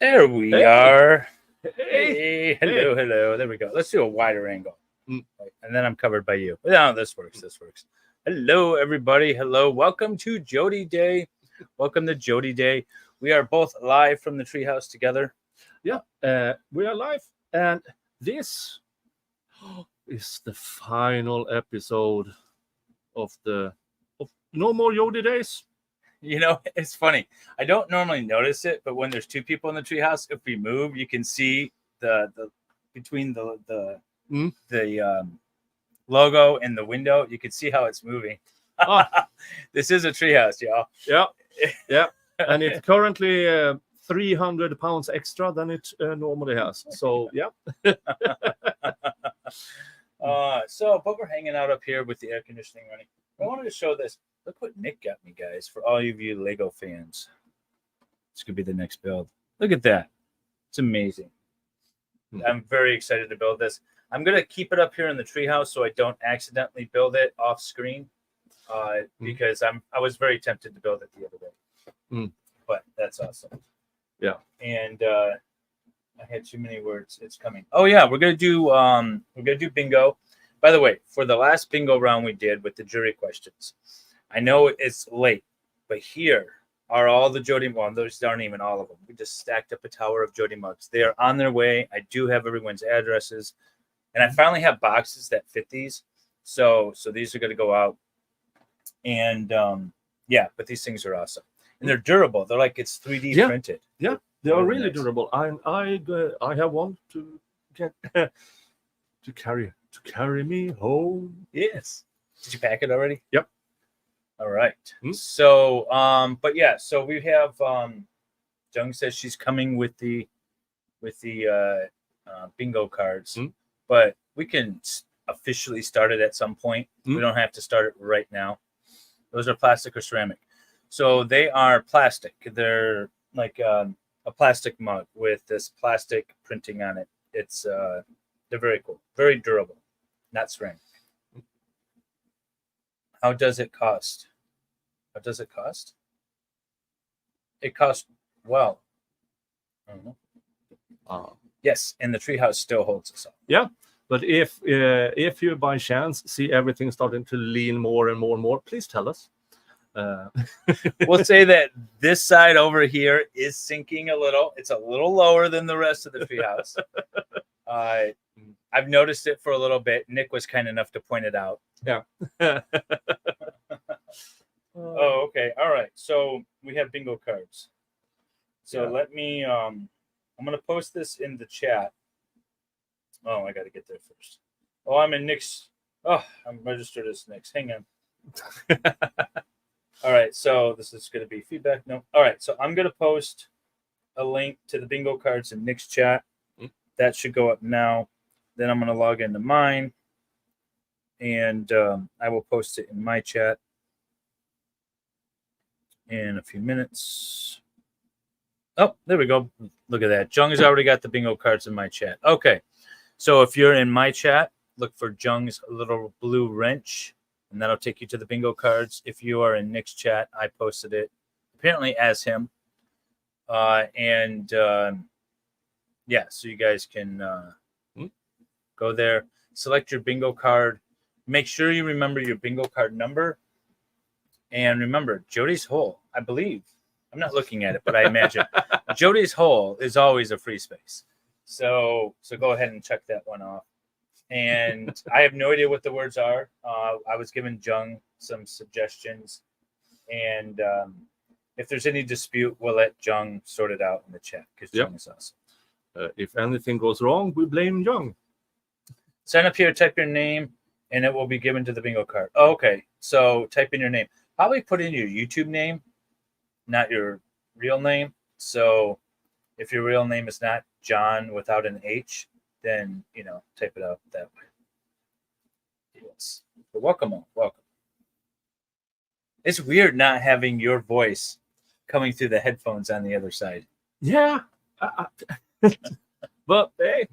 There we Hey. are. Hey. Hello, hello. There we go. Let's do a wider angle. And then I'm covered by you. No, this works. Hello, everybody. Hello. Welcome to Jodi Day. Welcome to Jodi Day. We are both live from the treehouse together. Yeah, we are live, and this is the final episode of No More Jodi Days. You know, it's funny. I don't normally notice it, but when there's two people in the treehouse, if we move, you can see the between the logo and the window. You can see how it's moving. This is a treehouse, y'all. Yeah, and it's currently 300 pounds extra than it normally has. So yeah. But we're hanging out up here with the air conditioning running. I wanted to show this. Look what Nick got me, guys, for all of you Lego fans. This could be the next build. Look at that. It's amazing. I'm very excited to build this. I'm going to keep it up here in the treehouse so I don't accidentally build it off screen because I was very tempted to build it the other day. But that's awesome. Yeah. And I had too many words. It's coming. Oh, yeah. We're going to do bingo. By the way, for the last bingo round we did with the jury questions, I know it's late, but here are all the Jodi. Well, those aren't even all of them. We just stacked up a tower of Jodi mugs. They are on their way. I do have everyone's addresses, and I finally have boxes that fit these. So these are going to go out, and yeah, but these things are awesome, and they're durable. They're like it's 3D printed. Yeah, they are really durable. I have one to get to carry me home. Yes. Did you pack it already? Yep. All right. So, but yeah, so we have Jung says she's coming with the bingo cards, but we can officially start it at some point. We don't have to start it right now. Those are plastic or ceramic. So they are plastic. They're like a plastic mug with this plastic printing on it. It's they're very cool, very durable, not ceramic. How does it cost? What does it cost? It costs, well, I don't know. Yes, and the treehouse still holds us up. Yeah, but if you by chance see everything starting to lean more and more and more, please tell us. We'll say that this side over here is sinking a little. It's a little lower than the rest of the treehouse. I've noticed it for a little bit. Nick was kind enough to point it out. Yeah. Oh, okay. All right. So we have bingo cards. So let me, I'm going to post this in the chat. Oh, I got to get there first. Oh, I'm in Nick's. Oh, I'm registered as Nick's. Hang on. All right. So this is going to be feedback. No. All right. So I'm going to post a link to the bingo cards in Nick's chat. That should go up now. Then I'm going to log into mine. And I will post it in my chat in a few minutes. Oh, there we go. Look at that. Jung has already got the bingo cards in my chat. Okay. So if you're in my chat, look for Jung's little blue wrench, and that'll take you to the bingo cards. If you are in Nick's chat, I posted it apparently as him. Yeah, so you guys can go there, select your bingo card. Make sure you remember your bingo card number. And remember, Jodi's hole, I believe. I'm not looking at it, but I imagine Jodi's hole is always a free space. So go ahead and check that one off. And I have no idea what the words are. I was giving Jung some suggestions. And if there's any dispute, we'll let Jung sort it out in the chat because Jung is awesome. If anything goes wrong, we blame Jung. Sign up here, type your name, and it will be given to the bingo card. Oh, okay. So type in your name. Probably put in your YouTube name, not your real name. So if your real name is not John without an H, then, type it out that way. Yes. But welcome on. Welcome. It's weird not having your voice coming through the headphones on the other side. Yeah. But hey.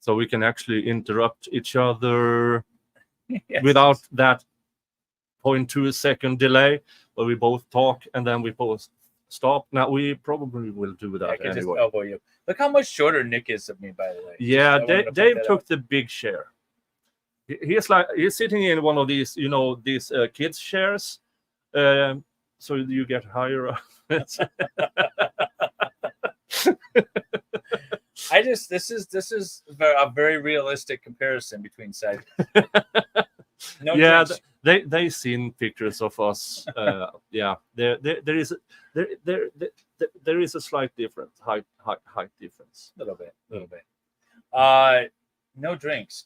So we can actually interrupt each other without that 0.2 second delay where we both talk and then we both stop. Now we probably will do I that could just anyway. elbow you. Look how much shorter Nick is of me, by the way. Yeah, I wanted to point Dave that took out. the big chair. He's sitting in one of these, these kids chairs. So you get higher up. This is a very realistic comparison between sizes. No Yeah, drinks. they seen pictures of us. Yeah, there is a slight difference, height difference. A little bit. No drinks.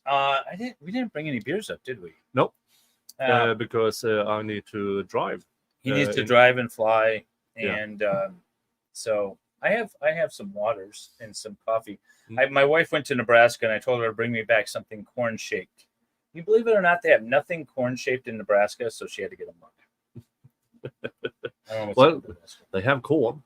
We didn't bring any beers up, did we? Nope. Because I need to drive. He needs to drive and fly, Yeah. and so I have some waters and some coffee. Mm. My wife went to Nebraska, and I told her to bring me back something corn shaped. You believe it or not, they have nothing corn shaped in Nebraska, so she had to get a mug. I don't know what's Well, in Nebraska. They have corn.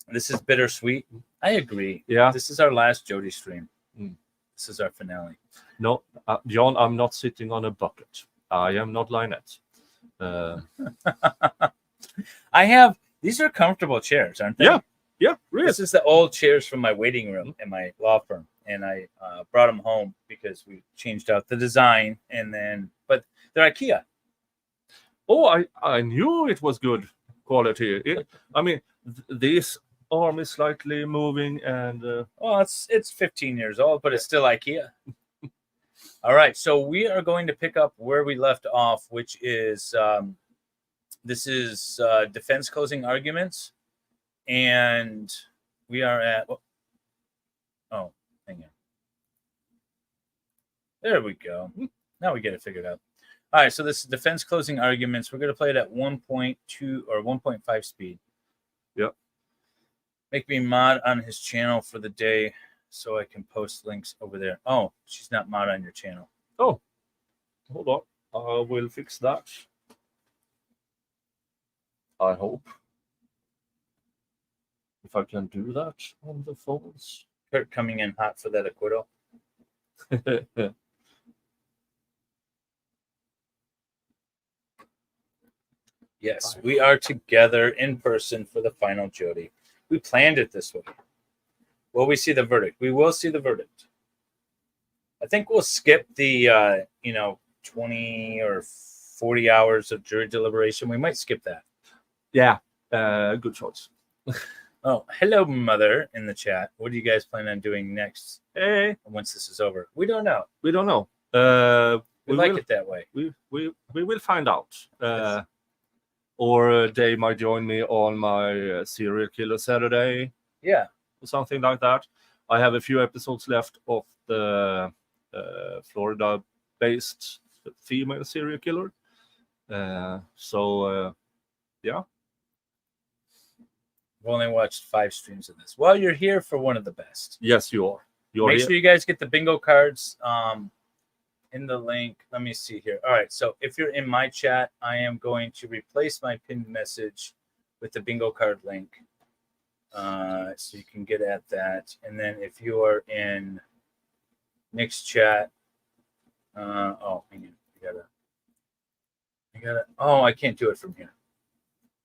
This is bittersweet. I agree. Yeah. This is our last Jodi stream. Mm. This is our finale. No, John, I'm not sitting on a bucket. I am not Lynette. These are comfortable chairs, aren't they? Yeah, really. This is the old chairs from my waiting room in my law firm, and I brought them home because we changed out the design, but they're IKEA. Oh, I knew it was good quality. This arm is slightly moving, and Well, it's 15 years old, but it's still IKEA. All right, so we are going to pick up where we left off, which is this is defense closing arguments, and we are at hang on. There we go. Now we get it figured out. All right, so this is defense closing arguments. We're going to play it at 1.2 or 1.5 speed. Yep. Make me mod on his channel for the day so I can post links over there. Oh, she's not mod on your channel. oh, hold on, I will fix that. I hope if I can do that on the phones. Kurt coming in hot for that acquittal. Yes, we are together in person for the final Jodi. We planned it this way. Will we see the verdict? We will see the verdict. I think we'll skip the 20 or 40 hours of jury deliberation. We might skip that. Yeah, good choice. Oh, hello, mother, in the chat. What do you guys plan on doing next Hey, once this is over? We don't know. we don't know. We like it that way. We will find out. Or they might join me on my serial killer Saturday. Yeah. Or something like that. I have a few episodes left of the Florida-based female serial killer. Yeah. We've only watched 5 streams of this. Well, you're here for one of the best. Yes, you are. Make sure you guys get the bingo cards in the link. Let me see here. All right. So if you're in my chat, I am going to replace my pinned message with the bingo card link. So you can get at that. And then if you are in Nick's chat, hang on. I can't do it from here.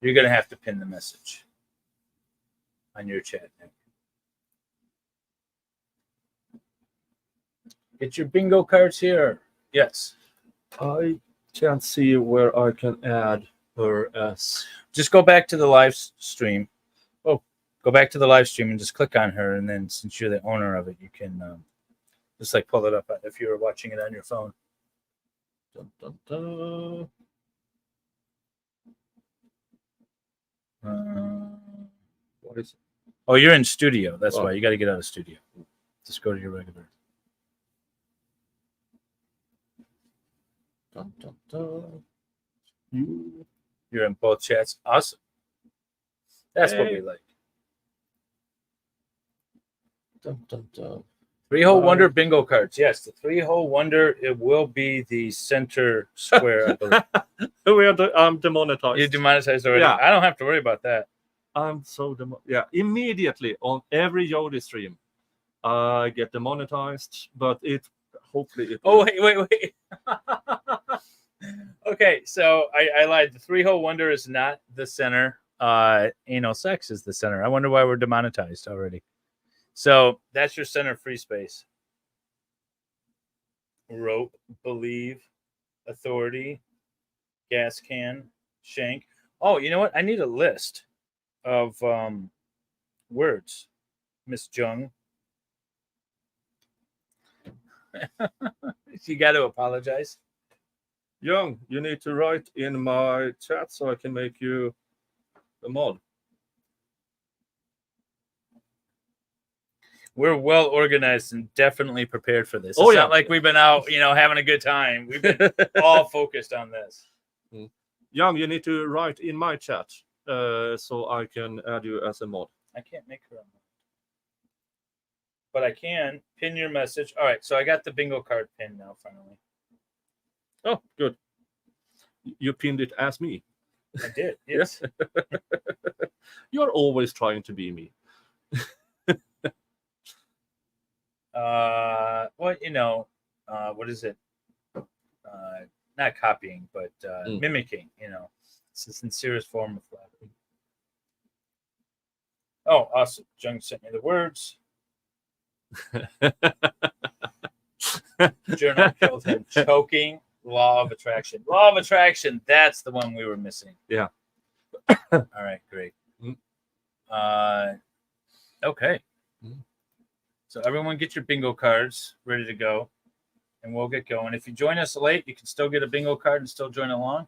You're going to have to pin the message on your chat, Nick. Get your bingo cards here. Yes. I can't see where I can add her as. Just go back to the live stream. Oh, go back to the live stream and just click on her. And then since you're the owner of it, you can just like pull it up if you were watching it on your phone. Dun, dun, dun. What is it? Oh, you're in studio. That's Oh. why you got to get out of studio. Just go to your regular. Dun, dun, dun. You're in both chats. Awesome. That's what Hey. we like. Dun, dun, dun. 3-hole wonder bingo cards. Yes, the 3-hole wonder. It will be the center square. I believe. I'm demonetized. You're demonetized already. Yeah. I don't have to worry about that. I'm so immediately on every Jodi stream, I get demonetized. But hopefully it. Oh wait. Okay, so I lied. The three-hole wonder is not the center. Anal sex is the center. I wonder why we're demonetized already. So that's your center free space. Rope, believe, authority, gas can, shank. Oh, you know what? I need a list of words, Miss Jung. You got to apologize. Young, you need to write in my chat so I can make you a mod. We're well organized and definitely prepared for this. Oh, It's yeah. not like we've been out, having a good time. We've been all focused on this. Young, you need to write in my chat so I can add you as a mod. I can't make her a mod. But I can pin your message. All right, so I got the bingo card pin now, finally. Oh, good. You pinned it as me. I did, yes. You're always trying to be me. What is it? Not copying, but mimicking, It's the sincerest form of flattery. Oh, awesome. Jung sent me the words. Journal killed him. Choking. Law of attraction. Law of attraction. That's the one we were missing. Yeah. All right, great. Okay. So everyone get your bingo cards ready to go, and we'll get going. If you join us late, you can still get a bingo card and still join along.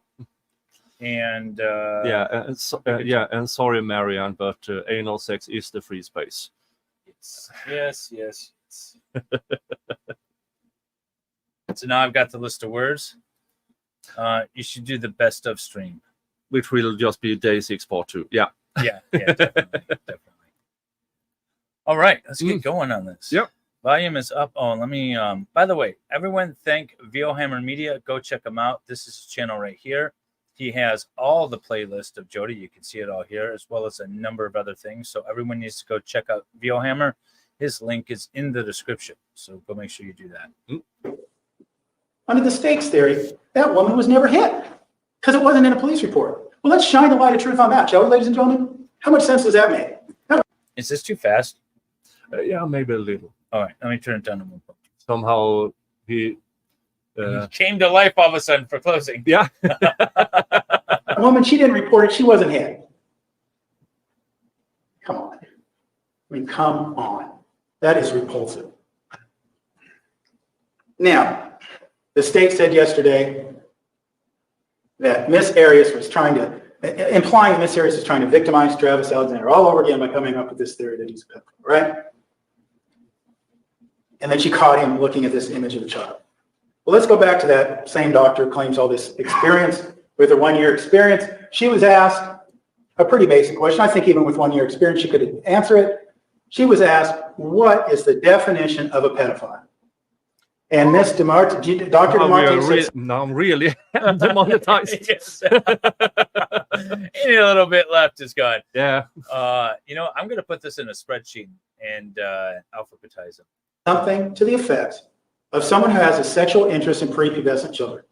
And and sorry, Marianne, but anal sex is the free space. Yes. So now I've got the list of words. You should do the best of stream, which will just be day 6 part 2. Yeah, definitely. All right, let's get going on this. Yep. Volume is up. Oh, let me. By the way, everyone, thank Vielhammer Media. Go check him out. This is his channel right here. He has all the playlist of Jodi. You can see it all here, as well as a number of other things. So everyone needs to go check out Vielhammer. His link is in the description. So go make sure you do that. Under the state's theory, that woman was never hit because it wasn't in a police report. Well, let's shine the light of truth on that, shall we, ladies and gentlemen? How much sense does that make? Is this too fast? Yeah, maybe a little. All right, let me turn it down to 1 point. Somehow he came to life all of a sudden for closing. Yeah. A woman, she didn't report it. She wasn't hit. Come on. I mean, come on. That is repulsive. Now, the state said yesterday that Miss Arias was implying that Miss Arias was trying to victimize Travis Alexander all over again by coming up with this theory that he's a pedophile, right? And then she caught him looking at this image of a child. Well, let's go back to that same doctor who claims all this experience with her 1-year experience. She was asked a pretty basic question. I think even with 1-year experience, she could answer it. She was asked, what is the definition of a pedophile? And Miss Dr. DeMarte says, now I'm really demonetized. Yes. Any little bit left is gone. Yeah. I'm going to put this in a spreadsheet and alphabetize them. Something to the effect of someone who has a sexual interest in prepubescent children.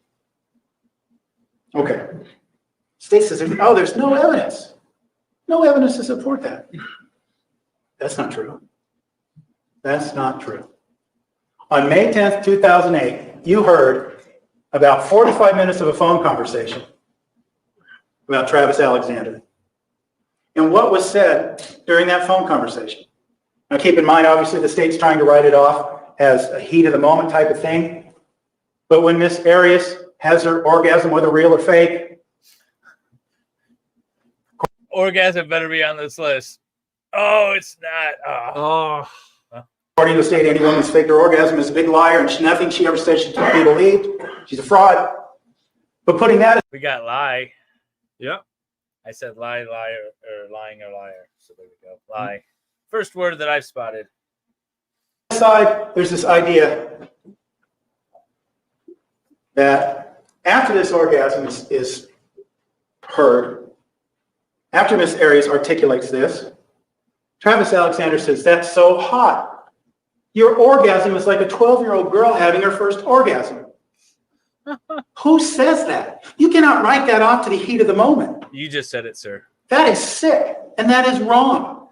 Okay. State says, oh, there's no evidence. No evidence to support that. That's not true. That's not true. On May 10th, 2008, you heard about 45 minutes of a phone conversation about Travis Alexander. And what was said during that phone conversation? Now keep in mind, obviously, the state's trying to write it off as a heat of the moment type of thing. But when Miss Arias has her orgasm, whether real or fake. Orgasm better be on this list. Oh, it's not. According to the state, any woman who's faked her orgasm is a big liar, and nothing she ever said should be believed. She's a fraud. But putting that, We got lie. Yeah. I said lie, liar, or lying or liar. So there we go. Lie. First word that I've spotted. aside, there's this idea that after this orgasm is heard, after Miss Arias articulates this, Travis Alexander says, that's so hot. Your orgasm is like a 12-year-old girl having her first orgasm. Who says that? You cannot write that off to the heat of the moment. You just said it, sir. That is sick, and that is wrong.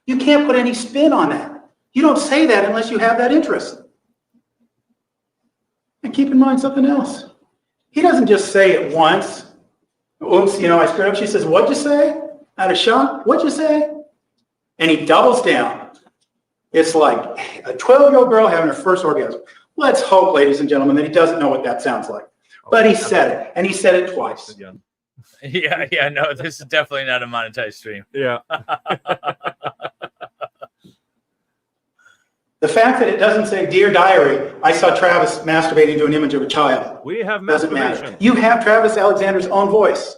You can't put any spin on that. You don't say that unless you have that interest. And keep in mind something else. He doesn't just say it once. Oops, I screwed up. She says, what'd you say? Out of shock, what'd you say? And he doubles down. It's like a 12-year-old girl having her first orgasm. Let's hope, ladies and gentlemen, that he doesn't know what that sounds like. But he said it, and he said it twice. Yeah, no, this is definitely not a monetized stream. Yeah. The fact that it doesn't say, Dear Diary, I saw Travis masturbating to an image of a child. We have Doesn't masturbation. matter. You have Travis Alexander's own voice.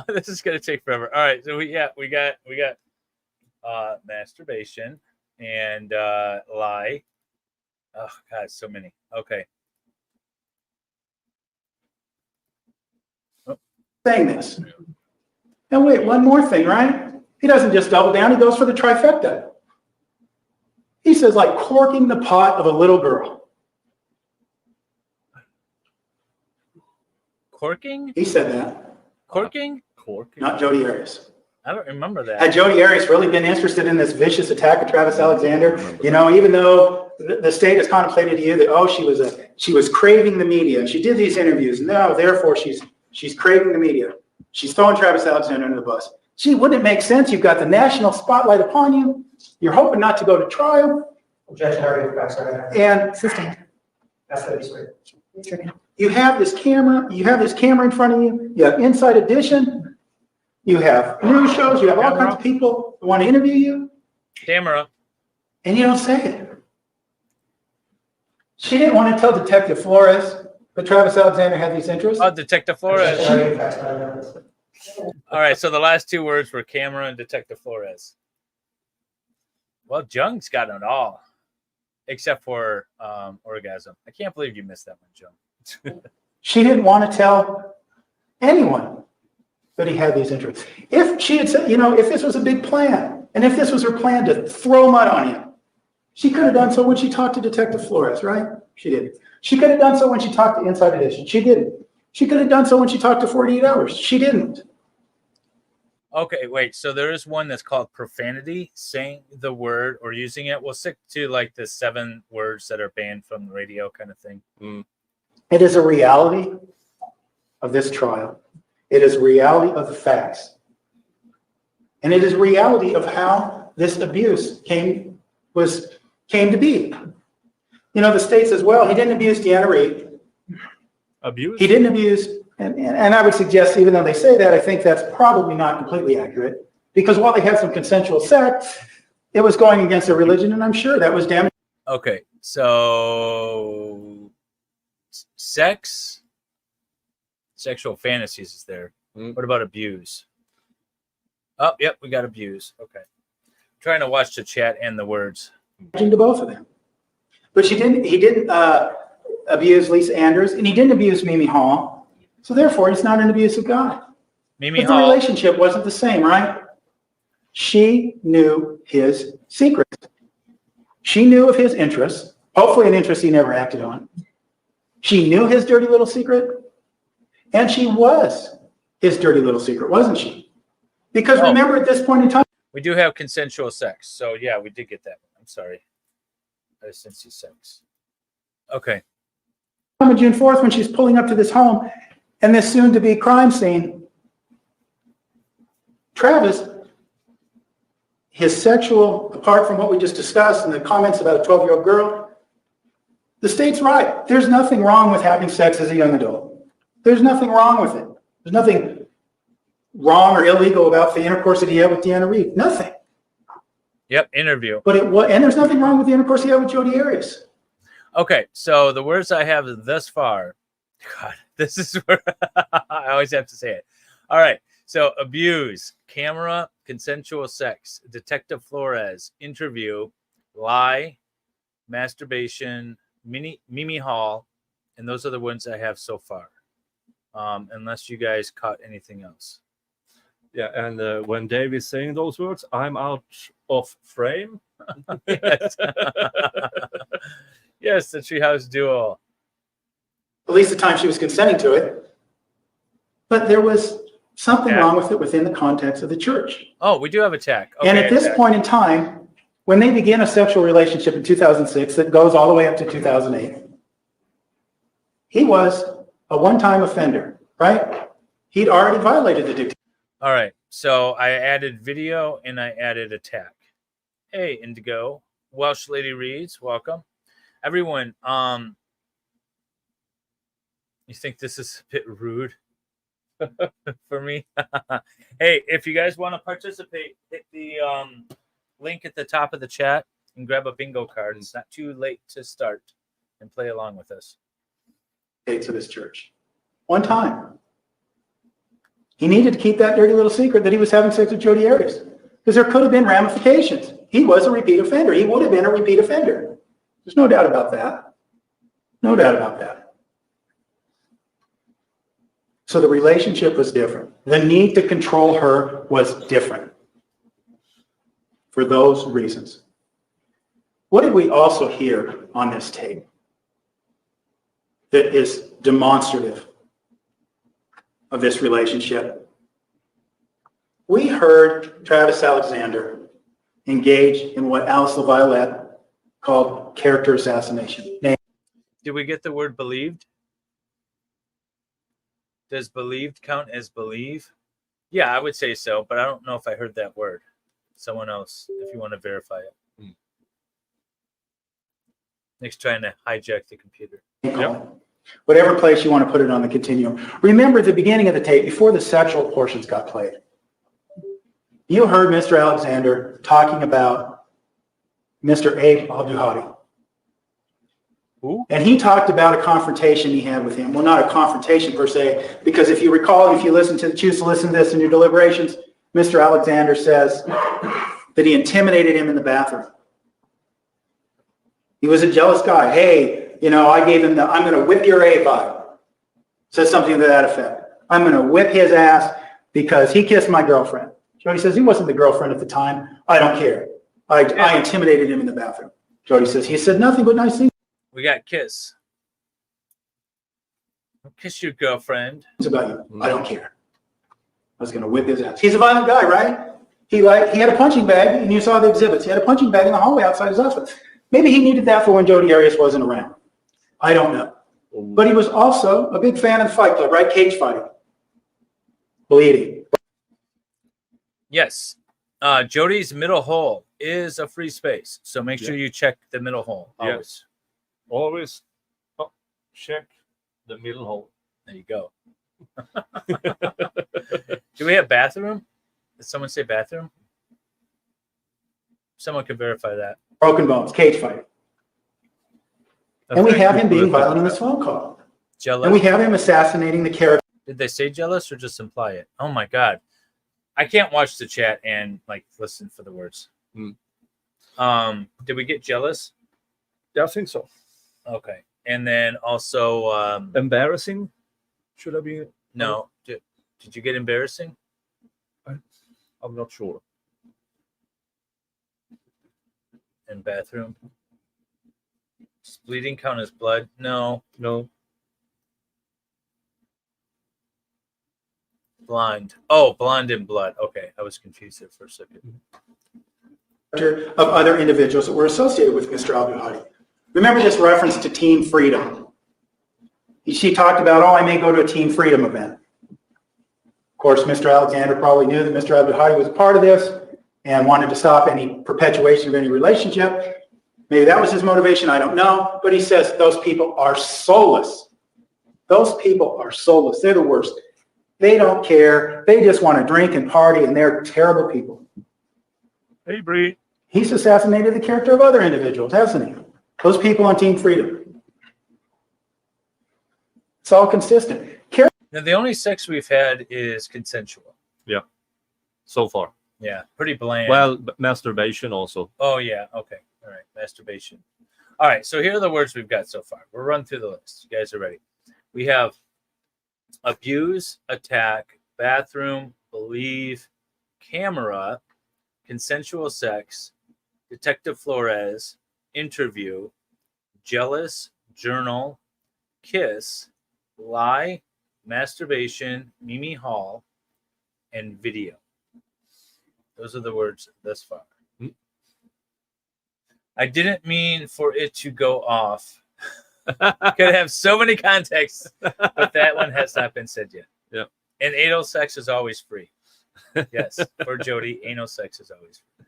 This is gonna take forever. All right, so we got masturbation and lie. Oh God, so many. Okay. Saying this. And wait, one more thing, right? He doesn't just double down, he goes for the trifecta. He says, like corking the pot of a little girl. Corking? He said that, Corking? not Jodi Arias. I don't remember that. Had Jodi Arias really been interested in this vicious attack of Travis Alexander, even though the state has contemplated to you that, she was craving the media, she did these interviews, no, therefore she's craving the media. She's throwing Travis Alexander under the bus. Gee, wouldn't it make sense? You've got the national spotlight upon you. You're hoping not to go to trial. And you have this camera in front of you. You have Inside Edition. You have news shows. You have all kinds of people who want to interview you. Camera. And you don't say it. She didn't want to tell Detective Flores that Travis Alexander had these interests. Oh, Detective Flores. All right, so the last two words were camera and Detective Flores. Well, Jung's got it all, except for orgasm. I can't believe you missed that one, Jung. She didn't want to tell anyone that he had these interests. If she had said, if this was a big plan, and if this was her plan to throw mud on him, she could have done so when she talked to Detective Flores, right? She didn't. She could have done so when she talked to Inside Edition. She didn't. She could have done so when she talked to 48 Hours. She didn't. Okay, wait. So there is one that's called profanity, saying the word or using it. We'll stick to like the 7 words that are banned from the radio kind of thing. It is a reality of this trial. It is a reality of the facts. And it is a reality of how this abuse came to be. The state says, well, he didn't abuse Deanna Reed. Abuse? He didn't abuse, and I would suggest, even though they say that, I think that's probably not completely accurate. Because while they had some consensual sex, it was going against their religion, and I'm sure that was damaging. Okay, so sex, sexual fantasies is there. What about abuse? Oh, yep, we got abuse. Okay. I'm trying to watch the chat and the words. To both of them. But he didn't abuse Lisa Andrews, and he didn't abuse Mimi Hall. So therefore, he's not an abuse of God. Mimi But the Hall. relationship wasn't the same, right? She knew his secrets. She knew of his interests, hopefully an interest he never acted on. She knew his dirty little secret, and she was his dirty little secret, wasn't she? Because remember, at this point in time, We do have consensual sex. So, yeah, we did get that one. I'm sorry. I just didn't see sex. Okay. on June 4th, when she's pulling up to this home and this soon-to-be crime scene, Travis, his sexual, apart from what we just discussed and the comments about a 12-year-old girl, the state's right. There's nothing wrong with having sex as a young adult. There's nothing wrong with it. There's nothing wrong or illegal about the intercourse that he had with Deanna Reed. Nothing. Yep, interview. But it was, and there's nothing wrong with the intercourse he had with Jodi Arias. Okay, so the words I have thus far, God, this is where I always have to say it. All right, so abuse, camera, consensual sex, Detective Flores, interview, lie, masturbation, Mimi Hall, and those are the ones I have so far. Unless you guys caught anything else. Yeah, and when Dave is saying those words, I'm out of frame. Yes. Yes, the Treehouse Duel. at least the time she was consenting to it. But there was something wrong with it within the context of the church. Oh, we do have attack. Okay, And at this point in time, when they begin a sexual relationship in 2006 that goes all the way up to 2008, he was a one-time offender, right? He'd already violated the dictatorship. All right. So I added video and I added attack. Hey, Indigo. Welsh Lady Reads, welcome. Everyone, you think this is a bit rude for me? Hey, if you guys want to participate, hit the link at the top of the chat and grab a bingo card. It's not too late to start and play along with us. To this church. One time. He needed to keep that dirty little secret that he was having sex with Jodi Arias, because there could have been ramifications. He was a repeat offender. He would have been a repeat offender. There's no doubt about that. No doubt about that. So the relationship was different. The need to control her was different for those reasons. What did we also hear on this tape that is demonstrative of this relationship? We heard Travis Alexander engage in what Alice LaViolette called character assassination. Did we get the word believed? Does believed count as believe? Yeah, I would say so, but I don't know if I heard that word. Someone else, if you want to verify it. Nick's trying to hijack the computer. Yep. Whatever place you want to put it on the continuum. Remember at the beginning of the tape, before the sexual portions got played, you heard Mr. Alexander talking about Mr. Abe Abduhadi. Who? And he talked about a confrontation he had with him. Well, not a confrontation per se, because if you recall, if you choose to listen to this in your deliberations, Mr. Alexander says that he intimidated him in the bathroom. He was a jealous guy. Hey, I gave him I'm going to whip your A vibe. Says something to that effect. I'm going to whip his ass because he kissed my girlfriend. Jodi says, he wasn't the girlfriend at the time. I don't care. I intimidated him in the bathroom. Jodi says, he said nothing but nice things We got kiss. Kiss your girlfriend. about you. I don't care. I was going to whip his ass. He's a violent guy, right? He had a punching bag, and you saw the exhibits. He had a punching bag in the hallway outside his office. Maybe he needed that for when Jodi Arias wasn't around. I don't know. But he was also a big fan of the Fight Club, right? Cage fighting. Bleeding. Yes. Jodi's middle hole is a free space. So make sure you check the middle hole. Always. Always check the middle hole. There you go. Do we have bathroom? Did someone say bathroom? Someone could verify that. Broken bones, cage fighting. And we have him being violent on this phone call. Jealous. And we have him assassinating the character. Did they say jealous or just imply it? Oh my God. I can't watch the chat and listen for the words. Did we get jealous? Yeah, I think so. Okay. And then also Embarrassing? Should I be? No. Did you get embarrassing? I'm not sure. And bathroom. Does bleeding count as blood? No. Blind. Oh, blonde and blood. Okay. I was confused there for a second. Of other individuals that were associated with Mr. Abduhadi. Remember this reference to Team Freedom. She talked about, I may go to a Team Freedom event. Of course, Mr. Alexander probably knew that Mr. Abduhadi was a part of this and wanted to stop any perpetuation of any relationship. Maybe that was his motivation. I don't know. But he says those people are soulless. Those people are soulless. They're the worst. They don't care. They just want to drink and party, and they're terrible people. Hey, Bree. He's assassinated the character of other individuals, hasn't he? Those people on Team Freedom. It's all consistent. Now, the only sex we've had is consensual. Yeah. So far. Yeah. Pretty bland. Well, masturbation also. Oh, yeah. Okay. All right. Masturbation. All right. So here are the words we've got so far. We'll run through the list. You guys are ready. We have abuse, attack, bathroom, believe, camera, consensual sex, Detective Flores, interview, jealous, journal, kiss, lie, masturbation, Mimi Hall, and video. Those are the words thus far. I didn't mean for it to go off. Could have so many contexts, but that one has not been said yet. Yeah. And anal sex is always free. Yes, for Jodi, anal sex is always free.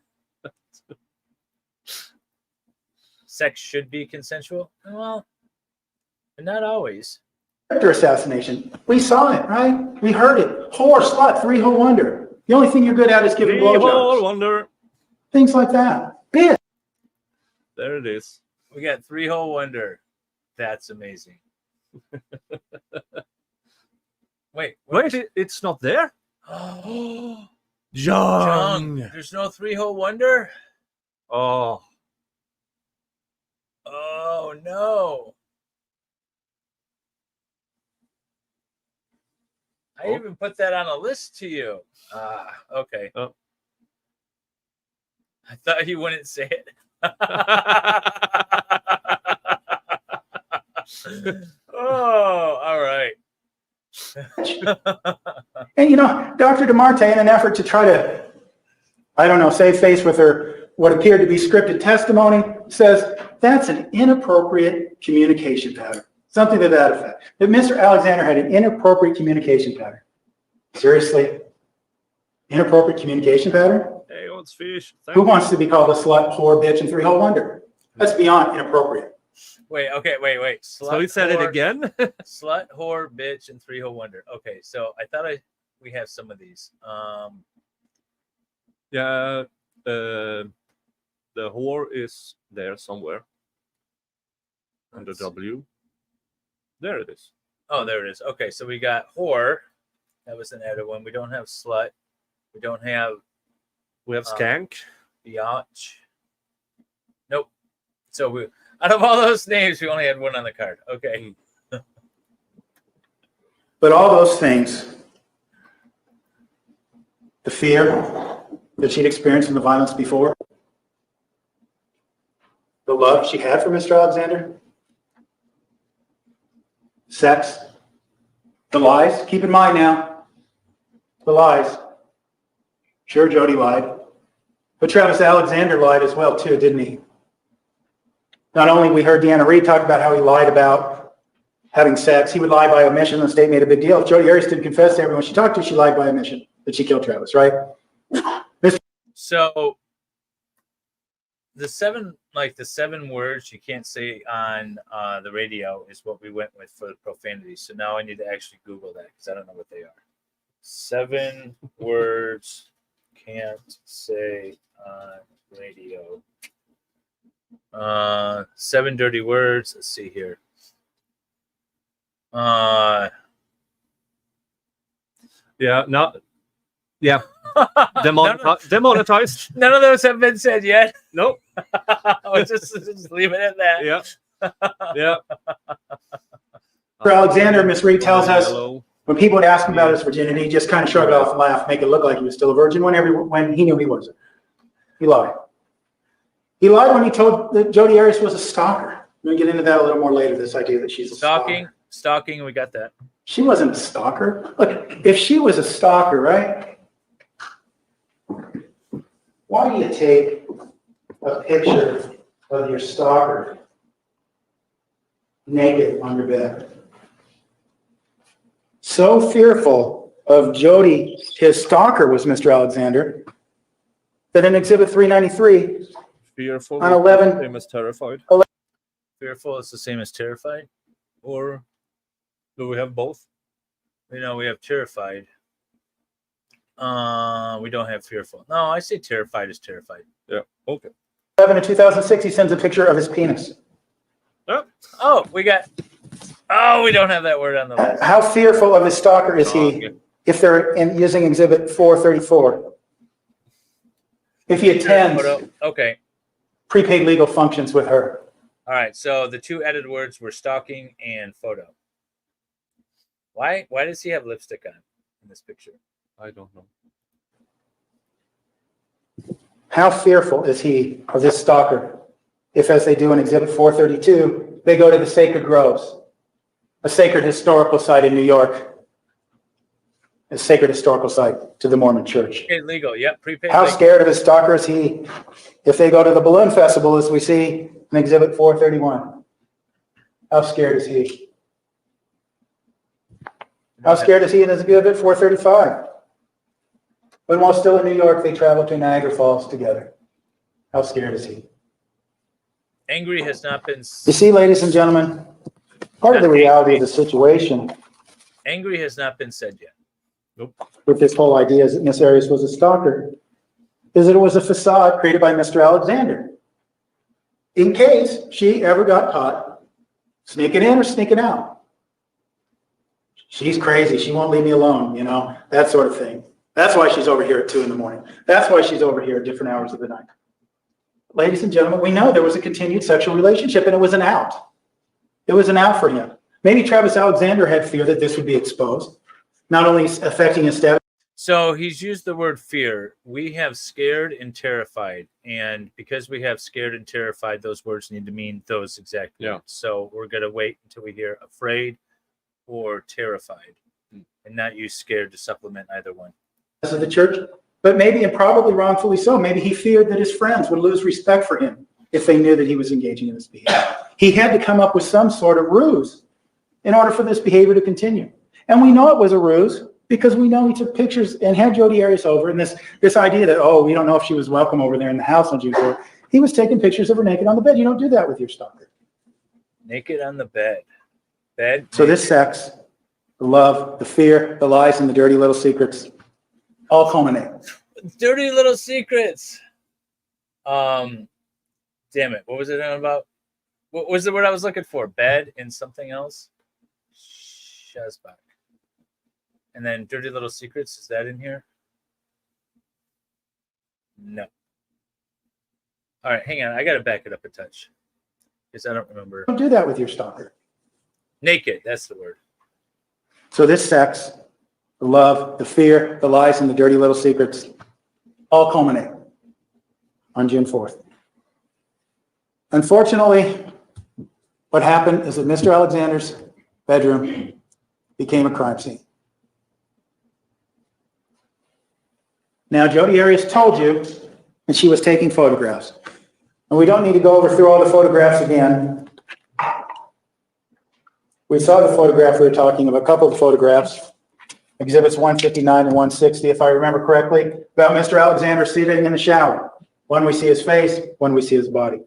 Sex should be consensual. Well, not always. Character assassination. We saw it, right? We heard it. Whore, slut, three-hole wonder. The only thing you're good at is giving Three-hole blowjobs. wonder. Things like that. Bitch. There it is. We got three-hole wonder. That's amazing. Wait, It's not there. Oh, Young. there's no three-hole wonder. Oh, Oh no! I even put that on a list to you. Okay. Oh. I thought you wouldn't say it. Oh, all right. And you know, Dr. DeMarte, in an effort to try to, I don't know, save face with her, what appeared to be scripted testimony, says that's an inappropriate communication pattern. Something to that effect. That Mr. Alexander had an inappropriate communication pattern. Seriously? Inappropriate communication pattern? hey, what's fish? Who wants to be called a slut, whore, bitch, and three-hole wonder? That's beyond inappropriate. Wait. Slut, So he said it whore, again. Slut, whore, bitch, and three-hole wonder. Okay, so I thought we have some of these. Yeah. The whore is there somewhere. And the W. There it is. Oh, there it is. Okay, so we got whore. That was an added one. We don't have slut. We don't have We have skank. biatch. Nope. So we, out of all those names, we only had one on the card. Okay. But all those things, the fear that she'd experienced from the violence before, the love she had for Mr. Alexander, sex, the lies. Keep in mind now, the lies. Sure, Jodi lied, but Travis Alexander lied as well too, didn't he? Not only we heard Deanna Reed talk about how he lied about having sex, he would lie by omission. The state made a big deal. If Jodi Arias didn't confess to everyone she talked to, she lied by omission that she killed Travis, right? So the seven words you can't say on the radio is what we went with for the profanity. So now I need to actually Google that because I don't know what they are. 7 words can't say on radio. 7 dirty words. Let's see here. Yeah. No. Yeah. Demonetized. None of those have been said yet. Nope. I'll just leave it at that. Yeah. Yeah. For Alexander, Miss Reed tells us Yellow. when people would ask him about his virginity, he just kind of shrugged off and laughed, make it look like he was still a virgin when he knew he wasn't. He lied. He lied when he told that Jodi Arias was a stalker. We'll get into that a little more later, this idea that she's a stalker. Stalking, we got that. She wasn't a stalker. Look, if she was a stalker, right? Why do you take a picture of your stalker naked on your bed? So fearful of Jodi, his stalker was Mr. Alexander, that in Exhibit 393, Fearful. on 11, Same as terrified. Fearful is the same as terrified. Or do we have both? We know we have terrified. We don't have fearful. No, I say terrified is terrified. Yeah. Okay. 11 in 2006, he sends a picture of his penis. Yep. Oh, we don't have that word on the list. How fearful of his stalker is he Okay. if they're using Exhibit 434? If he attends Okay. prepaid legal functions with her. All right. So the 2 added words were stalking and photo. Why does he have lipstick on in this picture? I don't know. How fearful is he of this stalker if, as they do in Exhibit 432, they go to the sacred groves a sacred historical site in New York, a sacred historical site to the Mormon Church. Prepaid legal, yep, prepaid How legal. scared of his stalker is he if they go to the balloon festival, as we see in Exhibit 431? How scared is he? How scared is he in Exhibit 435? When while still in New York, they travel to Niagara Falls together. How scared is he? Angry has not been. You see, ladies and gentlemen, part of the reality of the situation Angry has not been said yet. with this whole idea is that Miss Arias was a stalker, is that it was a facade created by Mr. Alexander. In case she ever got caught sneaking in or sneaking out. She's crazy. She won't leave me alone, that sort of thing. That's why she's over here at 2 a.m. That's why she's over here at different hours of the night. Ladies and gentlemen, we know there was a continued sexual relationship, and it was an out. It was an out for him. Maybe Travis Alexander had fear that this would be exposed, not only affecting his status. So he's used the word fear. We have scared and terrified. And because we have scared and terrified, those words need to mean those exact words. So we're going to wait until we hear afraid or terrified and not use scared to supplement either one. Of the church, but maybe, and probably wrongfully so, maybe he feared that his friends would lose respect for him if they knew that he was engaging in this behavior. He had to come up with some sort of ruse in order for this behavior to continue. And we know it was a ruse because we know he took pictures and had Jodi Arias over, and this idea that, we don't know if she was welcome over there in the house on June 4th. He was taking pictures of her naked on the bed. You don't do that with your stalker. Naked on the bed. Bed. So this sex, the love, the fear, the lies, and the dirty little secrets all culminate. Dirty little secrets. Damn it. What was it about? What was the word I was looking for? Bed and something else? Shazbach. And then dirty little secrets. Is that in here? No. All right, hang on. I got to back it up a touch because I don't remember. Don't do that with your stalker. Naked. That's the word. So this sex, the love, the fear, the lies, and the dirty little secrets all culminate on June 4th. Unfortunately, what happened is that Mr. Alexander's bedroom became a crime scene. Now, Jodi Arias told you that she was taking photographs. And we don't need to go through all the photographs again. We saw the photograph we were talking about, a couple of photographs. Exhibits 159 and 160, if I remember correctly, about Mr. Alexander sitting in the shower. One we see his face, one we see his body.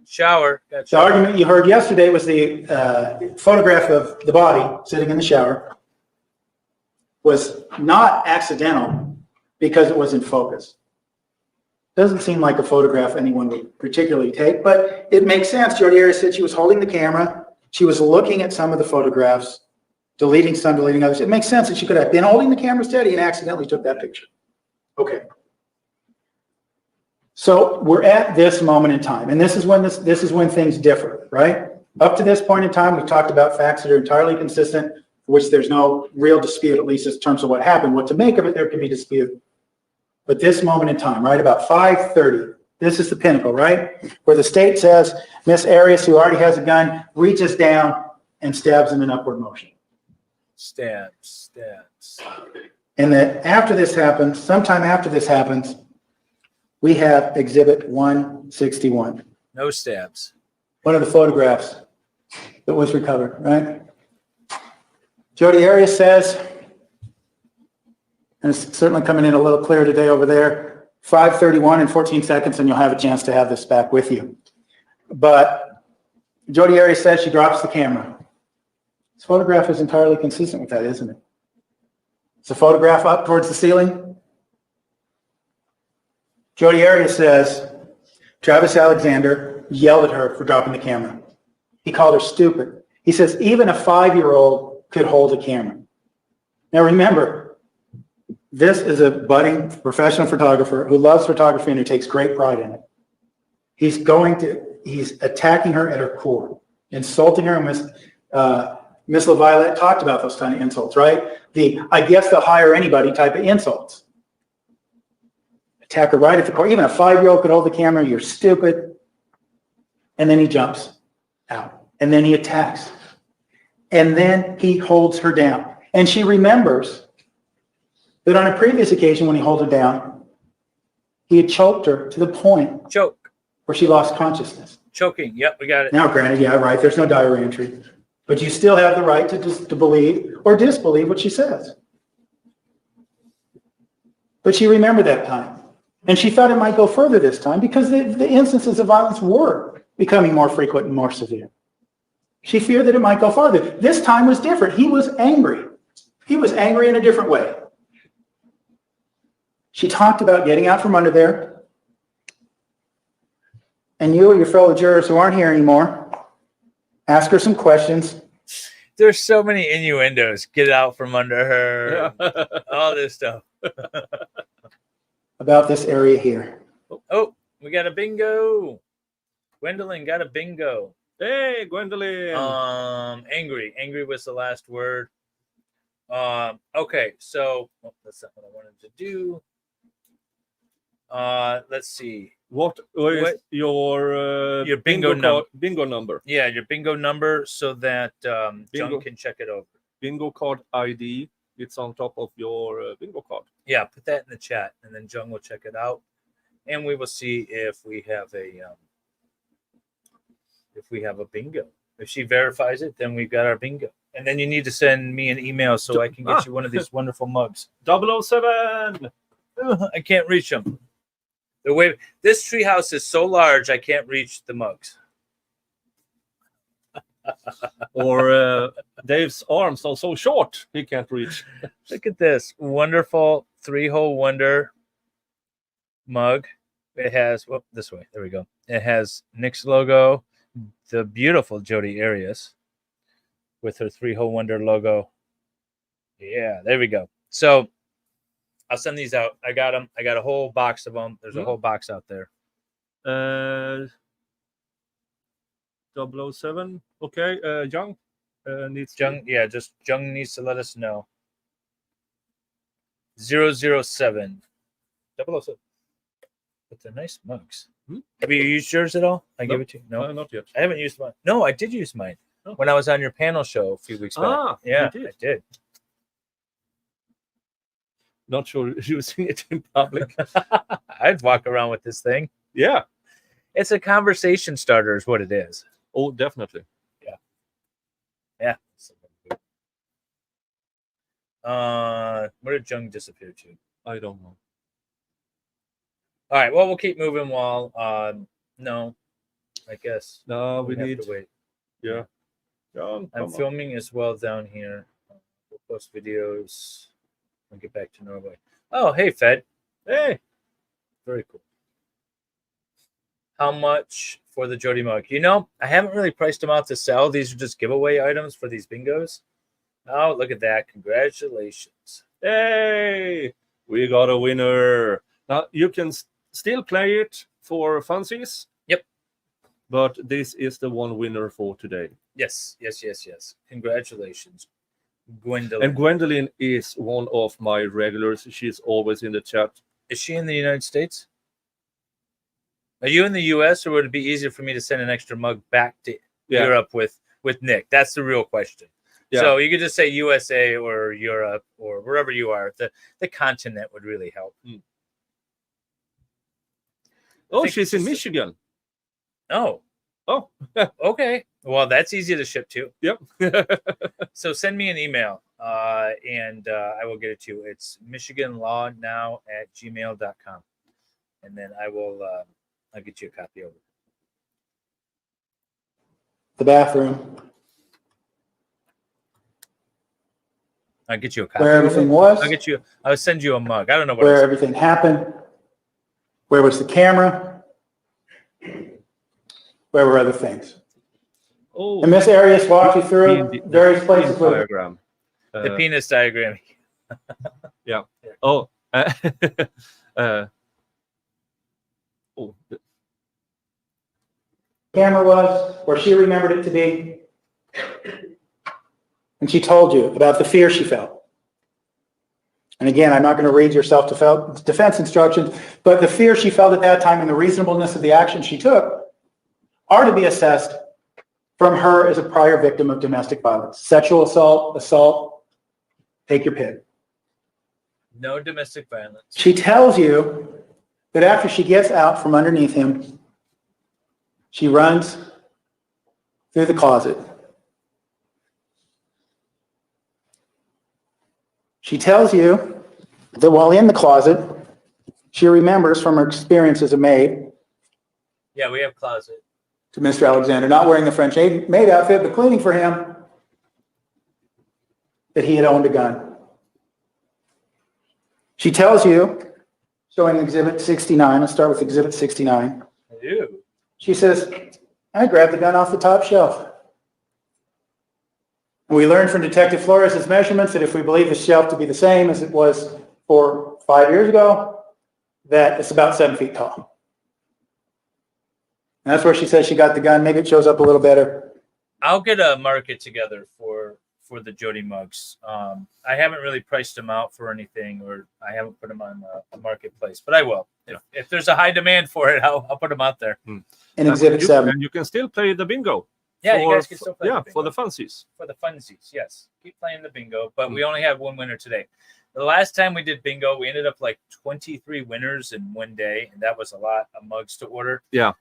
Shower. The argument you heard yesterday was the photograph of the body sitting in the shower was not accidental because it was in focus. Doesn't seem like a photograph anyone would particularly take, but it makes sense. Jodi Arias said she was holding the camera. She was looking at some of the photographs, deleting some, deleting others. It makes sense that she could have been holding the camera steady and accidentally took that picture. Okay. So we're at this moment in time, and this is when things differ, right? Up to this point in time, we've talked about facts that are entirely consistent, for which there's no real dispute, at least in terms of what happened. What to make of it, there could be dispute. But this moment in time, right, about 5:30, this is the pinnacle, right? Where the state says Miss Arias, who already has a gun, reaches down and stabs in an upward motion. Stabs. And that after this happens, sometime after this happens, we have Exhibit 161. No stabs. One of the photographs that was recovered, right? Jodi Arias says, and it's certainly coming in a little clearer today over there, 5:31 and 14 seconds, and you'll have a chance to have this back with you. But Jodi Arias says she drops the camera. This photograph is entirely consistent with that, isn't it? It's a photograph up towards the ceiling. Jodi Arias says Travis Alexander yelled at her for dropping the camera. He called her stupid. He says even a 5-year-old could hold a camera. Now remember, this is a budding professional photographer who loves photography and who takes great pride in it. He's attacking her at her core, insulting her. Miss LaViolette talked about those kind of insults, right? I guess they'll hire anybody type of insults. Attack her right at the core. Even a 5-year-old could hold the camera. You're stupid. And then he jumps out. And then he attacks. And then he holds her down. And she remembers that on a previous occasion when he held her down, he had choked her to the point Choke. where she lost consciousness. Choking. Yep, we got it. Now, granted, yeah, right, there's no diary entry. But you still have the right to believe or disbelieve what she says. But she remembered that time. And she thought it might go further this time because the instances of violence were becoming more frequent and more severe. She feared that it might go farther. This time was different. He was angry. He was angry in a different way. She talked about getting out from under there. And you or your fellow jurors who aren't here anymore, ask her some questions. There's so many innuendos. Get out from under her. Yeah. All this stuff. About this area here. Oh, we got a bingo. Gwendolyn got a bingo. Hey, Gwendolyn. Angry. Angry was the last word. Okay, so that's not what I wanted to do. Let's see. What is your bingo number? Bingo number. Yeah, your bingo number so that Jung can check it over. Bingo card ID. It's on top of your bingo card. Yeah, put that in the chat, and then Jung will check it out, and we will see if we have a bingo. If she verifies it, then we've got our bingo. And then you need to send me an email so I can get you one of these wonderful mugs. 007. I can't reach them. The way this treehouse is so large, I can't reach the mugs. Or Dave's arms are so short he can't reach. Look at this wonderful 3-hole wonder mug. It has this way. There we go. It has Nick's logo, the beautiful Jodi Arias with her 3-hole wonder logo. Yeah, there we go. So I'll send these out. I got them. I got a whole box of them. There's a whole box out there. 007. Okay. Jung needs Jung. Yeah, just Jung needs to let us know. 007. 007. But they're nice mugs. Have you used yours at all? I give it to you. No, not yet. I haven't used mine. No, I did use mine when I was on your panel show a few weeks back. Yeah, I did. Not sure using it in public. I'd walk around with this thing. Yeah. It's a conversation starter is what it is. Oh, definitely. Yeah. Where did Jung disappear to? I don't know. All right. Well, we'll keep moving while no, I guess. No, we need to wait. Yeah. Jung, I'm filming as well down here. We'll post videos. I'll get back to Norway. Oh, hey, Fed. Hey. Very cool. How much for the Jodi mug? You know, I haven't really priced them out to sell. These are just giveaway items for these bingos. Oh, look at that. Congratulations. Hey, we got a winner. Now, you can still play it for funsies. Yep. But this is the one winner for today. Yes. Congratulations, Gwendolyn. And Gwendolyn is one of my regulars. She's always in the chat. Is she in the United States? Are you in the U.S., or would it be easier for me to send an extra mug back to Europe with Nick? That's the real question. Yeah. So you could just say USA or Europe or wherever you are. The continent would really help. Oh, she's in Michigan. Oh. Okay. Well, that's easy to ship to. Yep. So send me an email, and I will get it to you. It's michiganlawnow@gmail.com, and then I will. I'll get you a copy over. The bathroom. I'll get you a copy. Where everything was. I'll send you a mug. I don't know where everything happened. Where was the camera? Where were other things? Oh, and Miss Arias walked you through various places. Diagram. The penis diagram. Yeah. Oh. Camera was where she remembered it to be. And she told you about the fear she felt. And again, I'm not going to read your self-defense instructions, but the fear she felt at that time and the reasonableness of the action she took are to be assessed from her as a prior victim of domestic violence. Sexual assault, take your pick. No domestic violence. She tells you that after she gets out from underneath him, she runs through the closet. She tells you that while in the closet, she remembers from her experience as a maid Yeah, we have closet. to Mr. Alexander, not wearing the French maid outfit, but cleaning for him, that he had owned a gun. She tells you, showing Exhibit 69, let's start with Exhibit 69. I do. She says, I grabbed the gun off the top shelf. We learned from Detective Flores' measurements that if we believe the shelf to be the same as it was 5 years ago, that it's about 7 feet tall. And that's where she says she got the gun. Maybe it shows up a little better. I'll get a market together for the Jodi mugs. I haven't really priced them out for anything, or I haven't put them on a marketplace, but I will. If there's a high demand for it, I'll put them out there. In Exhibit 7. And you can still play the bingo. Yeah, you guys can still play the bingo. For the funsies. For the funsies, yes. Keep playing the bingo, but we only have one winner today. The last time we did bingo, we ended up like 23 winners in one day, and that was a lot of mugs to order. Yeah.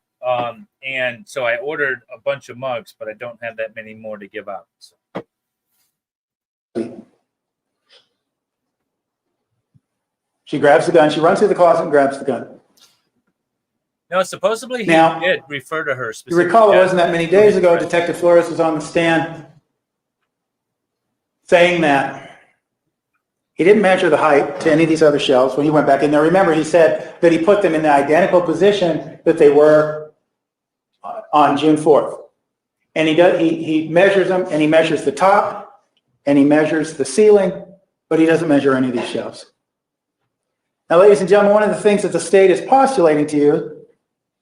And so I ordered a bunch of mugs, but I don't have that many more to give out. So. She grabs the gun. She runs through the closet and grabs the gun. No, supposedly he Now, did refer to her You specifically. recall it wasn't that many days ago, Detective Flores was on the stand saying that he didn't measure the height to any of these other shelves when he went back in there. Remember, he said that he put them in the identical position that they were on June 4th. And he measures them, and he measures the top, and he measures the ceiling, but he doesn't measure any of these shelves. Now, ladies and gentlemen, one of the things that the state is postulating to you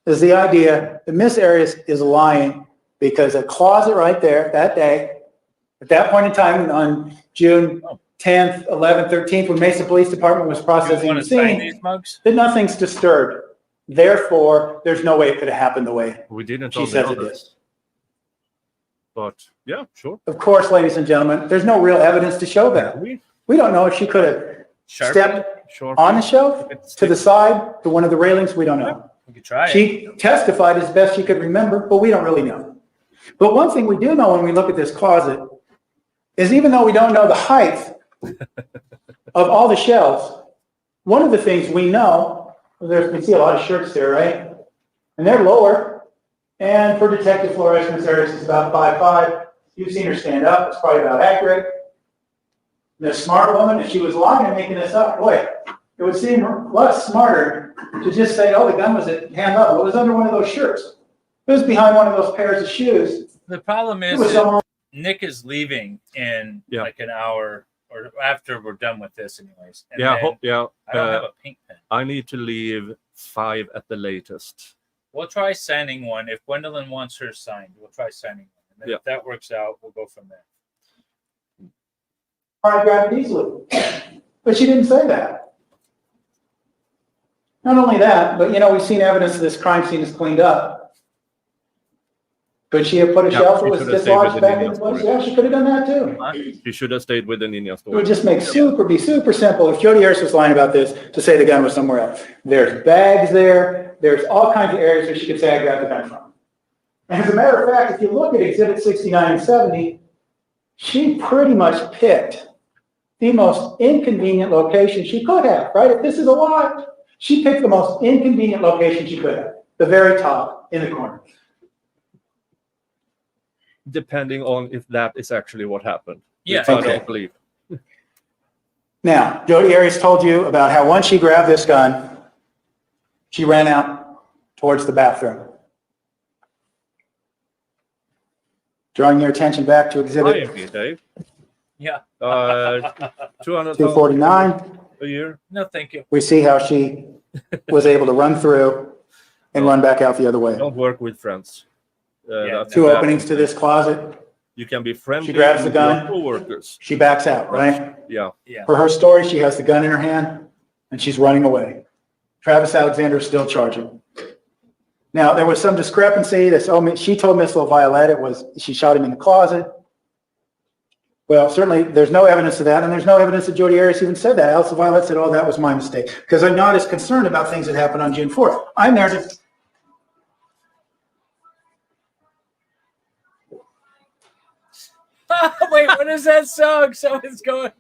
is the idea that Miss Arias is lying because a closet right there that day, at that point in time on June 10th, 11th, 13th, when Mesa Police Department was processing the scene, these mugs? that nothing's disturbed. Therefore, there's no way it could have happened the way We didn't she on the says it others. is. But yeah, sure. Of course, ladies and gentlemen, there's no real evidence to show that. We We don't know if she could have stepped sure. on the shelf, to the side, to one of the railings. We don't know. We could try it. She testified as best she could remember, but we don't really know. But one thing we do know when we look at this closet is even though we don't know the height of all the shelves, one of the things we know, we see a lot of shirts there, right? And they're lower. And for Detective Flores, Ms. Arias is about 5'5". You've seen her stand up. It's probably about accurate. And a smart woman, if she was lying and making this up, boy, it would seem a lot smarter to just say, oh, the gun was at hand level. It was under one of those shirts. It was behind one of those pairs of shoes. The problem It is was somewhere. Nick is leaving in like an hour or after we're done with this anyways. And Yeah, then I don't have a pink pen. I need to leave 5 at the latest. We'll try signing one. If Gwendolyn wants her signed, we'll try signing one. And then if that works out, we'll go from there. I grabbed it easily. But she didn't say that. Not only that, but we've seen evidence that this crime scene is cleaned up. Could she have put a shelf that was dislodged back in place? Yeah, she could have done that too. She should have stayed with the ninja It store. would just be super simple if Jodi Arias was lying about this to say the gun was somewhere else. There's bags there. There's all kinds of areas where she could say I grabbed the gun from. And as a matter of fact, if you look at Exhibit 69 and 70, she pretty much picked the most inconvenient location she could have, right? If this is a lie, she picked the most inconvenient location she could have, the very top in the corner. Depending on if that is actually what happened. Yeah. Which I Okay. don't believe. Now, Jodi Arias told you about how once she grabbed this gun, she ran out towards the bathroom. Drawing your attention back to I Exhibit agree, Dave. Yeah. 249. a year. No, thank you. We see how she was able to run through and run back out the other way. Don't work with friends. Yeah, That's Two a bad openings to thing. this closet. You can be friendly She grabs the with gun. your coworkers. She backs out, right? Yeah. Yeah. For her story, she has the gun in her hand and she's running away. Travis Alexander is still charging. Now, there was some discrepancy. She told Miss LaViolette she shot him in the closet. Well, certainly there's no evidence of that, and there's no evidence that Jodi Arias even said that. Alice LaViolette said, oh, that was my mistake, because I'm not as concerned about things that happened on June 4th. I'm there to... Wait, what is that song? Someone's going...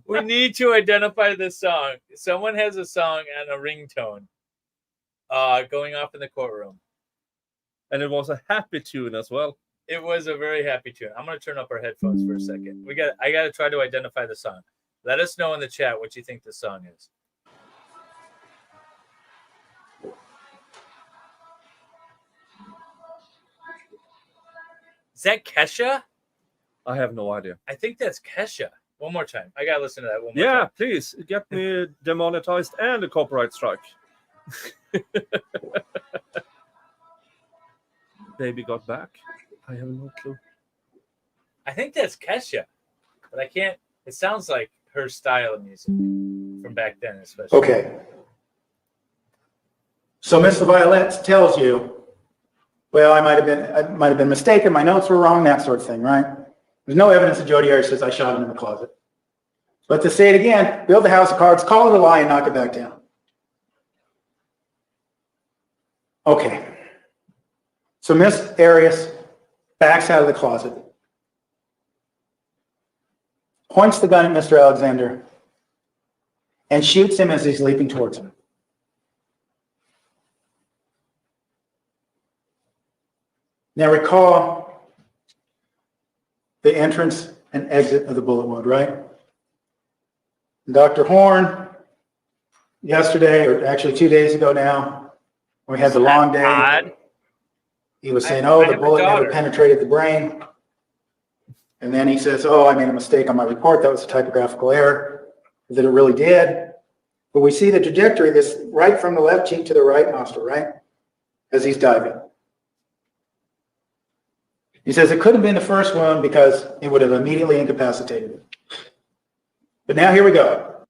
We need to identify this song. Someone has a song and a ringtone going off in the courtroom. And it was a happy tune as well. It was a very happy tune. I'm going to turn up our headphones for a second. I got to try to identify the song. Let us know in the chat what you think the song is. Is that Kesha? I have no idea. I think that's Kesha. One more time. I got to listen to that one more time. Yeah, please get me demonetized and a copyright strike. Baby got back. I have no clue. I think that's Kesha, but I can't. It sounds like her style of music from back then, especially. Okay. So Miss LaViolette tells you, well, I might have been mistaken. My notes were wrong, that sort of thing, right? There's no evidence that Jodi Arias says I shot him in the closet. But to say it again, build the house of cards, call it a lie, and knock it back down. Okay. So Miss Arias backs out of the closet, points the gun at Mr. Alexander, and shoots him as he's leaping towards him. Now recall the entrance and exit of the bullet wound, right? Dr. Horn, yesterday, or actually 2 days ago now, we had the long day. Odd. He was saying, oh, the bullet never penetrated the brain. And then he says, oh, I made a mistake on my report. That was a typographical error. That it really did. But we see the trajectory, this right from the left cheek to the right nostril, right? As he's diving. He says it could have been the first wound because it would have immediately incapacitated him. But now here we go.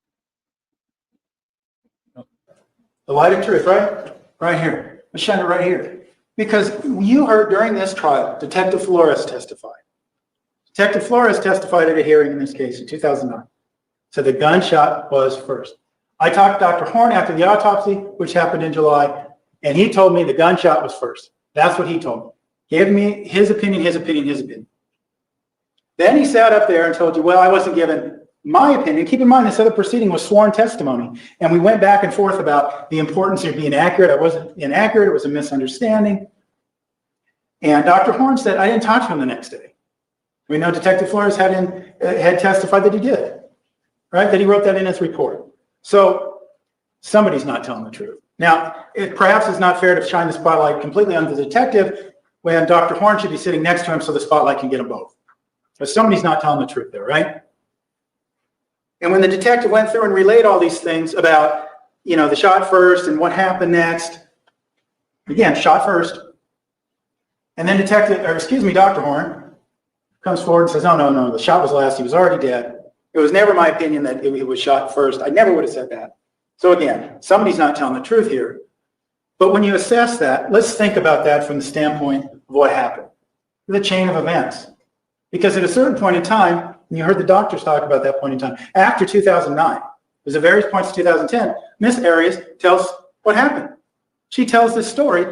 The light of truth, right? Right here. Let's shine it right here. Because you heard during this trial, Detective Flores testified. Detective Flores testified at a hearing in this case in 2009. So the gunshot was first. I talked to Dr. Horn after the autopsy, which happened in July, and he told me the gunshot was first. That's what he told me. He gave me his opinion, his opinion, his opinion. Then he sat up there and told you, well, I wasn't given my opinion. Keep in mind, this other proceeding was sworn testimony, and we went back and forth about the importance of being accurate. I wasn't inaccurate. It was a misunderstanding. And Dr. Horn said, I didn't talk to him the next day. We know Detective Flores had testified that he did, right? That he wrote that in his report. So somebody's not telling the truth. Now, it perhaps is not fair to shine the spotlight completely on the detective when Dr. Horn should be sitting next to him so the spotlight can get them both. But somebody's not telling the truth there, right? And when the detective went through and relayed all these things about, the shot first and what happened next, again, shot first. And then Dr. Horn comes forward and says, no, the shot was last. He was already dead. It was never my opinion that it was shot first. I never would have said that. So again, somebody's not telling the truth here. But when you assess that, let's think about that from the standpoint of what happened. The chain of events. Because at a certain point in time, and you heard the doctors talk about that point in time, after 2009, there's at various points in 2010, Miss Arias tells what happened. She tells this story,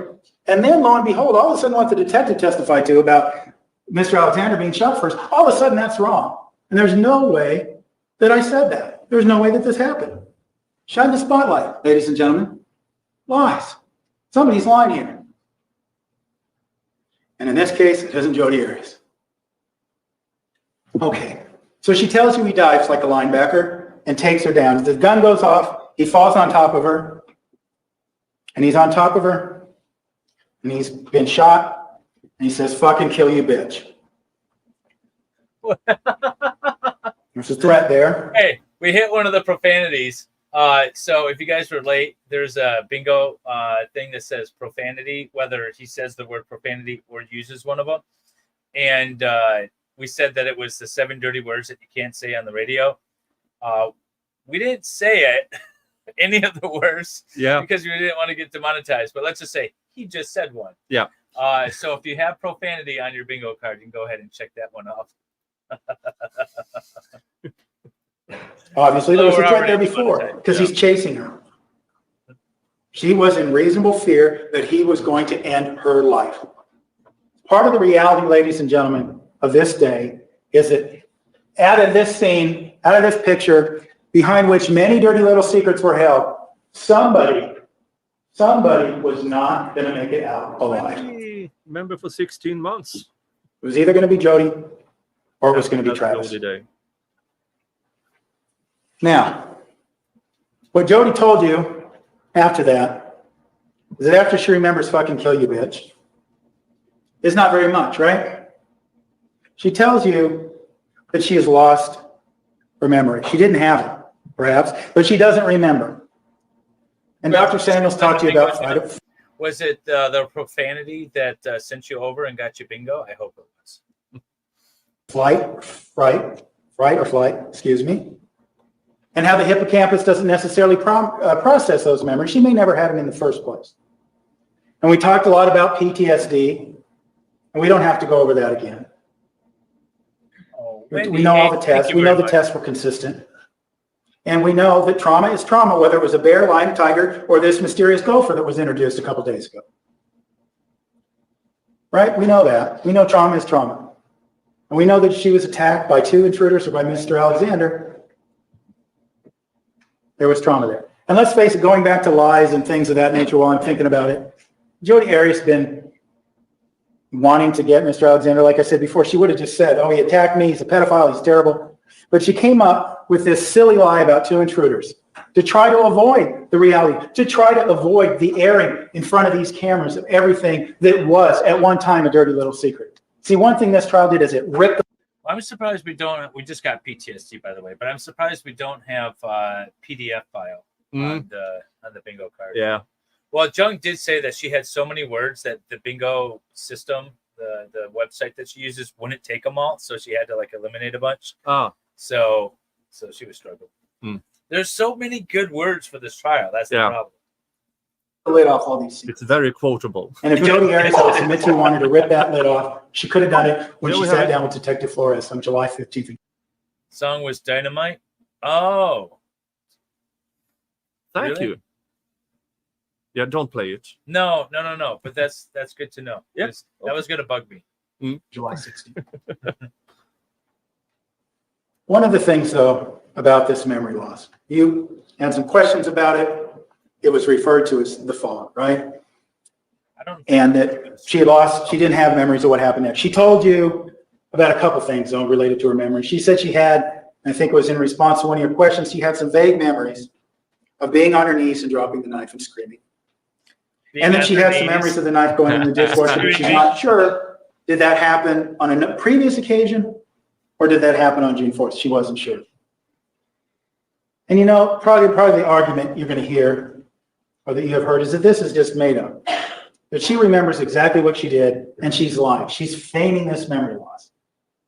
and then lo and behold, all of a sudden what the detective testified to about Mr. Alexander being shot first, all of a sudden that's wrong. And there's no way that I said that. There's no way that this happened. Shine the spotlight, ladies and gentlemen. Lies. Somebody's lying here. And in this case, it isn't Jodi Arias. Okay. So she tells you he dives like a linebacker and takes her down. The gun goes off. He falls on top of her. And he's on top of her. And he's been shot. And he says, fucking kill you, bitch. There's a threat there. Hey, we hit one of the profanities. So if you guys were late, there's a bingo thing that says profanity, whether he says the word profanity or uses one of them. And we said that it was the 7 dirty words that you can't say on the radio. We didn't say it. any of the words. Yeah. Because we didn't want to get demonetized. But let's just say he just said one. Yeah. So if you have profanity on your bingo card, you can go ahead and check that one off. Obviously, there was a we're threat already there before demonetized, because he's chasing her. She was in reasonable fear that he was going to end her life. Part of the reality, ladies and gentlemen, of this day is that out of this scene, out of this picture, behind which many dirty little secrets were held, somebody was not going to make it out alive. It Remember for 16 months. was either going to be Jodi or it was going to be That's Travis. Jodi Day. Now, what Jodi told you after that is that after she remembers fucking kill you, bitch, is not very much, right? She tells you that she has lost her memory. She didn't have it, perhaps, but she doesn't remember. And Dr. Samuels talked to you about... Was it the profanity that sent you over and got you bingo? I hope it was. Flight, excuse me. And how the hippocampus doesn't necessarily process those memories. She may never have them in the first place. And we talked a lot about PTSD, and we don't have to go over that again. Oh, we know all the tests. We know the tests were consistent. And we know that trauma is trauma, whether it was a bear, lion, tiger, or this mysterious gopher that was introduced a couple days ago. Right? We know that. We know trauma is trauma. And we know that she was attacked by 2 intruders or by Mr. Alexander. There was trauma there. And let's face it, going back to lies and things of that nature while I'm thinking about it, Jodi Arias has been wanting to get Mr. Alexander. Like I said before, she would have just said, oh, he attacked me, he's a pedophile, he's terrible. But she came up with this silly lie about 2 intruders to try to avoid the reality, to try to avoid the airing in front of these cameras of everything that was at one time a dirty little secret. See, one thing this trial did is it ripped the... I'm surprised we just got PTSD, by the way, but I'm surprised we don't have PDF file on the bingo card. Yeah. Well, Jung did say that she had so many words that the bingo system, the website that she uses, wouldn't take them all, so she had to like eliminate a bunch. Ah. So she was struggling. There's so many good words for this trial. That's the problem. Lid off all these secrets. It's very quotable. And if Jodi Arias, I would submit to you, wanted to rip that lid off, she could have done it when she sat down with Detective Flores on July 15th. Song was Dynamite. Oh. Thank you. Yeah, don't play it. No. But that's good to know. Yes. That was going to bug me. July 16th. One of the things, though, about this memory loss, you had some questions about it. It was referred to as the fog, right? And that she didn't have memories of what happened there. She told you about a couple things, though, related to her memory. She said she had, I think it was in response to one of your questions, she had some vague memories of being on her knees and dropping the knife and screaming. And then she had some memories of the knife going in the dishwasher, but she's not sure. Did that happen on a previous occasion, or did that happen on June 4th? She wasn't sure. And you know, probably the argument you're going to hear, or that you have heard, is that this is just made up. That she remembers exactly what she did, and she's lying. She's feigning this memory loss.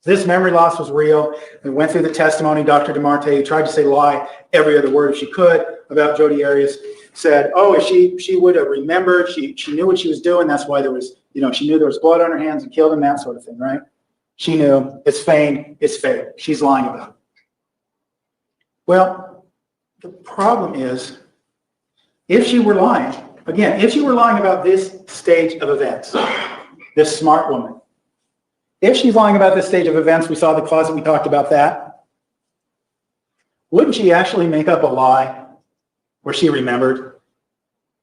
This memory loss was real. We went through the testimony. Dr. DeMarte tried to say lie every other word if she could about Jodi Arias. Said, oh, she would have remembered. She knew what she was doing. That's why there was, she knew there was blood on her hands and killed him, that sort of thing, right? She knew. It's feigned. It's fake. She's lying about it. Well, the problem is, if she were lying about this stage of events, this smart woman, if she's lying about this stage of events, we saw the closet, we talked about that, wouldn't she actually make up a lie where she remembered,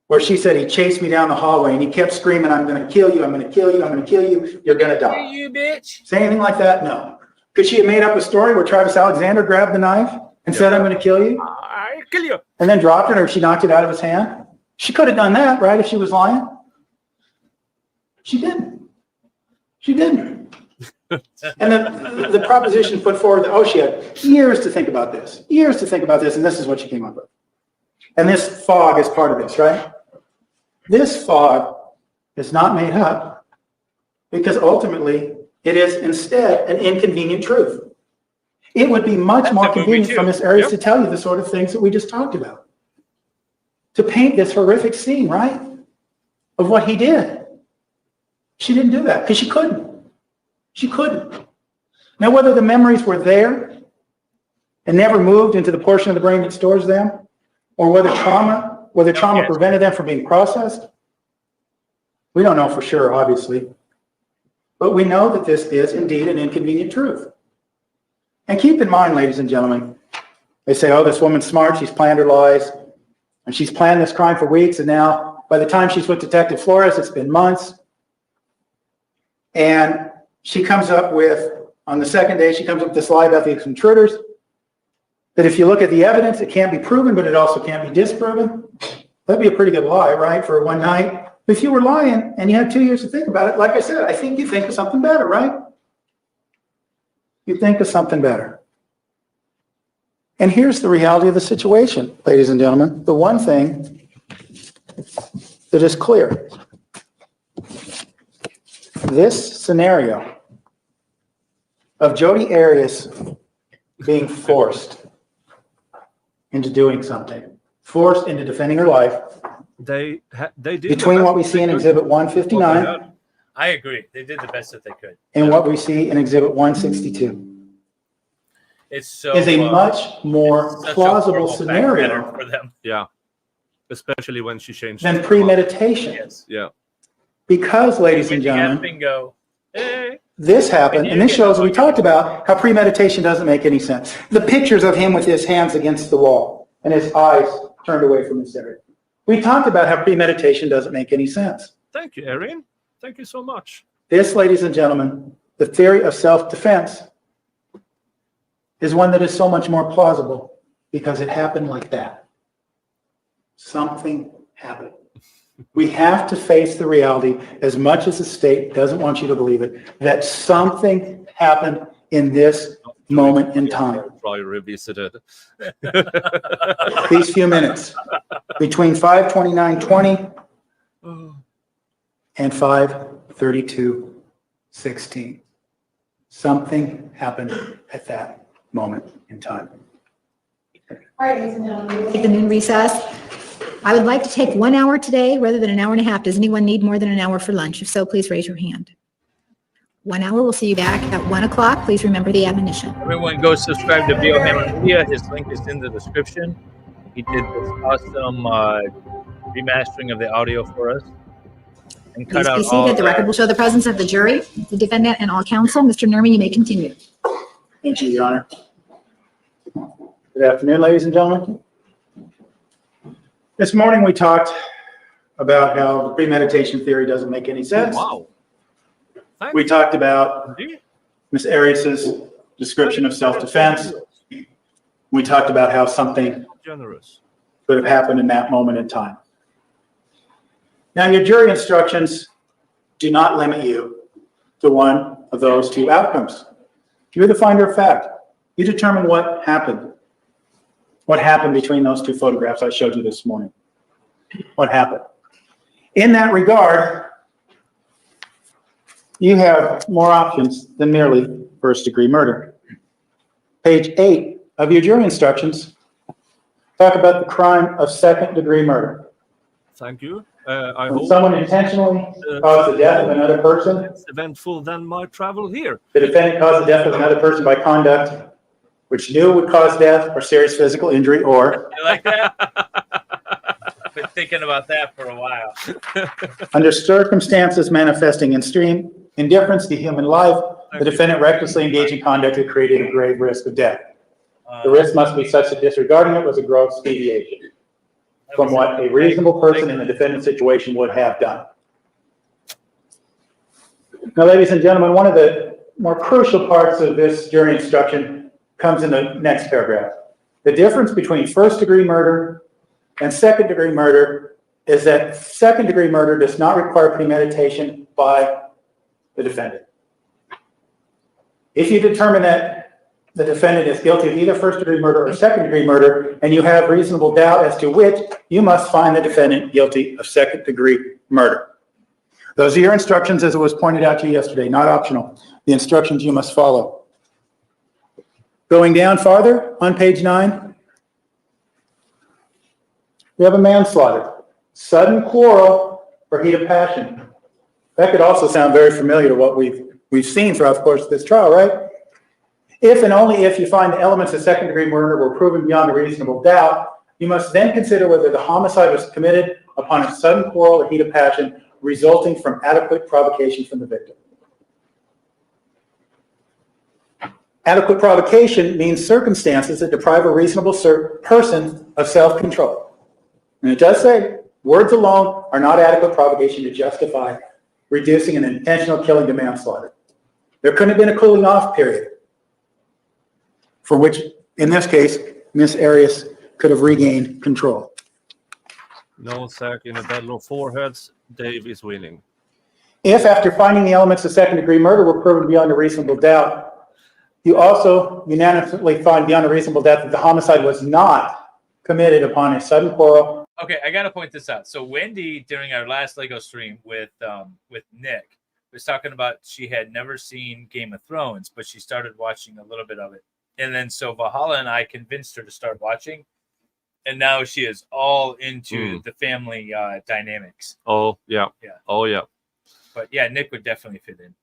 where she said, he chased me down the hallway and he kept screaming, I'm going to kill you, I'm going to kill you, I'm going to kill you, you're going to die. You bitch. Say anything like that? No. Could she have made up a story where Travis Alexander grabbed the knife and said, I'm going to kill you? I'll kill you. And then dropped it, or she knocked it out of his hand? She could have done that, right, if she was lying? She didn't. She didn't. And the proposition put forward that, she had years to think about this, and this is what she came up with. And this fog is part of this, right? This fog is not made up because ultimately it is instead an inconvenient truth. It would be much more convenient for Ms. Arias to tell you the sort of things that we just talked about. to paint this horrific scene, right? Of what he did. She didn't do that because she couldn't. She couldn't. Now, whether the memories were there and never moved into the portion of the brain that stores them, or whether trauma prevented them from being processed, we don't know for sure, obviously. But we know that this is indeed an inconvenient truth. And keep in mind, ladies and gentlemen, they say, oh, this woman's smart, she's planned her lies, and she's planned this crime for weeks, and now by the time she's with Detective Flores, it's been months. And she comes up with, on the second day, she comes up with this lie about the intruders, that if you look at the evidence, it can't be proven, but it also can't be disproven. That'd be a pretty good lie, right, for one night. If you were lying and you had 2 years to think about it, like I said, I think you think of something better, right? You think of something better. And here's the reality of the situation, ladies and gentlemen. The one thing that is clear. This scenario of Jodi Arias being forced into doing something, forced into defending her life, They did between what we see in Exhibit 159 I agree. They did the best that they could. and what we see in Exhibit 162 It's so is a much more such a plausible horrible scenario backpatter for them. Yeah, especially when she changed. than premeditation. Yes. Yeah. Because, ladies and When you have gentlemen, bingo. Hey. this happened, and this shows, we talked about how premeditation doesn't make any sense. The pictures of him with his hands against the wall and his eyes turned away from this area. We talked about how premeditation doesn't make any sense. Thank you, Erin. Thank you so much. This, ladies and gentlemen, the theory of self-defense is one that is so much more plausible because it happened like that. Something happened. We have to face the reality, as much as the state doesn't want you to believe it, that something happened in this moment in time. Try revisited. These few minutes between 5:29:20 and 5:32:16. Something happened at that moment in time. All right, ladies and gentlemen, take the noon recess. I would like to take 1 hour today rather than an hour and a half. Does anyone need more than an hour for lunch? If so, please raise your hand. 1 hour. We'll see you back at 1 o'clock. Please remember the admonition. Everyone go subscribe to Vielhammer Media. His link is in the description. He did this awesome remastering of the audio for us. And cut Please out be all seated. The record will show the presence of the jury, the defendant, and all counsel. Mr. Nerman, you may continue. Thank you, Your Honor. Good afternoon, ladies and gentlemen. This morning we talked about how the premeditation theory doesn't make any sense. Wow. Thank We talked about you. Ms. Arias's description of self-defense. We talked about how something Generous. could have happened in that moment in time. Now, your jury instructions do not limit you to one of those two outcomes. You're the finder of fact. You determine what happened. What happened between those two photographs I showed you this morning? What happened? In that regard, you have more options than merely first-degree murder. Page 8 of your jury instructions talk about the crime of second-degree murder. Thank you. I When hope someone intentionally caused the death of another person, it's eventful than my travel here. the defendant caused the death of another person by conduct which knew would cause death or serious physical injury, or You like that? I've been thinking about that for a while. under circumstances manifesting extreme indifference to human life, the defendant recklessly engaged in conduct that created a grave risk of death. The risk must be such that disregarding it was a gross deviation from what a reasonable person in the defendant's situation would have done. Now, ladies and gentlemen, one of the more crucial parts of this jury instruction comes in the next paragraph. The difference between first-degree murder and second-degree murder is that second-degree murder does not require premeditation by the defendant. If you determine that the defendant is guilty of either first-degree murder or second-degree murder, and you have reasonable doubt as to which, you must find the defendant guilty of second-degree murder. Those are your instructions, as it was pointed out to you yesterday, not optional. The instructions you must follow. Going down farther on page 9, We have a manslaughter, sudden quarrel or heat of passion. That could also sound very familiar to what we've seen throughout the course of this trial, right? If and only if you find the elements of second-degree murder were proven beyond a reasonable doubt, you must then consider whether the homicide was committed upon a sudden quarrel or heat of passion resulting from adequate provocation from the victim. Adequate provocation means circumstances that deprive a reasonable person of self-control. And it does say words alone are not adequate provocation to justify reducing an intentional killing to manslaughter. There couldn't have been a cooling off period for which, in this case, Miss Arias could have regained control. No, Zach, in a battle of foreheads, Dave is winning. If, after finding the elements of second-degree murder were proven beyond a reasonable doubt, you also unanimously find beyond a reasonable doubt that the homicide was not committed upon a sudden quarrel. Okay, I got to point this out. So Wendy, during our last Lego stream with Nick, was talking about she had never seen Game of Thrones, but she started watching a little bit of it. And then so Valhalla and I convinced her to start watching. And now she is all into the family dynamics. Oh, yeah. Yeah. Oh, yeah. But yeah, Nick would definitely fit in.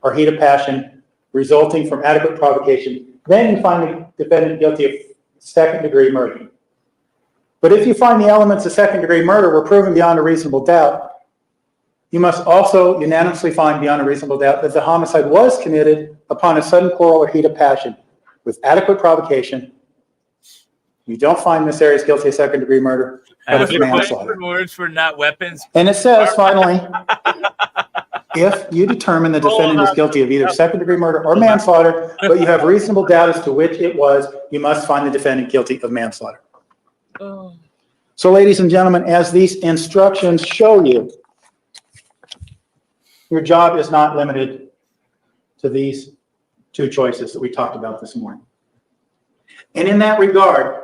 Or heat of passion resulting from adequate provocation. Then you find the defendant guilty of second-degree murder. But if you find the elements of second-degree murder were proven beyond a reasonable doubt, you must also unanimously find beyond a reasonable doubt that the homicide was committed upon a sudden quarrel or heat of passion with adequate provocation. You don't find Miss Arias guilty of second-degree murder, but of manslaughter. Words for not weapons. And it says, finally, if you determine the defendant is guilty of either second-degree murder or manslaughter, but you have reasonable doubt as to which it was, you must find the defendant guilty of manslaughter. So, ladies and gentlemen, as these instructions show you, your job is not limited to these two choices that we talked about this morning. And in that regard,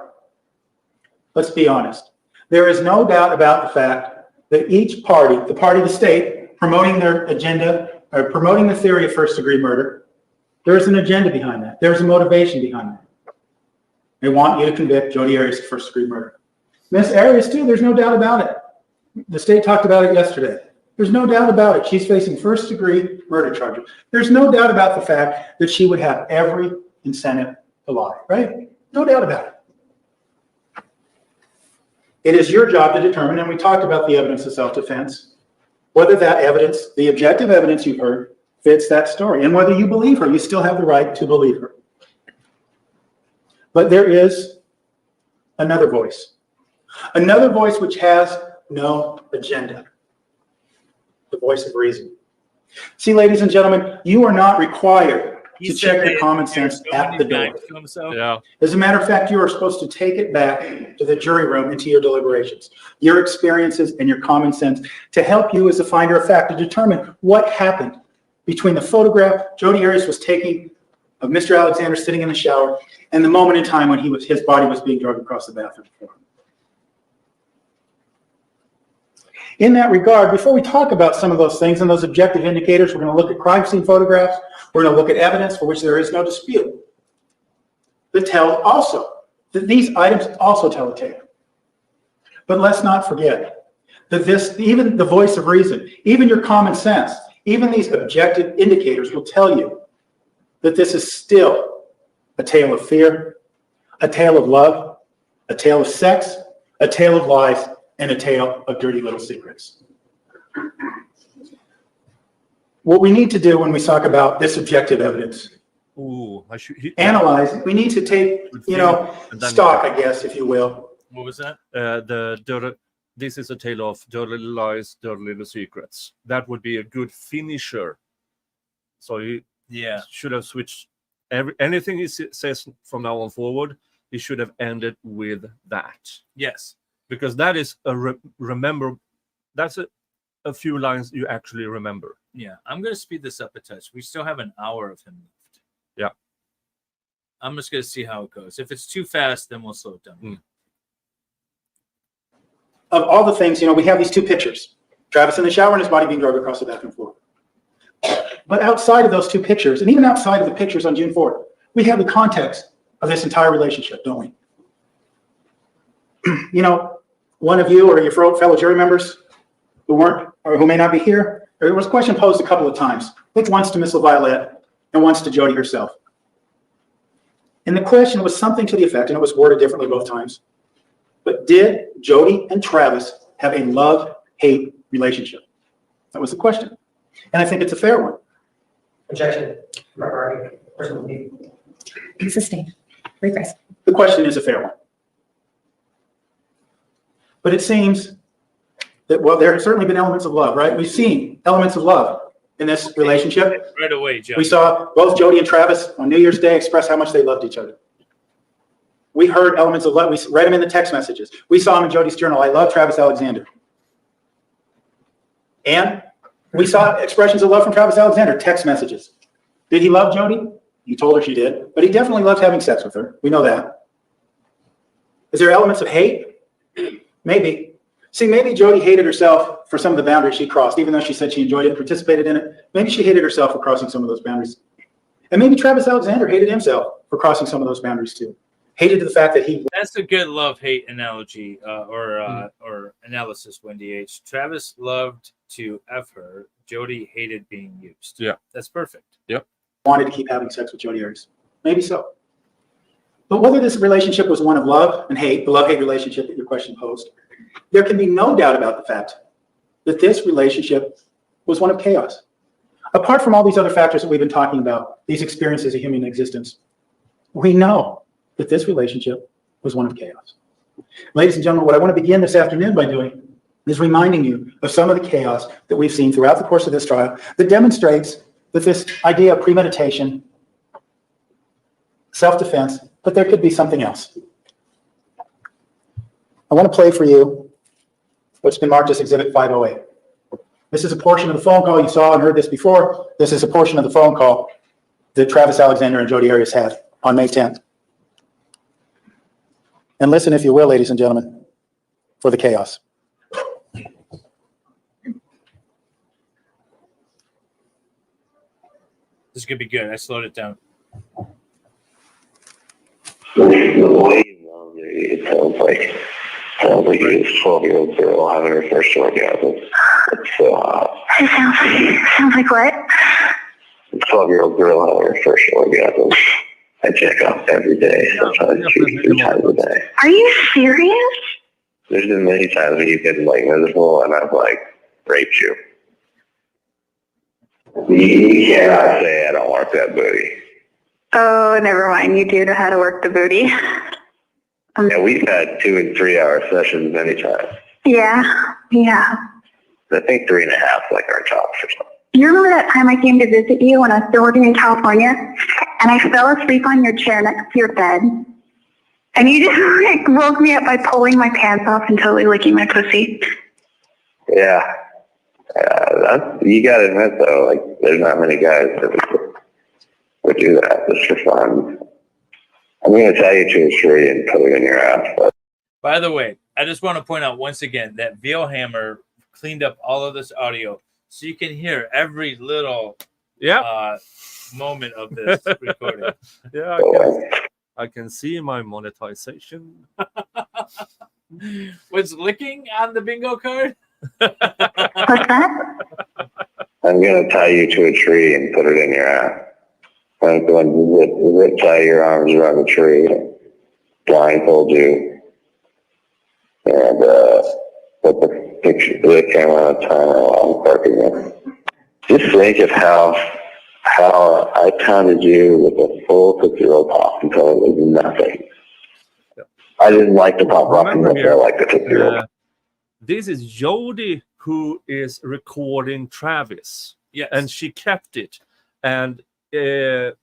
let's be honest, there is no doubt about the fact that each party, the party of the state, promoting their agenda, or promoting the theory of first-degree murder, there is an agenda behind that. There's a motivation behind that. They want you to convict Jodi Arias of first-degree murder. Miss Arias, too, there's no doubt about it. The state talked about it yesterday. There's no doubt about it. She's facing first-degree murder charges. There's no doubt about the fact that she would have every incentive to lie, right? No doubt about it. It is your job to determine, and we talked about the evidence of self-defense, whether that evidence, the objective evidence you've heard, fits that story. And whether you believe her, you still have the right to believe her. But there is another voice which has no agenda. The voice of reason. See, ladies and gentlemen, you are not required to check your common sense at the door. Yeah. As a matter of fact, you are supposed to take it back to the jury room into your deliberations, your experiences and your common sense to help you as a finder of fact to determine what happened between the photograph Jodi Arias was taking of Mr. Alexander sitting in the shower and the moment in time when his body was being dragged across the bathroom floor. In that regard, before we talk about some of those things and those objective indicators, we're going to look at crime scene photographs. We're going to look at evidence for which there is no dispute. That these items also tell a tale. But let's not forget that even the voice of reason, even your common sense, even these objective indicators will tell you that this is still a tale of fear, a tale of love, a tale of sex, a tale of lies, and a tale of dirty little secrets. What we need to do when we talk about this objective evidence, analyze, we need to take, stock, I guess, if you will. What was that? This is a tale of dirty little lies, dirty little secrets. That would be a good finisher. So you should have switched anything he says from now on forward. He should have ended with that. Yes. Because that is remember. That's a few lines you actually remember. Yeah, I'm going to speed this up a touch. We still have an hour of him left. Yeah. I'm just going to see how it goes. If it's too fast, then we'll slow it down. Of all the things, we have these two pictures. Travis in the shower and his body being dragged across the bathroom floor. But outside of those two pictures, and even outside of the pictures on June 4th, we have the context of this entire relationship, don't we? you know, one of you or your fellow jury members who weren't or who may not be here, there was a question posed a couple of times. I think once to Miss LaViolette and once to Jodi herself. And the question was something to the effect, and it was worded differently both times, but did Jodi and Travis have a love-hate relationship? That was the question. And I think it's a fair one. Objection. Sustained. Rephrase. The question is a fair one. But it seems that, well, there have certainly been elements of love, right? We've seen elements of love in this relationship. Right away, John. We saw both Jodi and Travis on New Year's Day express how much they loved each other. We heard elements of love. We read them in the text messages. We saw them in Jodi's journal. I love Travis Alexander. And we saw expressions of love from Travis Alexander, text messages. Did he love Jodi? He told her she did, but he definitely loved having sex with her. We know that. Is there elements of hate? Maybe. See, maybe Jodi hated herself for some of the boundaries she crossed, even though she said she enjoyed it and participated in it. Maybe she hated herself for crossing some of those boundaries. And maybe Travis Alexander hated himself for crossing some of those boundaries too. Hated the fact that he... That's a good love-hate analogy or analysis, Wendy H. Travis loved to F her. Jodi hated being used. Yeah. That's perfect. Yep. wanted to keep having sex with Jodi Arias. Maybe so. But whether this relationship was one of love and hate, the love-hate relationship that your question posed, there can be no doubt about the fact that this relationship was one of chaos. Apart from all these other factors that we've been talking about, these experiences of human existence, we know that this relationship was one of chaos. Ladies and gentlemen, what I want to begin this afternoon by doing is reminding you of some of the chaos that we've seen throughout the course of this trial that demonstrates that this idea of premeditation, self-defense, but there could be something else. I want to play for you what's been marked as Exhibit 508. This is a portion of the phone call. You saw and heard this before. This is a portion of the phone call that Travis Alexander and Jodi Arias had on May 10th. And listen, if you will, ladies and gentlemen, for the chaos. This is going to be good. I slowed it down. The way you love it, it sounds like you're this 12-year-old girl having her first orgasm. It's so hot. It sounds like what? A 12-year-old girl having her first orgasm. I check off every day, sometimes 2-3 times a day. Are you serious? There's been many times when you've been like miserable and I've like raped you. You cannot say I don't want that booty. Oh, never mind. You do know how to work the booty. Yeah, we've had 2 and 3 hour sessions many times. Yeah. I think 3.5 like our tops or something. You remember that time I came to visit you when I was still working in California? And I fell asleep on your chair next to your bed. And you just like woke me up by pulling my pants off and totally licking my pussy. Yeah. You gotta admit though, like there's not many guys that would do that just for fun. I'm gonna tell you to a tree and put it in your ass. But By the way, I just want to point out once again that Vielhammer cleaned up all of this audio so you can hear every little moment of this recording. Yeah, I can see my monetization. Was licking on the bingo card? What's that? I'm gonna tie you to a tree and put it in your ass. I'm going to tie your arms around the tree, blindfold you, and put the camera on a timer while I'm parking it. Just think of how I pounded you with a full 6-year-old pop until it was nothing. I didn't like the pop rock until I liked the 6-year-old. This is Jodi who is recording Travis. Yes. And she kept it. And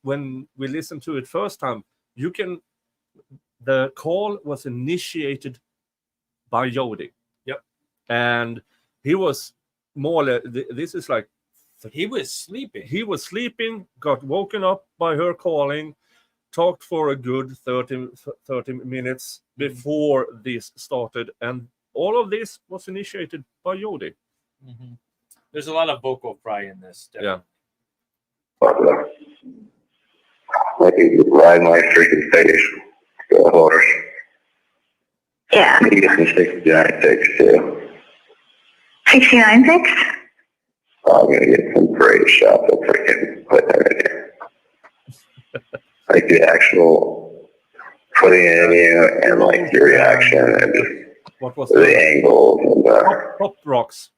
when we listened to it first time, the call was initiated by Jodi. Yep. And he was more or less, this is like, he was sleeping. He was sleeping, got woken up by her calling, talked for a good 30 minutes before this started. And all of this was initiated by Jodi. Mm-hmm. There's a lot of vocal fry in this. Definitely. Yeah. Like you could ride my freaking face. Go horse. Yeah. You get some 69 pics too. 69 pics? I'm gonna get some great shots of freaking put that in here. Like the actual putting it in you and like your reaction and just What was the that? angles and Pop rocks.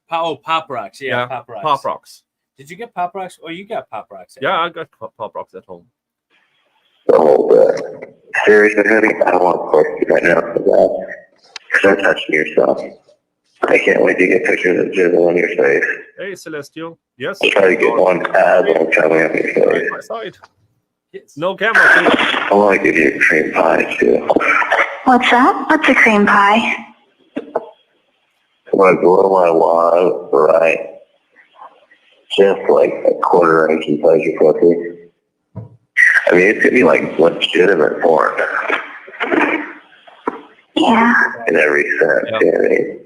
Pop rocks. Yeah, pop rocks. Pop rocks. Did you get pop rocks? Oh, you got pop rocks. Yeah, I got pop rocks at home. the whole bit. Seriously, honey, I don't want to post you right now for that. Because I'm touching yourself. I can't wait to get pictures of jizzle on your face. Hey, Celestial. Yes. Try to get one tab on coming on your Side face. by side. Yes. No camera, please. I want to give you a cream pie too. What's that? What's a cream pie? I'm going to blow my wad right. Just like a quarter inch inside your pussy. I mean, it's going to be like legitimate porn. Yeah. In every sense. Yeah. You know what I mean?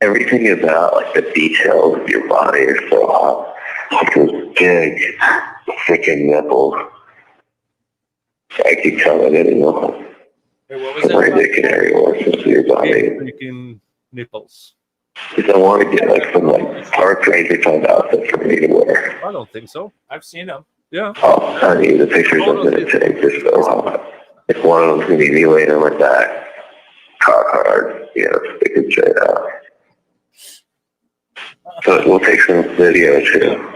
Everything about like the details of your body are so hot. Like those big freaking nipples. I keep coming in and out. Hey, what was My that? dick and every orifice of your body. Freaking nipples. Because I want to get like some like Park Ranger type outfit for me to wear. I don't think so. I've seen them. Yeah. Oh, honey, the pictures I'm going to take are so hot. If one of them's going to be me laying on my back, cock hard, you know, stick it straight out. So we'll take some video too.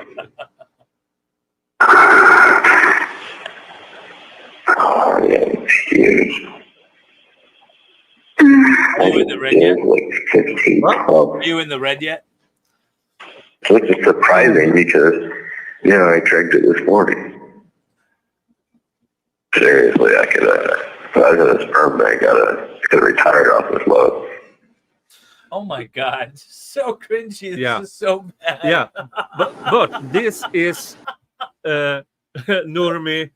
Oh, yeah, it's huge. Are you in the red yet? Like 15 clubs. Are you in the red yet? Which is surprising because, you know, I dragged it this morning. Seriously, I could, if I was at a sperm bank, I could have retired off this load. Oh my God. So cringy. This Yeah. is so bad. Yeah. But this is Nurmi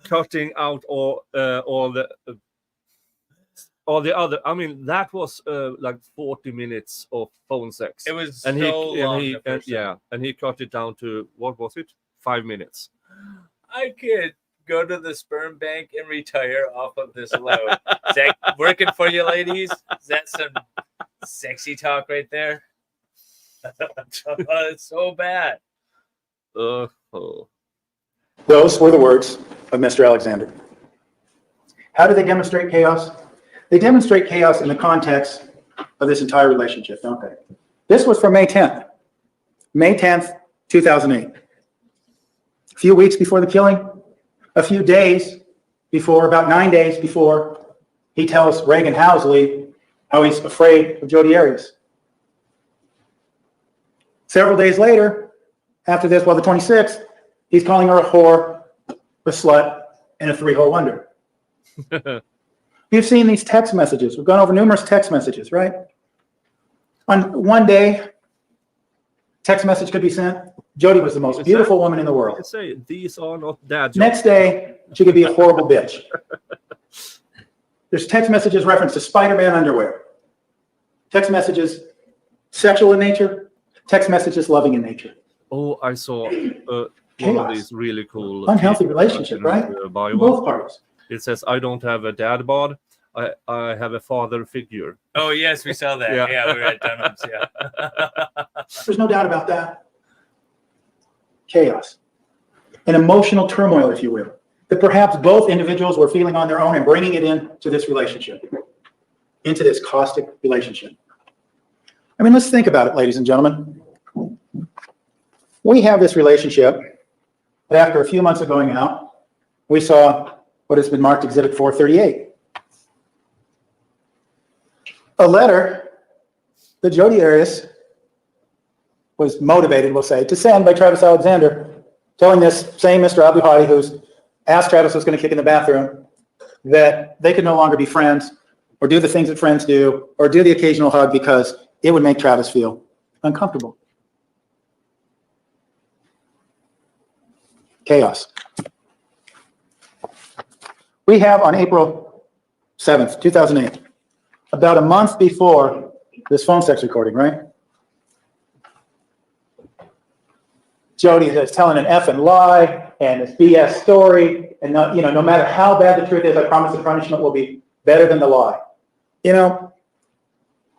cutting out all the other. I mean, that was like 40 minutes of phone sex. It was and so long. he the first time. and he cut it down to, what was it, 5 minutes. I could go to the sperm bank and retire off of this load. Is that working for you, ladies? Is that some sexy talk right there? It's so bad. Oh. Those were the words of Mr. Alexander. How do they demonstrate chaos? They demonstrate chaos in the context of this entire relationship, don't they? This was from May 10th. May 10th, 2008. A few weeks before the killing, a few days before, about 9 days before, he tells Reagan Housley how he's afraid of Jodi Arias. Several days later, after this, well, the 26th, he's calling her a whore, a slut, and a three-hole wonder. You've seen these text messages. We've gone over numerous text messages, right? On one day, text message could be sent. Jodi was the most beautiful woman in the world. I say these are not dad jokes. Next day, she could be a horrible bitch. There's text messages reference to Spider-Man underwear. Text messages sexual in nature. Text messages loving in nature. Oh, I saw one Chaos. of these really cool Unhealthy relationship, right? Bio Both parties. It says, I don't have a dad bod. I have a father figure. Oh, yes, we saw that. Yeah. Yeah, we were at Dunham's. Yeah. There's no doubt about that. Chaos. An emotional turmoil, if you will, that perhaps both individuals were feeling on their own and bringing it into this relationship, into this caustic relationship. I mean, let's think about it, ladies and gentlemen. We have this relationship that after a few months of going out, we saw what has been marked Exhibit 438. A letter that Jodi Arias was motivated, we'll say, to send by Travis Alexander, telling this same Mr. Abu Hadi, who's asked Travis was going to kick in the bathroom, that they could no longer be friends or do the things that friends do or do the occasional hug because it would make Travis feel uncomfortable. Chaos. We have on April 7th, 2008, about a month before this phone sex recording, right? Jodi is telling an effing lie and this BS story, and no matter how bad the truth is, I promise the punishment will be better than the lie. you know,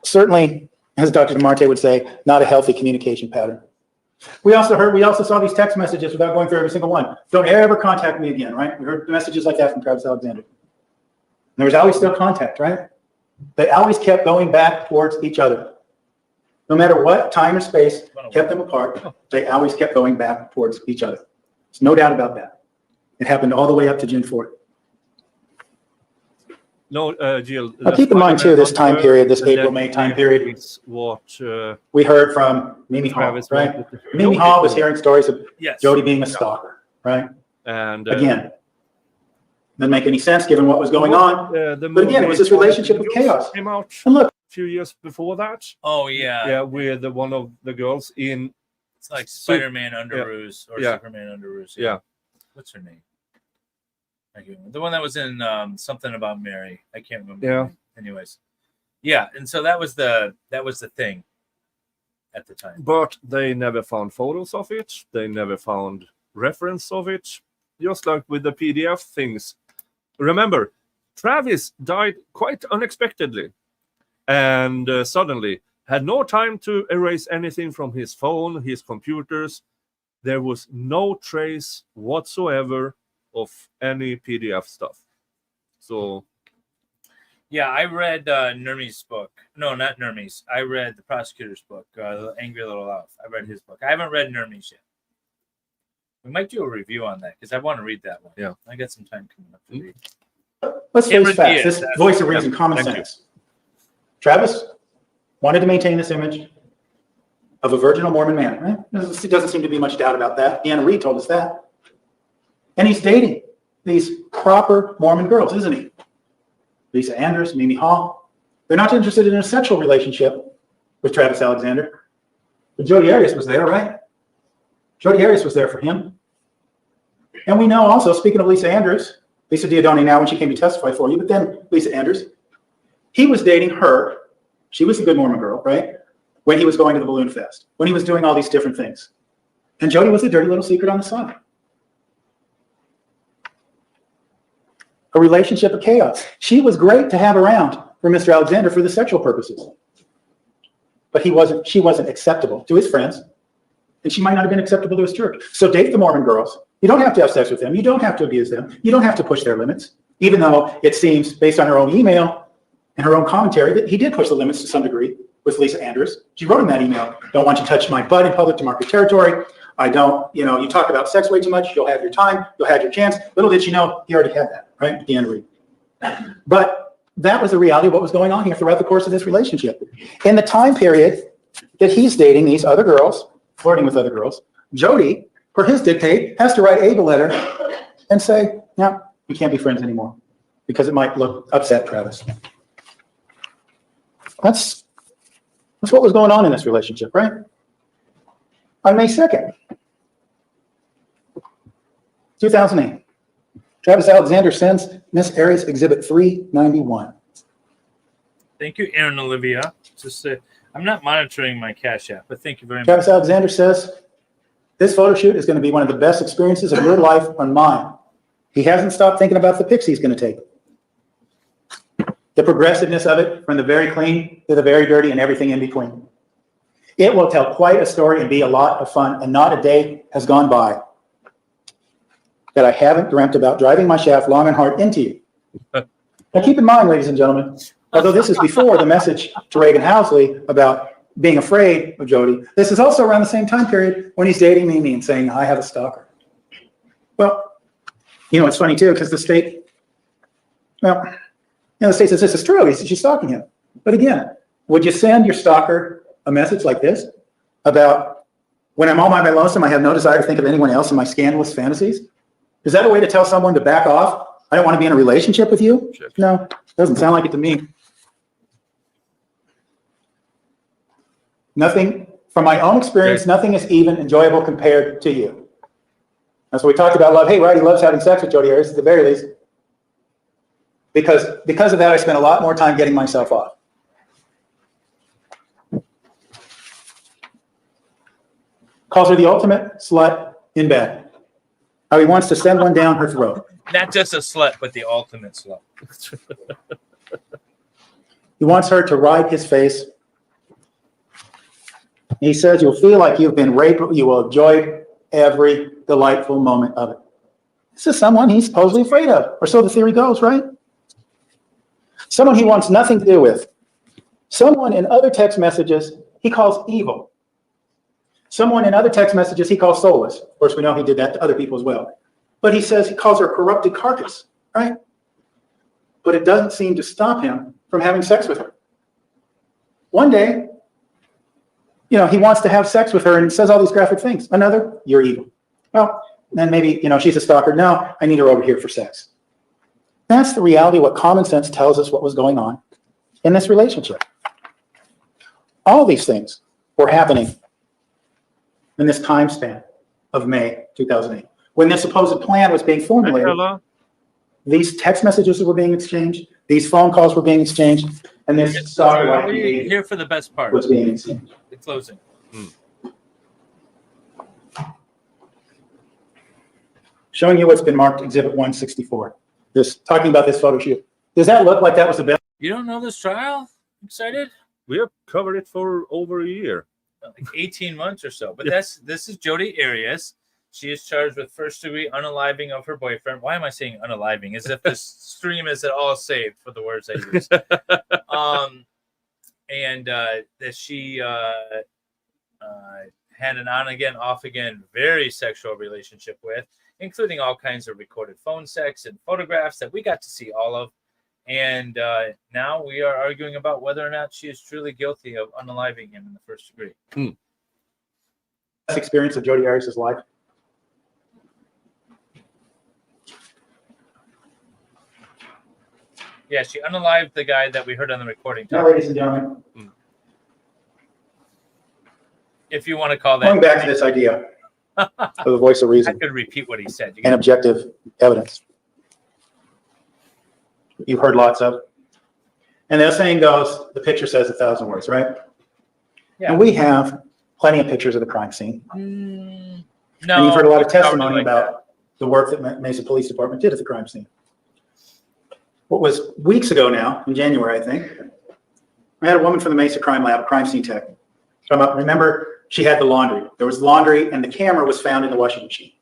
certainly, as Dr. DeMarte would say, not a healthy communication pattern. We also saw these text messages without going through every single one. Don't ever contact me again, right? We heard messages like that from Travis Alexander. There was always still contact, right? They always kept going back towards each other. No matter what time or space kept them apart, they always kept going back towards each other. There's no doubt about that. It happened all the way up to June 4th. No, Jill. Now keep in mind too, this time period, this April-May time period, is what we heard from Mimi Hall, Travis right? wanted to- Mimi Hall was hearing stories of Yes. Jodi being a stalker, right? and Again, didn't make any sense given what was going on. the But again, it was this relationship of chaos. Came out And look, a few years before that. Oh yeah. Yeah, with one of the girls in. It's like Spider-Man Underoos or Yeah. Superman Underoos. Yeah. What's her name? I can't remember. The one that was in something about Mary. I can't remember. Yeah. her name. Anyways. Yeah, and so that was the thing at the time. But they never found photos of it. They never found reference of it. Just like with the PDF things. Remember, Travis died quite unexpectedly, and suddenly had no time to erase anything from his phone, his computers. There was no trace whatsoever of any PDF stuff. So, Yeah, I read Nermi's book. No, not Nermi's. I read the prosecutor's book, The Angry Little Elf. I read his book. I haven't read Nermi's yet. We might do a review on that because I want to read that one. Yeah. I got some time coming up to read. let's face Cameron facts. Diaz, This that's- voice of reason, common Thank you. sense. Travis wanted to maintain this image of a virginal Mormon man, right? There doesn't seem to be much doubt about that. Deanna Reed told us that. And he's dating these proper Mormon girls, isn't he? Lisa Andrews, Mimi Hall. They're not interested in a sexual relationship with Travis Alexander. But Jodi Arias was there, right? Jodi Arias was there for him. And we know also, speaking of Lisa Andrews, Lisa Diodoni now when she came to testify for you, but then Lisa Andrews, he was dating her. She was a good Mormon girl, right? When he was going to the Balloon Fest, when he was doing all these different things. And Jodi was a dirty little secret on the side. A relationship of chaos. She was great to have around for Mr. Alexander for the sexual purposes. But she wasn't acceptable to his friends, and she might not have been acceptable to his church. So date the Mormon girls. You don't have to have sex with them. You don't have to abuse them. You don't have to push their limits, even though it seems, based on her own email and her own commentary, that he did push the limits to some degree with Lisa Andrews. She wrote in that email, don't want you to touch my butt in public to mark your territory. I don't, you talk about sex way too much. You'll have your time. You'll have your chance. Little did you know, he already had that, right? Deanna Reed. But that was the reality of what was going on here throughout the course of this relationship. In the time period that he's dating these other girls, flirting with other girls, Jodi, for his dictate, has to write Abe a letter and say, no, we can't be friends anymore because it might upset Travis. That's what was going on in this relationship, right? On May 2nd, 2008, Travis Alexander sends Miss Arias Exhibit 391. Thank you, Aaron Olivia. Just I'm not monitoring my Cash App, but thank you very much. Travis Alexander says, this photo shoot is going to be one of the best experiences of your life and mine. He hasn't stopped thinking about the pics he's going to take. The progressiveness of it, from the very clean to the very dirty and everything in between. It will tell quite a story and be a lot of fun, and not a day has gone by that I haven't dreamt about driving my shaft long and hard into you. Now keep in mind, ladies and gentlemen, although this is before the message to Reagan Housley about being afraid of Jodi, this is also around the same time period when he's dating Mimi and saying, I have a stalker. Well, it's funny too, because the state says this is true, she's stalking him. But again, would you send your stalker a message like this about when I'm all by my lonesome, I have no desire to think of anyone else in my scandalous fantasies? Is that a way to tell someone to back off? I don't want to be in a relationship with you? No, doesn't sound like it to me. Nothing, from my own experience, nothing is even enjoyable compared to you. That's what we talked about love. Hey, right, he loves having sex with Jodi Arias at the very least. Because of that, I spent a lot more time getting myself off. Calls her the ultimate slut in bed. How he wants to send one down her throat. Not just a slut, but the ultimate slut. He wants her to ride his face. He says, you'll feel like you've been raped. You will enjoy every delightful moment of it. This is someone he's supposedly afraid of, or so the theory goes, right? Someone he wants nothing to do with. Someone in other text messages he calls evil. Someone in other text messages he calls soulless. Of course, we know he did that to other people as well. But he says he calls her a corrupted carcass, right? But it doesn't seem to stop him from having sex with her. One day, he wants to have sex with her and says all these graphic things. Another, you're evil. Well, then maybe, she's a stalker. No, I need her over here for sex. That's the reality, what common sense tells us what was going on in this relationship. All these things were happening in this time span of May 2008. When this supposed plan was being formulated, these text messages were being exchanged, these phone calls were being exchanged, and this stalker-like behavior here for the best part. was being exchanged. The closing. Showing you what's been marked Exhibit 164. Talking about this photo shoot. Does that look like that was the best? You don't know this trial? Excited? We have covered it for over a year. Like 18 months or so. But this is Jodi Arias. She is charged with first-degree unaliving of her boyfriend. Why am I saying unaliving? As if this stream is at all saved for the words I use. That she had an on-again, off-again, very sexual relationship with, including all kinds of recorded phone sex and photographs that we got to see all of. And now we are arguing about whether or not she is truly guilty of unaliving him in the first degree. Best experience of Jodi Arias' life? Yeah, she unalived the guy that we heard on the recording. Now, ladies and gentlemen, If you want to call that. going back to this idea of the voice of I reason could repeat what he said. and objective evidence. You've heard lots of. And the saying goes, the picture says 1,000 words, right? Yeah. And we have plenty of pictures of the crime scene. No. And you've heard a lot of testimony like about the work that Mesa Police Department did at the crime scene. What was weeks ago now, in January, I think, I had a woman from the Mesa Crime Lab, a crime scene tech. Remember, she had the laundry. There was laundry, and the camera was found in the washing machine.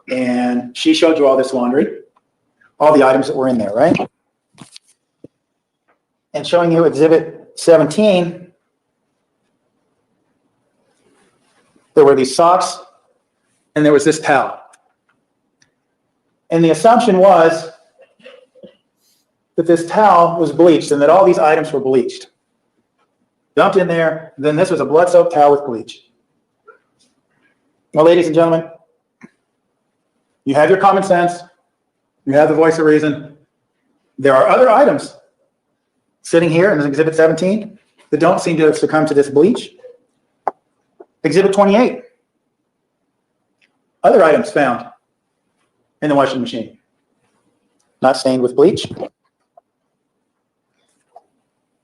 And she showed you all this laundry, all the items that were in there, right? And showing you Exhibit 17, there were these socks, and there was this towel. And the assumption was that this towel was bleached and that all these items were bleached. Dumped in there, then this was a blood-soaked towel with bleach. Well, ladies and gentlemen, you have your common sense, you have the voice of reason. There are other items sitting here in Exhibit 17 that don't seem to have succumbed to this bleach. Exhibit 28, other items found in the washing machine, not stained with bleach.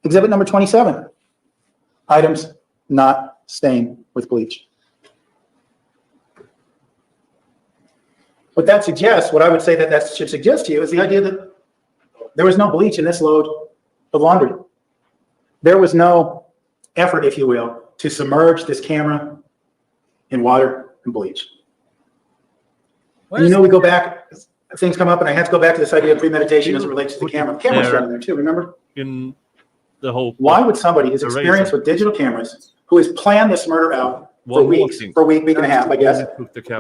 Exhibit number 27, items not stained with bleach. What that suggests, what I would say that should suggest to you, is the idea that there was no bleach in this load of laundry. There was no effort, if you will, to submerge this camera in water and bleach. You know, we go back, things come up, and I have to go back to this idea of premeditation as it relates to the camera. The camera's down there too, remember? In the whole. Why would somebody who's experienced with digital cameras, who has planned this murder out for weeks, for a week and a half, I guess,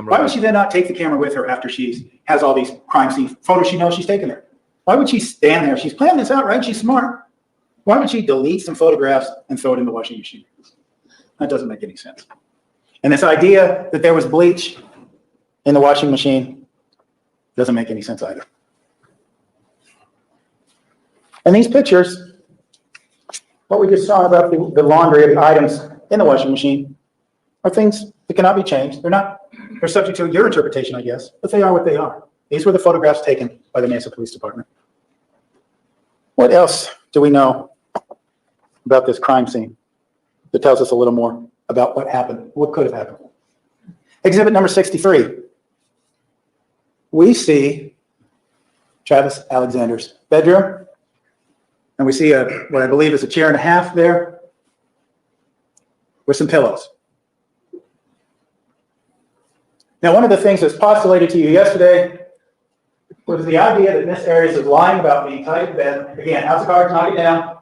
why would she then not take the camera with her after she has all these crime scene photos she knows she's taken there? Why would she stand there? She's planned this out, right? She's smart. Why would she delete some photographs and throw it in the washing machine? That doesn't make any sense. And this idea that there was bleach in the washing machine doesn't make any sense either. And these pictures, what we just saw about the laundry of the items in the washing machine, are things that cannot be changed. They're subject to your interpretation, I guess, but they are what they are. These were the photographs taken by the Mesa Police Department. What else do we know about this crime scene that tells us a little more about what happened, what could have happened? Exhibit number 63. We see Travis Alexander's bedroom And we see what I believe is a chair and a half there with some pillows. Now, one of the things that's postulated to you yesterday was the idea that Miss Arias is lying about being tied to bed. Again, House of Cards, knock it down.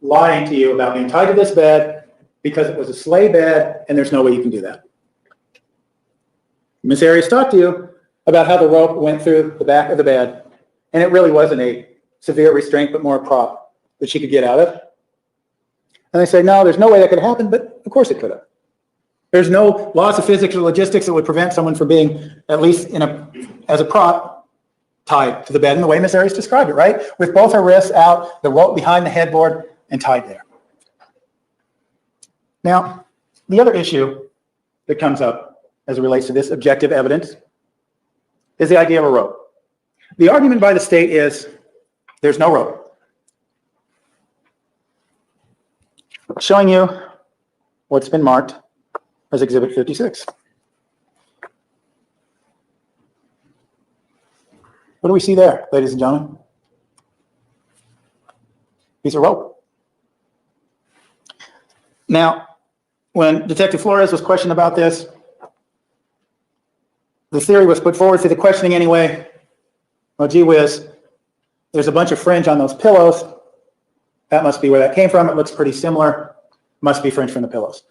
Lying to you about being tied to this bed because it was a sleigh bed and there's no way you can do that. Miss Arias talked to you about how the rope went through the back of the bed, and it really wasn't a severe restraint, but more a prop that she could get out of. And they say, no, there's no way that could happen, but of course it could have. There's no laws of physics or logistics that would prevent someone from being, at least as a prop, tied to the bed in the way Miss Arias described it, right? With both her wrists out, the rope behind the headboard, and tied there. Now, the other issue that comes up as it relates to this objective evidence is the idea of a rope. The argument by the state is there's no rope. Showing you what's been marked as Exhibit 56. What do we see there, ladies and gentlemen? Piece of rope. Now, when Detective Flores was questioned about this, the theory was put forward through the questioning anyway. Well, gee whiz, there's a bunch of fringe on those pillows. That must be where that came from. It looks pretty similar. Must be fringe from the pillows.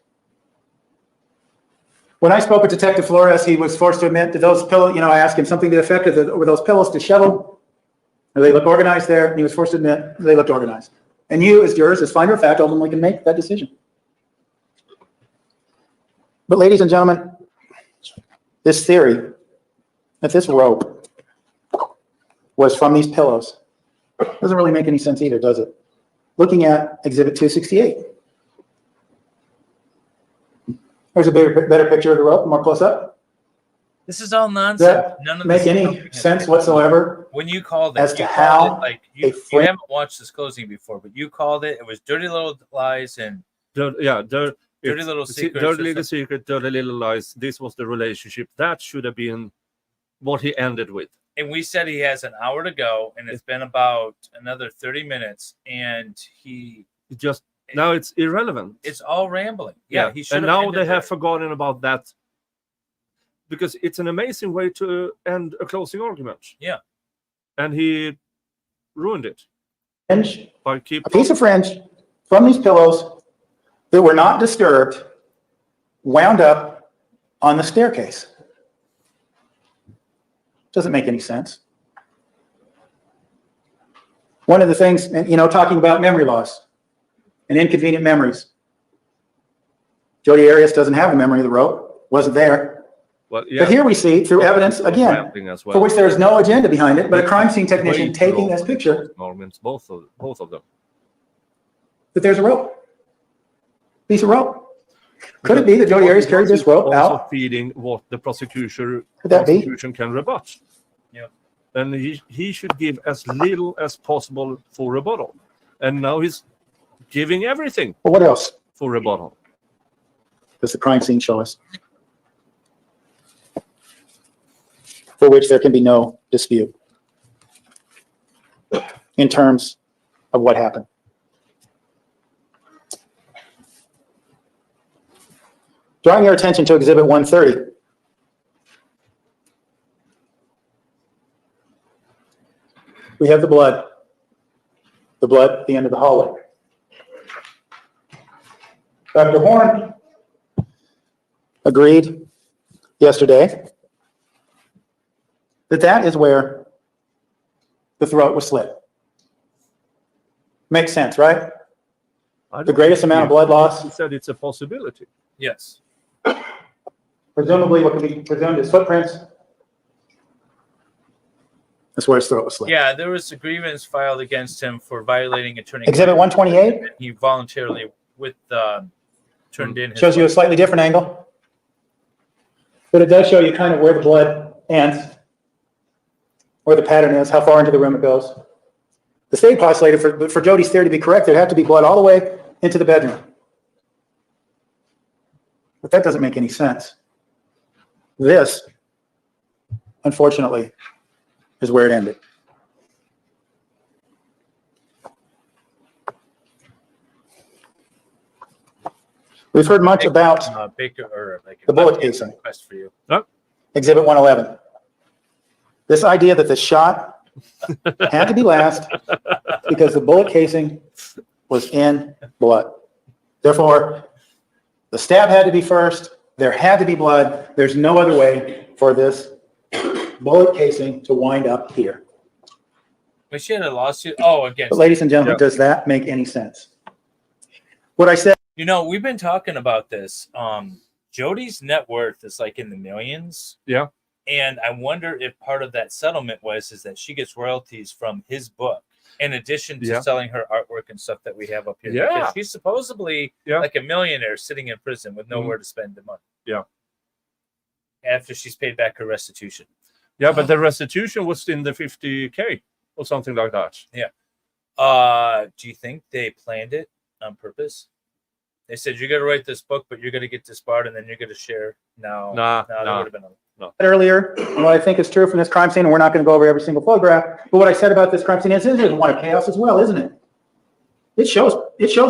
When I spoke with Detective Flores, he was forced to admit that those pillows, I asked him something to the effect of, were those pillows disheveled? Or they look organized there? And he was forced to admit they looked organized. And you, as jurors, as finder of fact, ultimately can make that decision. But ladies and gentlemen, this theory that this rope was from these pillows doesn't really make any sense either, does it? Looking at Exhibit 268. There's a better picture of the rope, more close up. This is all nonsense. Does that None of make this any sense whatsoever? When you called it, as to you how called it like a you haven't watched this closing before, but you called it. It was Dirty Little Lies and Dirty Little Secrets. Dirty Little Secret, Dirty Little Lies. This was the relationship. That should have been what he ended with. And we said he has an hour to go, and it's been about another 30 minutes, and now it's irrelevant. It's all rambling. Yeah, he should. And now they have forgotten about that because it's an amazing way to end a closing argument. Yeah, and he ruined it. Fringe, a piece of fringe from these pillows that were not disturbed, wound up on the staircase. Doesn't make any sense. One of the things, talking about memory loss and inconvenient memories. Jodi Arias doesn't have a memory of the rope, wasn't there. Well, yeah. But here we see, through evidence, again, for which there is no agenda behind it, but a crime scene technician taking this picture, both of them, that there's a rope. Piece of rope. Could it be that Jodi Arias carried this rope out? Also feeding what the prosecution can rebut. Yeah. And he should give as little as possible for rebuttal. And now he's giving everything. Well, what else for rebuttal does the crime scene show us? For which there can be no dispute in terms of what happened. Drawing your attention to Exhibit 130. We have the blood at the end of the hallway. Dr. Horn agreed yesterday that is where the throat was slit. Makes sense, right? The greatest amount of blood loss. He said it's a possibility. Yes. Presumably what can be presumed as footprints. That's where his throat was slit. Yeah, there was a grievance filed against him for violating attorney. Exhibit 128. He voluntarily turned in. Shows you a slightly different angle, but it does show you kind of where the blood ends, where the pattern is, how far into the room it goes. The state postulated for Jodi's theory to be correct, there'd have to be blood all the way into the bedroom. But that doesn't make any sense. This, unfortunately, is where it ended. We've heard much about Baker or like the bullet webcam casing. request for you. Exhibit 111. This idea that the shot had to be last because the bullet casing was in blood. Therefore, the stab had to be first. There had to be blood. There's no other way for this bullet casing to wind up here. But she had a lawsuit. Oh, against. But ladies and gentlemen, does that make any sense? What I said. You know, we've been talking about this. Jodi's net worth is like in the millions. Yeah. And I wonder if part of that settlement is that she gets royalties from his book in addition to selling her artwork and stuff that we have up here. Yeah. Because she's supposedly like a millionaire sitting in prison with nowhere to spend the money. Yeah. After she's paid back her restitution. Yeah, but the restitution was in the 50K or something like that. Yeah. Do you think they planned it on purpose? They said, you're going to write this book, but you're going to get disbarred and then you're going to share. No. That would have been earlier, and what I think is true from this crime scene, and we're not going to go over every single photograph, but what I said about this crime scene is it is one of chaos as well, isn't it? It shows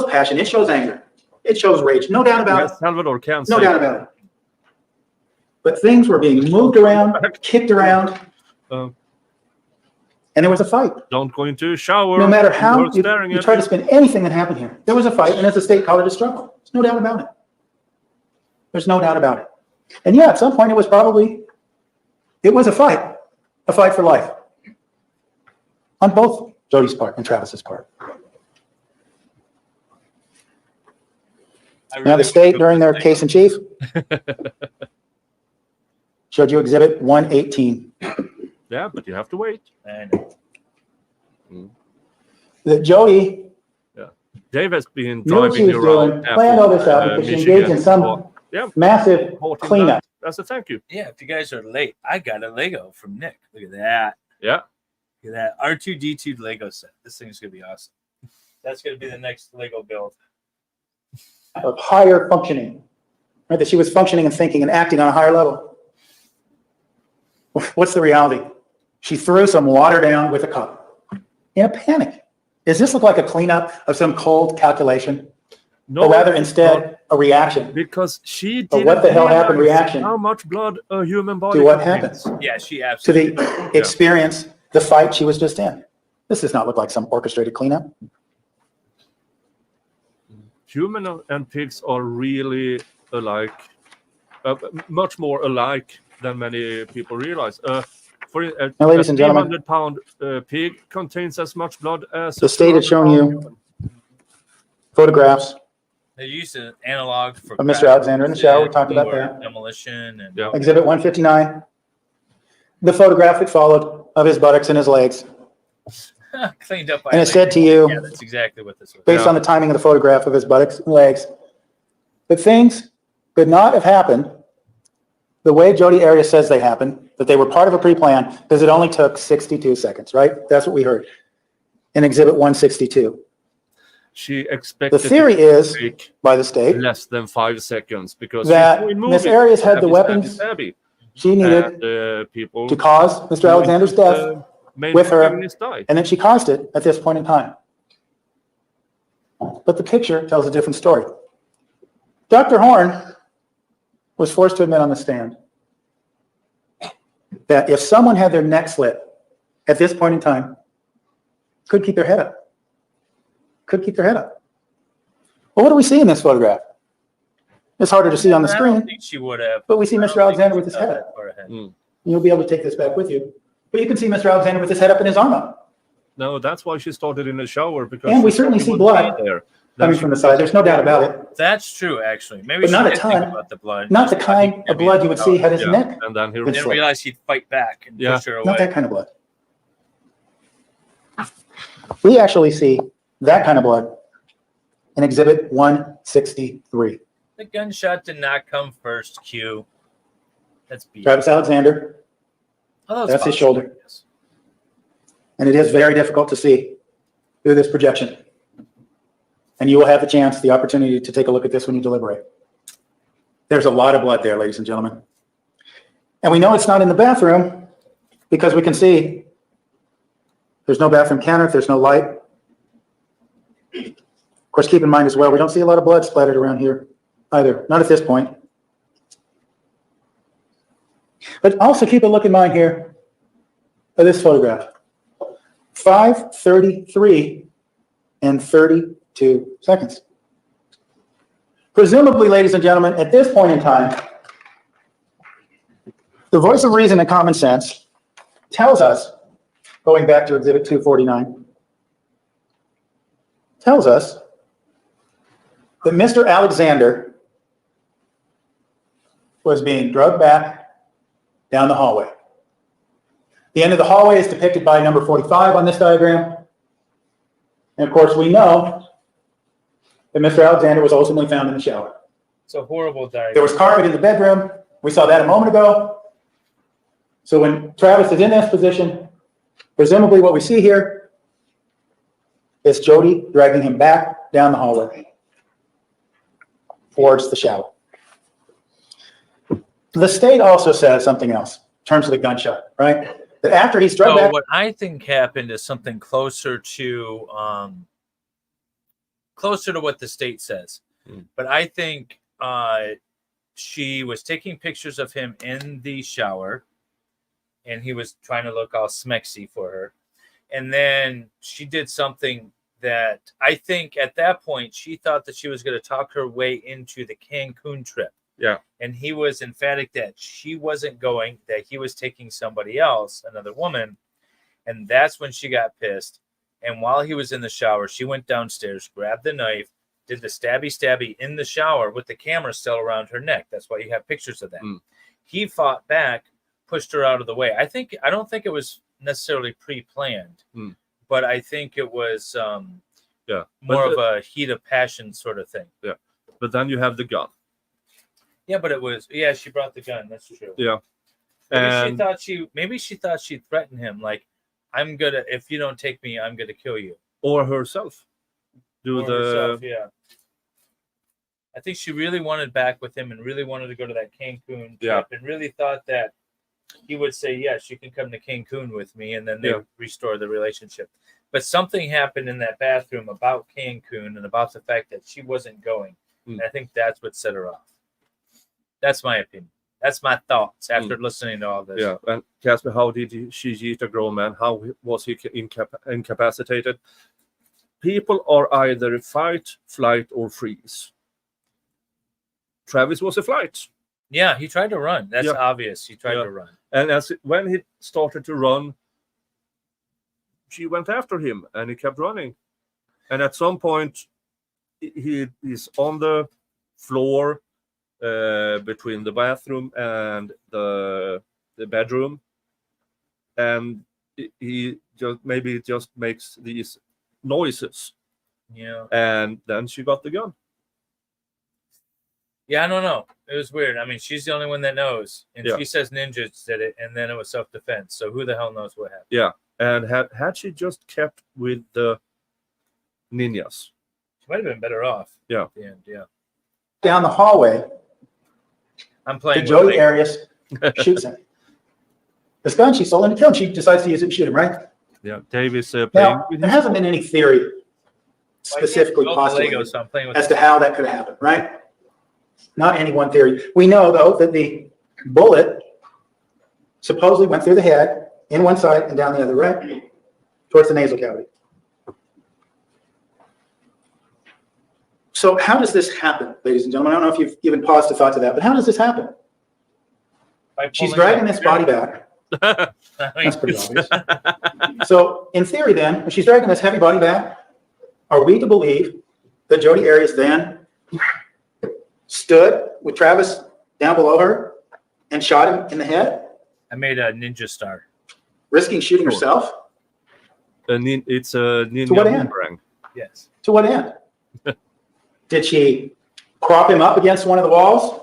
passion, it shows anger, it shows rage, no doubt about it. Salvador can No doubt about it. But things were being moved around, kicked around, and there was a fight. Don't go into a shower. No matter how you try to spin anything that happened here, there was a fight, and as the state called it a struggle. There's no doubt about it. There's no doubt about it. And yeah, at some point it was a fight for life. On both Jodi's part and Travis's part. Now the state, during their case in chief, showed you exhibit 118. Yeah, but you have to wait. I know. That Jodi Dave has been knew what she driving was around. doing, planned all this out because she engaged in some massive cleanup. That's a thank you. Yeah, if you guys are late, I got a Lego from Nick. Look at that. Yeah. Look at that R2D2 Lego set. This thing's going to be awesome. That's going to be the next Lego build. Of higher functioning, right? That she was functioning and thinking and acting on a higher level. What's the reality? She threw some water down with a cup in a panic. Does this look like a cleanup of some cold calculation? No, or rather, instead, a reaction. Because she But didn't what the hell happened? realize Reaction how much blood a human body to what contains. happens? Yeah, she To absolutely. the experience, the fight she was just in. This does not look like some orchestrated cleanup. Human and pigs are really alike, much more alike than many people realize. For a Now, ladies and gentlemen, 300-pound pig contains as much blood as the state has shown you photographs They used an analog for of Mr. Alexander in the shower. We talked about that. Demolition and Exhibit 159. The photograph that followed of his buttocks and his legs. cleaned up. By And it said to you, yeah, that's exactly what this was. based on the timing of the photograph of his buttocks and legs, that things could not have happened the way Jodi Arias says they happened, that they were part of a pre-plan, because it only took 62 seconds, right? That's what we heard in Exhibit 162. She expected The theory it is, to take by the state, less than 5 seconds because that she's doing Miss movies. Arias had the Stabby, weapons stabby, she stabby. needed And people to cause Mr. Alexander's death, main with her, protagonist died. and then she caused it at this point in time. But the picture tells a different story. Dr. Horn was forced to admit on the stand that if someone had their neck slit at this point in time, could keep their head up. Could keep their head up. Well, what do we see in this photograph? It's harder to see on the I don't screen, think she would have. but we see Mr. Alexander with his head up. You'll be able to take this back with you. But you can see Mr. Alexander with his head up and his arm up. No, that's why she started in the shower because And we she certainly thought see it would blood be there. coming Then from the side. There's no doubt about it. That's true, actually. Maybe But she not a did ton. think about the blood. Not the kind of blood you would see had his Yeah, neck. and then he It's Didn't like- realize he'd fight back and Yeah. push her away. Not that kind of blood. We actually see that kind of blood in Exhibit 163. The gunshot did not come first, Q. That's B. Travis Alexander, Oh, that's his possible, shoulder. I guess. and it is very difficult to see through this projection. And you will have the chance, the opportunity to take a look at this when you deliberate. There's a lot of blood there, ladies and gentlemen. And we know it's not in the bathroom because we can see there's no bathroom counter, there's no light. Of course, keep in mind as well, we don't see a lot of blood splattered around here. either, not at this point. But also keep a look in mind here of this photograph. 5:33 and 32 seconds. Presumably, ladies and gentlemen, at this point in time, the voice of reason and common sense tells us, going back to Exhibit 249, tells us that Mr. Alexander was being drugged back down the hallway. The end of the hallway is depicted by number 45 on this diagram. And of course, we know that Mr. Alexander was ultimately found in the shower. It's a horrible diagram. There was carpet in the bedroom. We saw that a moment ago. So when Travis is in this position, presumably what we see here is Jodi dragging him back down the hallway towards the shower. The state also says something else in terms of the gunshot, right? That after he's drugged back. What I think happened is something closer to what the state says. But I think she was taking pictures of him in the shower, and he was trying to look all smexy for her. And then she did something that I think at that point she thought that she was going to talk her way into the Cancun trip. Yeah. And he was emphatic that she wasn't going, that he was taking somebody else, another woman. And that's when she got pissed. And while he was in the shower, she went downstairs, grabbed the knife, did the stabby in the shower with the camera still around her neck. That's why you have pictures of that. He fought back, pushed her out of the way. I don't think it was necessarily pre-planned, but I think it was more of a heat of passion sort of thing. Yeah. But then you have the gun. Yeah, but it was, she brought the gun. That's true. Yeah. Maybe she thought she'd threaten him. Like, if you don't take me, I'm going to kill you. Or herself. Herself, yeah. I think she really wanted back with him and really wanted to go to that Cancun trip and really thought that he would say, yes, you can come to Cancun with me, and then they restore the relationship. But something happened in that bathroom about Cancun and about the fact that she wasn't going. And I think that's what set her off. That's my opinion. That's my thoughts after listening to all this. Yeah, and Casper, how did she eat a grown man? How was he incapacitated? People are either fight, flight, or freeze. Travis was a flight. Yeah, he tried to run. That's obvious. He tried to run. And when he started to run, she went after him, and he kept running. And at some point, he is on the floor between the bathroom and the bedroom, and he just makes these noises. Yeah. And then she got the gun. Yeah, I don't know. It was weird. I mean, she's the only one that knows, and she says ninjas did it, and then it was self-defense. So who the hell knows what happened? Yeah, and had she just kept with the ninjas, she might have been better off. Yeah. At the end, yeah. Down the hallway, I'm playing. Jodi Arias shoots him. This gun she sold him to kill him. She decides to use it and shoot him, right? Yeah, Dave is playing. Now, there hasn't been any theory specifically postulated as to how that could have happened, right? Not any one theory. We know, though, that the bullet supposedly went through the head, in one side and down the other, right? Towards the nasal cavity. So how does this happen, ladies and gentlemen? I don't know if you've even paused to thought to that, but how does this happen? She's dragging this body back. That's pretty obvious. So in theory then, if she's dragging this heavy body back, are we to believe that Jodi Arias then stood with Travis down below her and shot him in the head? I made a ninja star. Risking shooting herself? It's a ninja boomerang. Yes. To what end? Did she prop him up against one of the walls?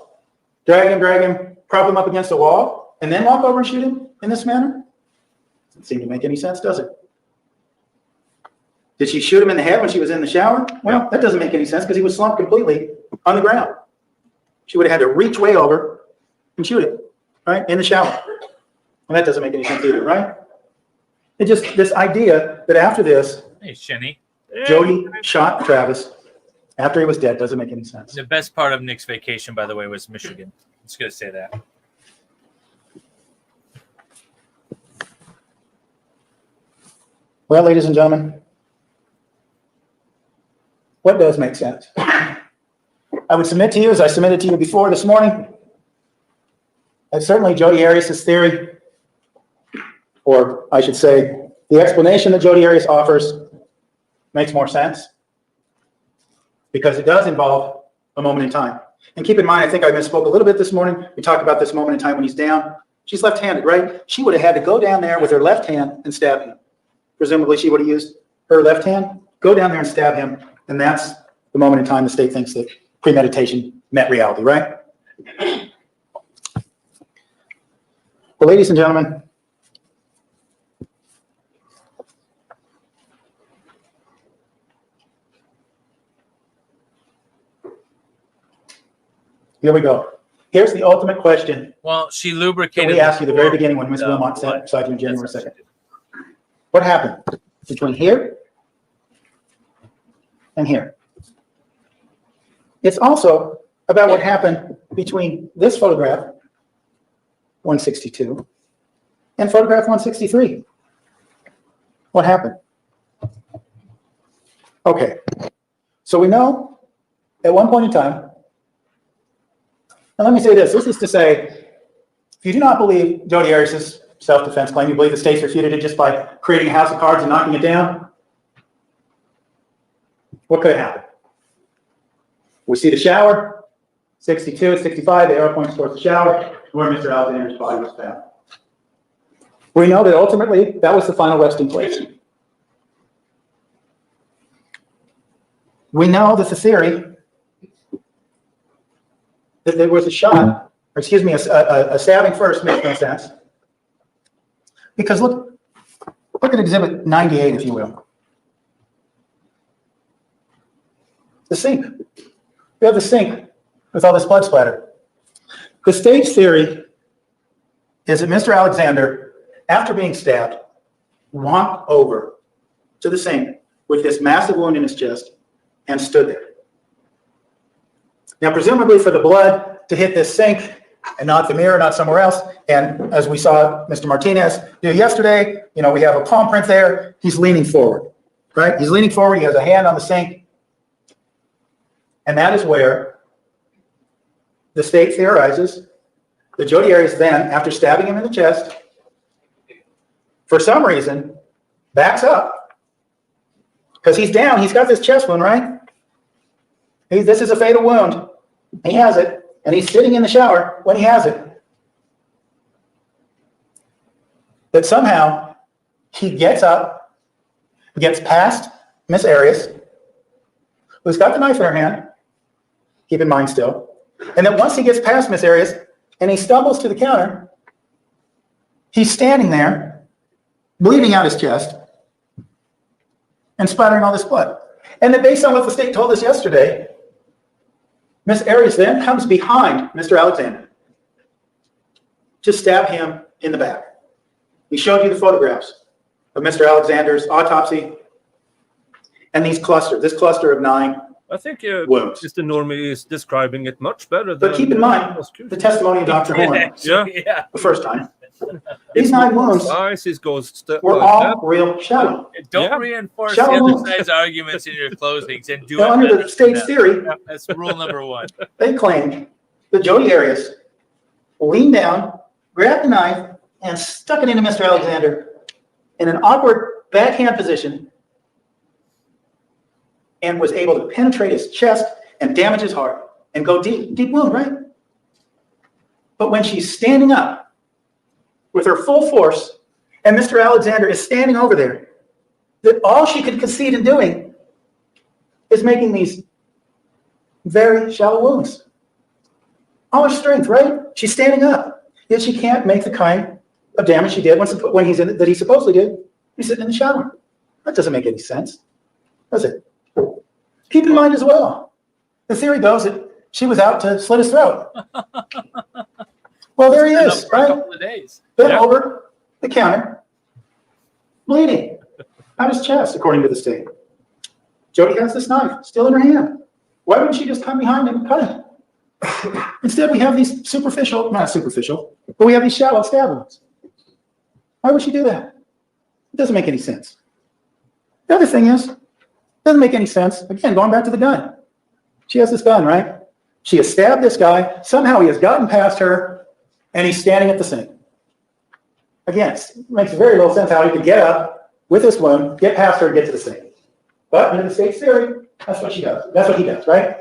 Drag him, prop him up against the wall, and then walk over and shoot him in this manner? Doesn't seem to make any sense, does it? Did she shoot him in the head when she was in the shower? Well, that doesn't make any sense because he was slumped completely on the ground. She would have had to reach way over and shoot him, right, in the shower. And that doesn't make any sense either, right? It just, this idea that after this, Hey, Shenny. Jodi shot Travis after he was dead doesn't make any sense. The best part of Nick's vacation, by the way, was Michigan. I'm just going to say that. Well, ladies and gentlemen, what does make sense? I would submit to you, as I submitted to you before this morning, that certainly Jodi Arias' theory, or I should say, the explanation that Jodi Arias offers makes more sense because it does involve a moment in time. And keep in mind, I think I misspoke a little bit this morning. We talked about this moment in time when he's down. She's left-handed, right? She would have had to go down there with her left hand and stab him. Presumably, she would have used her left hand, go down there and stab him, and that's the moment in time the state thinks that premeditation met reality, right? Well, ladies and gentlemen, here we go. Here's the ultimate question Well, she that lubricated. we asked you the very beginning when with, Ms. Wilmot blood. sat beside you on January That's 2nd. What happened between here and here? It's also about what happened between this photograph, 162, and photograph 163. What happened? Okay, so we know at one point in time, and let me say this is to say, if you do not believe Jodi Arias' self-defense claim, you believe the state's refuted it just by creating a house of cards and knocking it down, what could happen? We see the shower, 62 and 65, the arrow points towards the shower, where Mr. Alexander's body was found. We know that ultimately that was the final resting place. We know that the theory that there was a shot, or excuse me, a stabbing first makes no sense. Because look at exhibit 98, if you will. The sink. We have the sink with all this blood splatter. The state's theory is that Mr. Alexander, after being stabbed, walked over to the sink with this massive wound in his chest and stood there. Now, presumably for the blood to hit this sink and not the mirror, not somewhere else, and as we saw Mr. Martinez do yesterday, we have a palm print there. He's leaning forward, right? He's leaning forward. He has a hand on the sink. And that is where the state theorizes that Jodi Arias then, after stabbing him in the chest, for some reason, backs up because he's down. He's got this chest wound, right? This is a fatal wound. He has it, and he's sitting in the shower when he has it. That somehow he gets up, gets past Miss Arias, who's got the knife in her hand, keep in mind still, and then once he gets past Miss Arias and he stumbles to the counter, he's standing there, bleeding out his chest and splattering all this blood. And then based on what the state told us yesterday, Miss Arias then comes behind Mr. Alexander to stab him in the back. We showed you the photographs of Mr. Alexander's autopsy and this cluster of 9 I think wounds. Mr. Normie is describing it much better than. But keep in mind the testimony of Dr. Horn Yeah. the first time. These 9 wounds It goes were all real shallow. Don't reinforce Shallow the other wounds. side's arguments in your closings and do Now, it under better the state's than theory, them. That's rule number 1. they claimed that Jodi Arias leaned down, grabbed the knife, and stuck it into Mr. Alexander in an awkward backhand position and was able to penetrate his chest and damage his heart and go deep wound, right? But when she's standing up with her full force and Mr. Alexander is standing over there, that all she could concede in doing is making these very shallow wounds. All her strength, right? She's standing up, yet she can't make the kind of damage she did when he's in it, that he supposedly did. He's sitting in the shower. That doesn't make any sense, does it? Keep in mind as well, the theory goes that she was out to slit his throat. Well, there he is, For a right? couple of days. Bent over the counter, bleeding out his chest, according to the state. Jodi has this knife still in her hand. Why wouldn't she just come behind him and cut him? Instead, we have these superficial, not superficial, but we have these shallow stab wounds. Why would she do that? It doesn't make any sense. The other thing is, it doesn't make any sense. Again, going back to the gun. She has this gun, right? She has stabbed this guy. Somehow he has gotten past her, and he's standing at the sink. Again, it makes very little sense how he could get up with this wound, get past her, and get to the sink. But in the state's theory, that's what she does. That's what he does, right?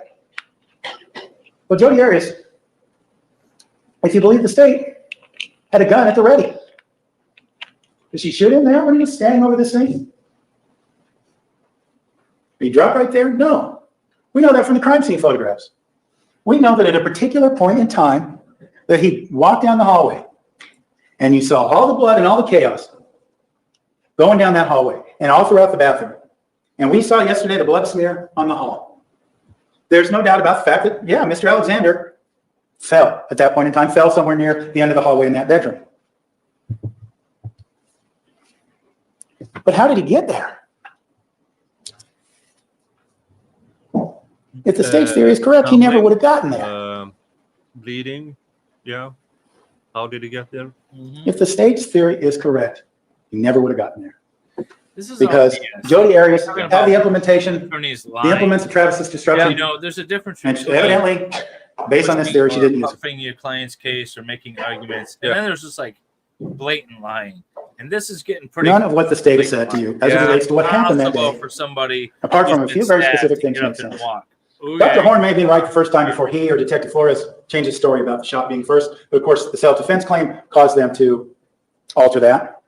Well, Jodi Arias, if you believe the state, had a gun at the ready. Did she shoot him there when he was standing over the sink? Did he drop right there? No. We know that from the crime scene photographs. We know that at a particular point in time that he walked down the hallway and you saw all the blood and all the chaos going down that hallway and all throughout the bathroom. And we saw yesterday the blood smear on the hall. There's no doubt about the fact that, yeah, Mr. Alexander fell at that point in time, fell somewhere near the end of the hallway in that bedroom. But how did he get there? If the state's theory is correct, he never would have gotten there. Bleeding, yeah. How did he get there? If the state's theory is correct, he never would have gotten there. This is Because Jodi Arias had the implementation, attorneys the lying. implements of Travis's destruction, You know, there's a difference and between evidently, based on this theory, she didn't use it. puffing your client's case or making arguments, and then there's just like blatant lying. And this is getting pretty. None of what the state has said to you as it relates to what happened that possible day, for somebody, apart from a who's few been very stabbed specific to things get make up and sense. walk. Ooh, Dr. yeah. Horn may have been right the first time before he or Detective Flores changed his story about the shot being first, but of course the self-defense claim caused them to alter that.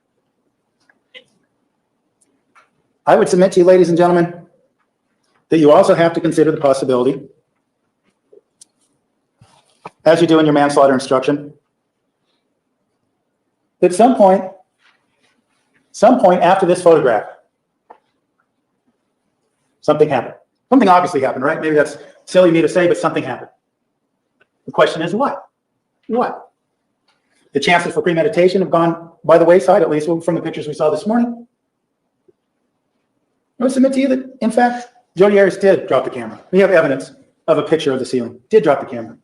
I would submit to you, ladies and gentlemen, that you also have to consider the possibility, as you do in your manslaughter instruction, that some point after this photograph, something happened. Something obviously happened, right? Maybe that's silly of me to say, but something happened. The question is what? What? The chances for premeditation have gone by the wayside, at least from the pictures we saw this morning. I would submit to you that, in fact, Jodi Arias did drop the camera. We have evidence of a picture of the ceiling. Did drop the camera.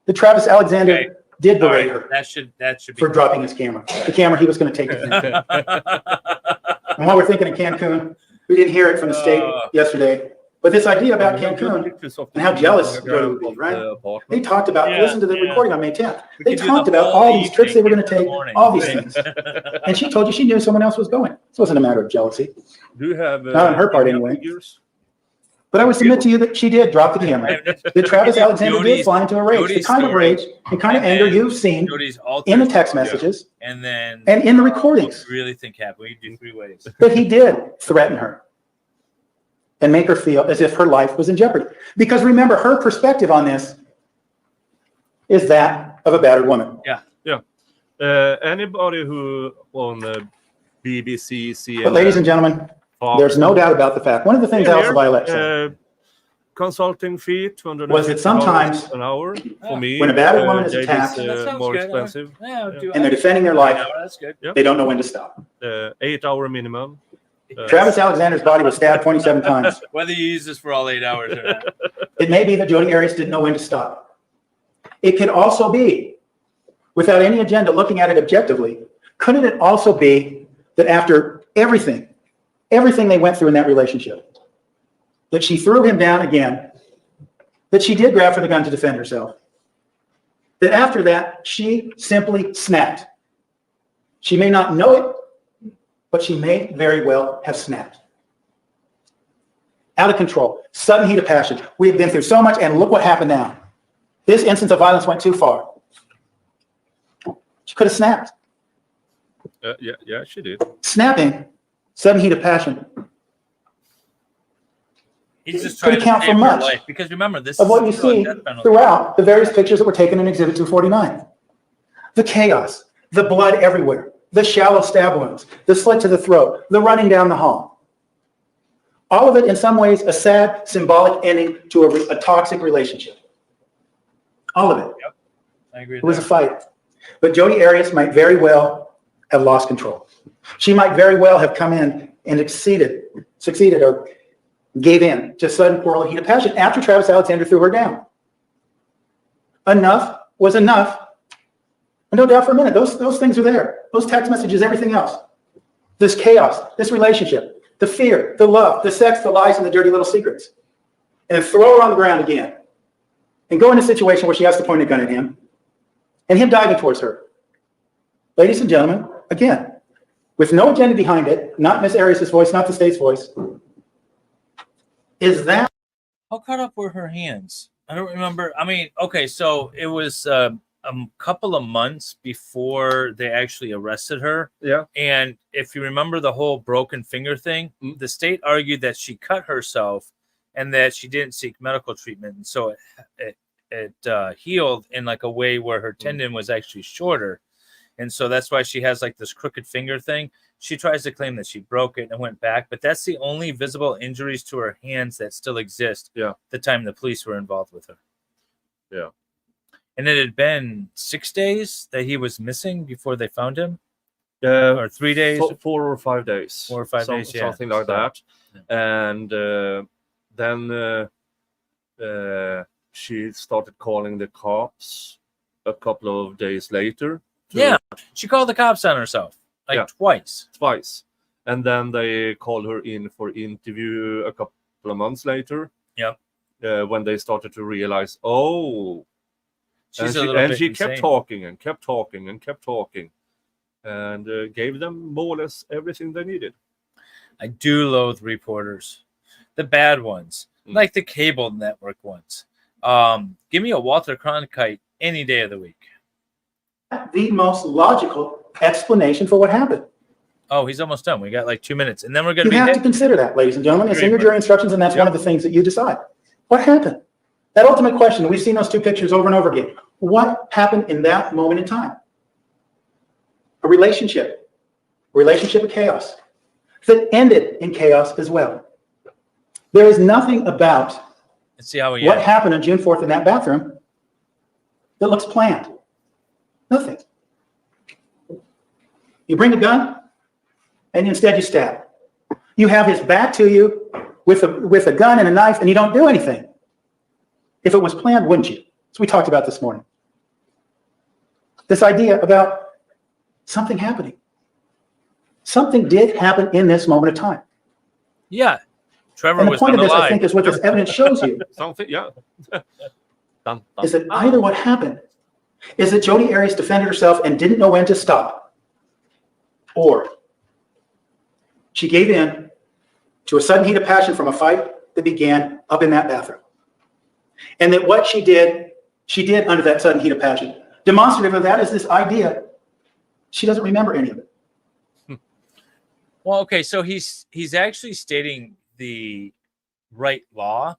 That Travis Alexander did berate her That should be for dropping his camera. The camera he was going to take with him. And while we're thinking of Cancun, we didn't hear it from the state yesterday, but this idea about Cancun and how jealous Jodi would be, right? They talked about, listen to the recording on May 10th. They talked about all these trips they were going to take, all these things. And she told you she knew someone else was going. This wasn't a matter of jealousy. Do you have Not on her part anyway. But I would submit to you that she did drop the camera. That Travis Alexander did fly into a rage. The kind of rage, the kind of anger you've seen in the text messages and then in the recordings. Really think happened. We do 3 ways. That he did threaten her and make her feel as if her life was in jeopardy. Because remember, her perspective on this is that of a battered woman. Yeah. Anybody who on BBC, CNN. But ladies and gentlemen, there's no doubt about the fact. One of the things Alpha Violet said, consulting fee, $250 was that sometimes an hour for me. when a battered woman is attacked more expensive. and they're defending their life, That's good. they don't know when to stop. 8-hour minimum. Travis Alexander's body was stabbed 27 times. Whether you use this for all 8 hours or not. It may be that Jodi Arias didn't know when to stop. It could also be, without any agenda, looking at it objectively, couldn't it also be that after everything they went through in that relationship, that she threw him down again, that she did grab for the gun to defend herself, that after that, she simply snapped. She may not know it, but she may very well have snapped. Out of control, sudden heat of passion. We've been through so much, and look what happened now. This instance of violence went too far. She could have snapped. Yeah, she did. Snapping, sudden heat of passion. He's just Could trying to account for save her much life because remember this of is what you still a see death penalty. throughout the various pictures that were taken in Exhibit 249. The chaos, the blood everywhere, the shallow stab wounds, the slit to the throat, the running down the hall. All of it, in some ways, a sad, symbolic ending to a toxic relationship. All of it. Yep. I agree. It was a fight. But Jodi Arias might very well have lost control. She might very well have come in and succeeded or gave in to sudden quarrel, heat of passion after Travis Alexander threw her down. Enough was enough. No doubt for a minute, those things are there. Those text messages, everything else. This chaos, this relationship, the fear, the love, the sex, the lies, and the dirty little secrets. And throw her on the ground again. And go in a situation where she has to point a gun at him. And him diving towards her. Ladies and gentlemen, again, with no agenda behind it, not Miss Arias' voice, not the state's voice, is that... How caught up were her hands? I don't remember. I mean, okay, so it was a couple of months before they actually arrested her. Yeah. And if you remember the whole broken finger thing, the state argued that she cut herself and that she didn't seek medical treatment. And so it healed in like a way where her tendon was actually shorter. And so that's why she has like this crooked finger thing. She tries to claim that she broke it and went back, but that's the only visible injuries to her hands that still exist. Yeah. The time the police were involved with her. Yeah. And it had been 6 days that he was missing before they found him, Uh, or 3 days. 4 or 5 days. 4 or 5 days, yeah. Something like So, that. yeah. And then she started calling the cops a couple of days later. Yeah, she called the cops on herself like twice. And then they called her in for interview a couple of months later. Yep. When they started to realize, oh, She's and she insane. kept talking and kept talking and kept talking, and gave them more or less everything they needed. I do loathe reporters, the bad ones, like the cable network ones. Give me a Walter Cronkite any day of the week. the most logical explanation for what happened? Oh, he's almost done. We got like 2 minutes, and then we're going You to be have to hit. consider that, ladies and gentlemen. It's in your jury instructions, and that's one of the things that you decide. What happened? That ultimate question, we've seen those two pictures over and over again. What happened in that moment in time? A relationship of chaos that ended in chaos as well. There is nothing about Let's see how we what end. happened on June 4th in that bathroom that looks planned. Nothing. You bring a gun, and instead you stab. You have his back to you with a gun and a knife, and you don't do anything. If it was planned, wouldn't you? As we talked about this morning. This idea about something happening. Something did happen in this moment of time. Yeah. Trevor And the was point of this, I alive. think, is what this evidence shows you, Something, yeah. is that either what happened is that Jodi Arias defended herself and didn't know when to stop, or she gave in to a sudden heat of passion from a fight that began up in that bathroom. And that what she did under that sudden heat of passion. Demonstrative of that is this idea. She doesn't remember any of it. Well, okay, so he's actually stating the right law,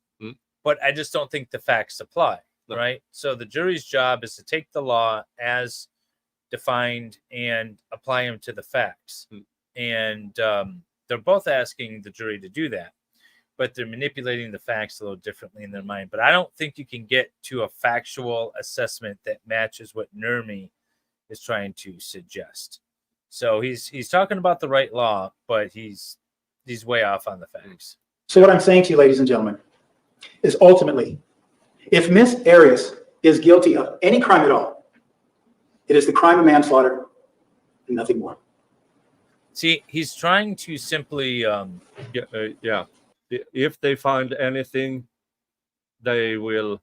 but I just don't think the facts apply, right? So the jury's job is to take the law as defined and apply them to the facts. And they're both asking the jury to do that, but they're manipulating the facts a little differently in their mind. But I don't think you can get to a factual assessment that matches what Nurmi is trying to suggest. So he's talking about the right law, but he's way off on the facts. So what I'm saying to you, ladies and gentlemen, is ultimately, if Miss Arias is guilty of any crime at all, it is the crime of manslaughter and nothing more. See, he's trying to simply... If they find anything, they will...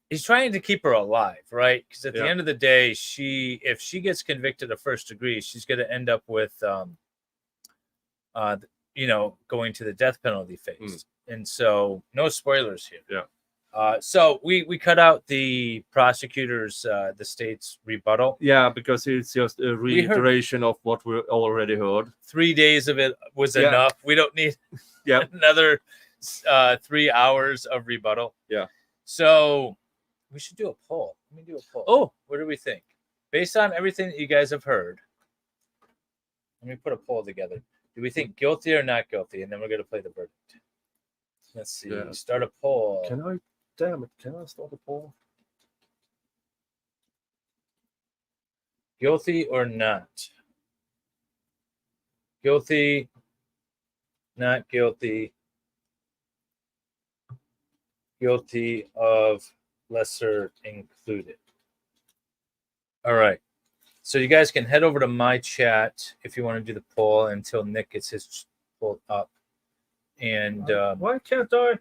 He's trying to keep her alive, right? Because at the end of the day, if she gets convicted of first degree, she's going to end up with, going to the death penalty phase. And so, no spoilers here. Yeah. So we cut out the prosecutor's, the state's rebuttal. Yeah, because it's just a reiteration of what we already heard. 3 days of it was enough. We don't need another 3 hours of rebuttal. Yeah. So we should do a poll. Let me do a poll. Oh, what do we think? Based on everything that you guys have heard, let me put a poll together. Do we think guilty or not guilty? And then we're going to play the verdict. Let's see. Yeah. Start a poll. Can I start a poll? Guilty or not? Guilty, not guilty. guilty of lesser included. All right. So you guys can head over to my chat if you want to do the poll until Nick gets his pulled up. And why can't I?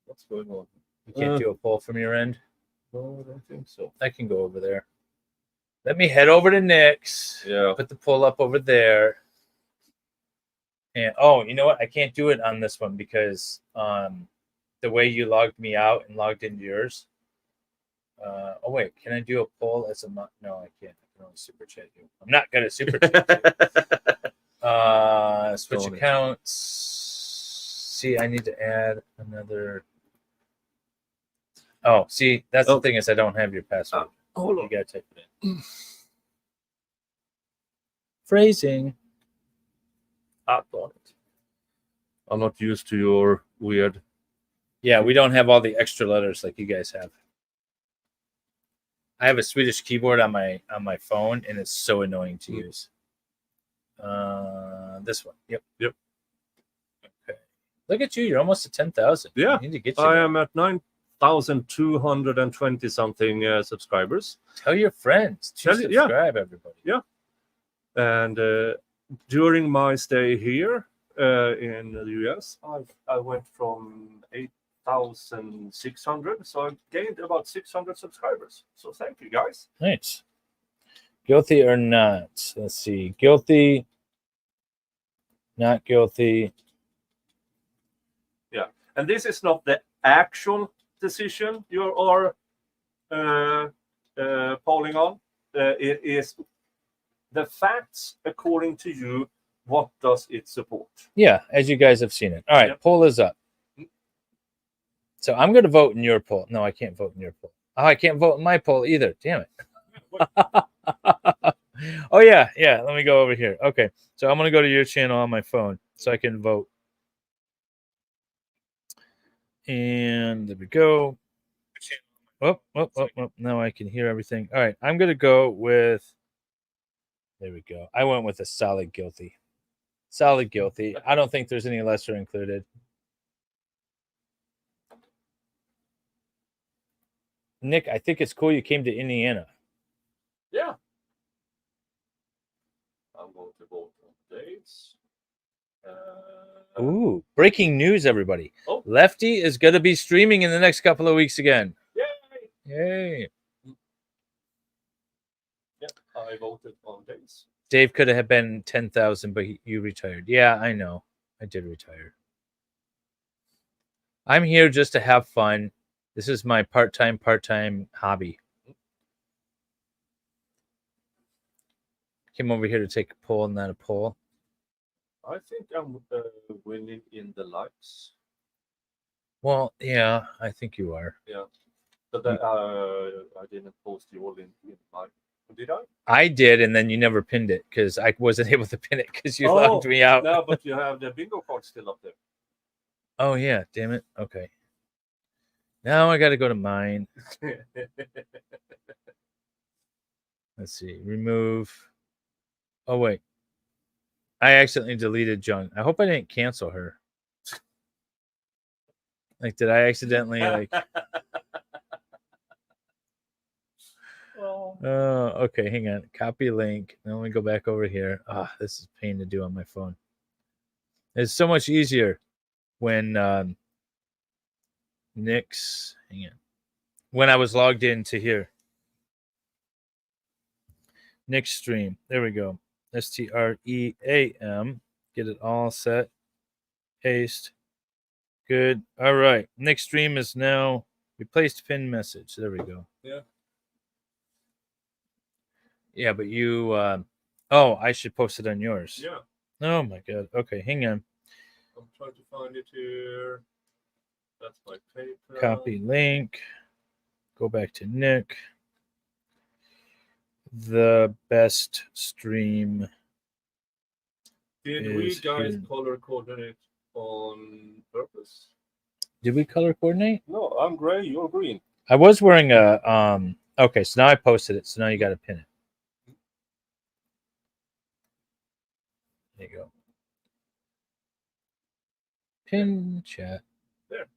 What's going on? you can't do a poll from your end? No, I don't think so. I can go over there. Let me head over to Nick's. Yeah. Put the poll up over there. And oh, you know what? I can't do it on this one because the way you logged me out and logged into yours. Oh wait, can I do a poll as a no? I can't. I can only super chat you. I'm not gonna super chat you. Switch accounts. See, I need to add another. Oh, see, that's the thing is I don't have your password. Hold on. You gotta type it in. Phrasing. Got it. I'm not used to your weird. Yeah, we don't have all the extra letters like you guys have. I have a Swedish keyboard on my phone, and it's so annoying to use. This one. Yep. Okay. Look at you. You're almost at 10,000. Yeah. I need to get you I there. am at 9,220 something subscribers. Tell your friends to subscribe, everybody. Yeah. And during my stay here in the US, I went from 8,600, so I gained about 600 subscribers. So thank you, guys. Nice. Guilty or not? Let's see. Guilty. Not guilty. Yeah, and this is not the actual decision you are polling on. It is the facts according to you. What does it support? Yeah, as you guys have seen it. All right, Yep. poll is up. So I'm going to vote in your poll. No, I can't vote in your poll. Oh, I can't vote in my poll either. Damn it. Oh, yeah. Let me go over here. Okay, so I'm going to go to your channel on my phone so I can vote. And there we go. Oh, now I can hear everything. All right, I'm going to go with, there we go. I went with a solid guilty. Solid guilty. I don't think there's any lesser included. Nick, I think it's cool you came to Indiana. Yeah. I'm going to vote on dates. Ooh, breaking news, everybody. Oh. Lefty is going to be streaming in the next couple of weeks again. Yay. Yeah, I voted on dates. Dave could have been 10,000, but you retired. Yeah, I know. I did retire. I'm here just to have fun. This is my part-time hobby. Came over here to take a poll, not a poll. I think I'm winning in the likes. Well, yeah, I think you are. Yeah, but I didn't post you all in my. Did I? I did, and then you never pinned it because I wasn't able to pin it because you logged me out. No, but you have the bingo card still up there. Oh, yeah. Damn it. Okay. Now I got to go to mine. Let's see. Remove. Oh, wait. I accidentally deleted Jung. I hope I didn't cancel her. Like, did I accidentally, like... Oh, okay. Hang on. Copy link. Now let me go back over here. Ah, this is a pain to do on my phone. It's so much easier when Nick's... Hang on. When I was logged into here. Nick's stream. There we go. STREAM. Get it all set. Paste. Good. All right. Nick's stream is now replaced pin message. There we go. Yeah. Yeah, but you oh, I should post it on yours. Yeah. Oh my god. Okay, hang on. I'm trying to find it here. That's my paper. Copy link. Go back to Nick. The best stream. Did we is guys here. color coordinate on purpose? Did we color coordinate? No, I'm gray, you're green. I was wearing a okay, so now I posted it, so now you gotta pin it. There you go. Pin chat.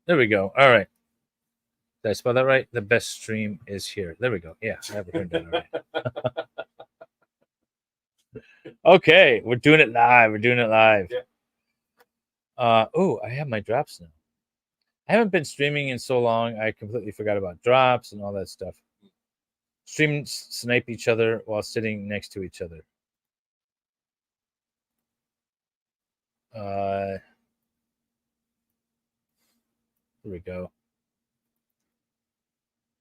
There we go. All right. Did I spell that right? The best stream is here. There we go. Yeah, I haven't heard that already. Okay, we're doing it live. We're doing it live. Yeah. Oh, I have my drops now. I haven't been streaming in so long. I completely forgot about drops and all that stuff. Stream snipe each other while sitting next to each other. Here we go.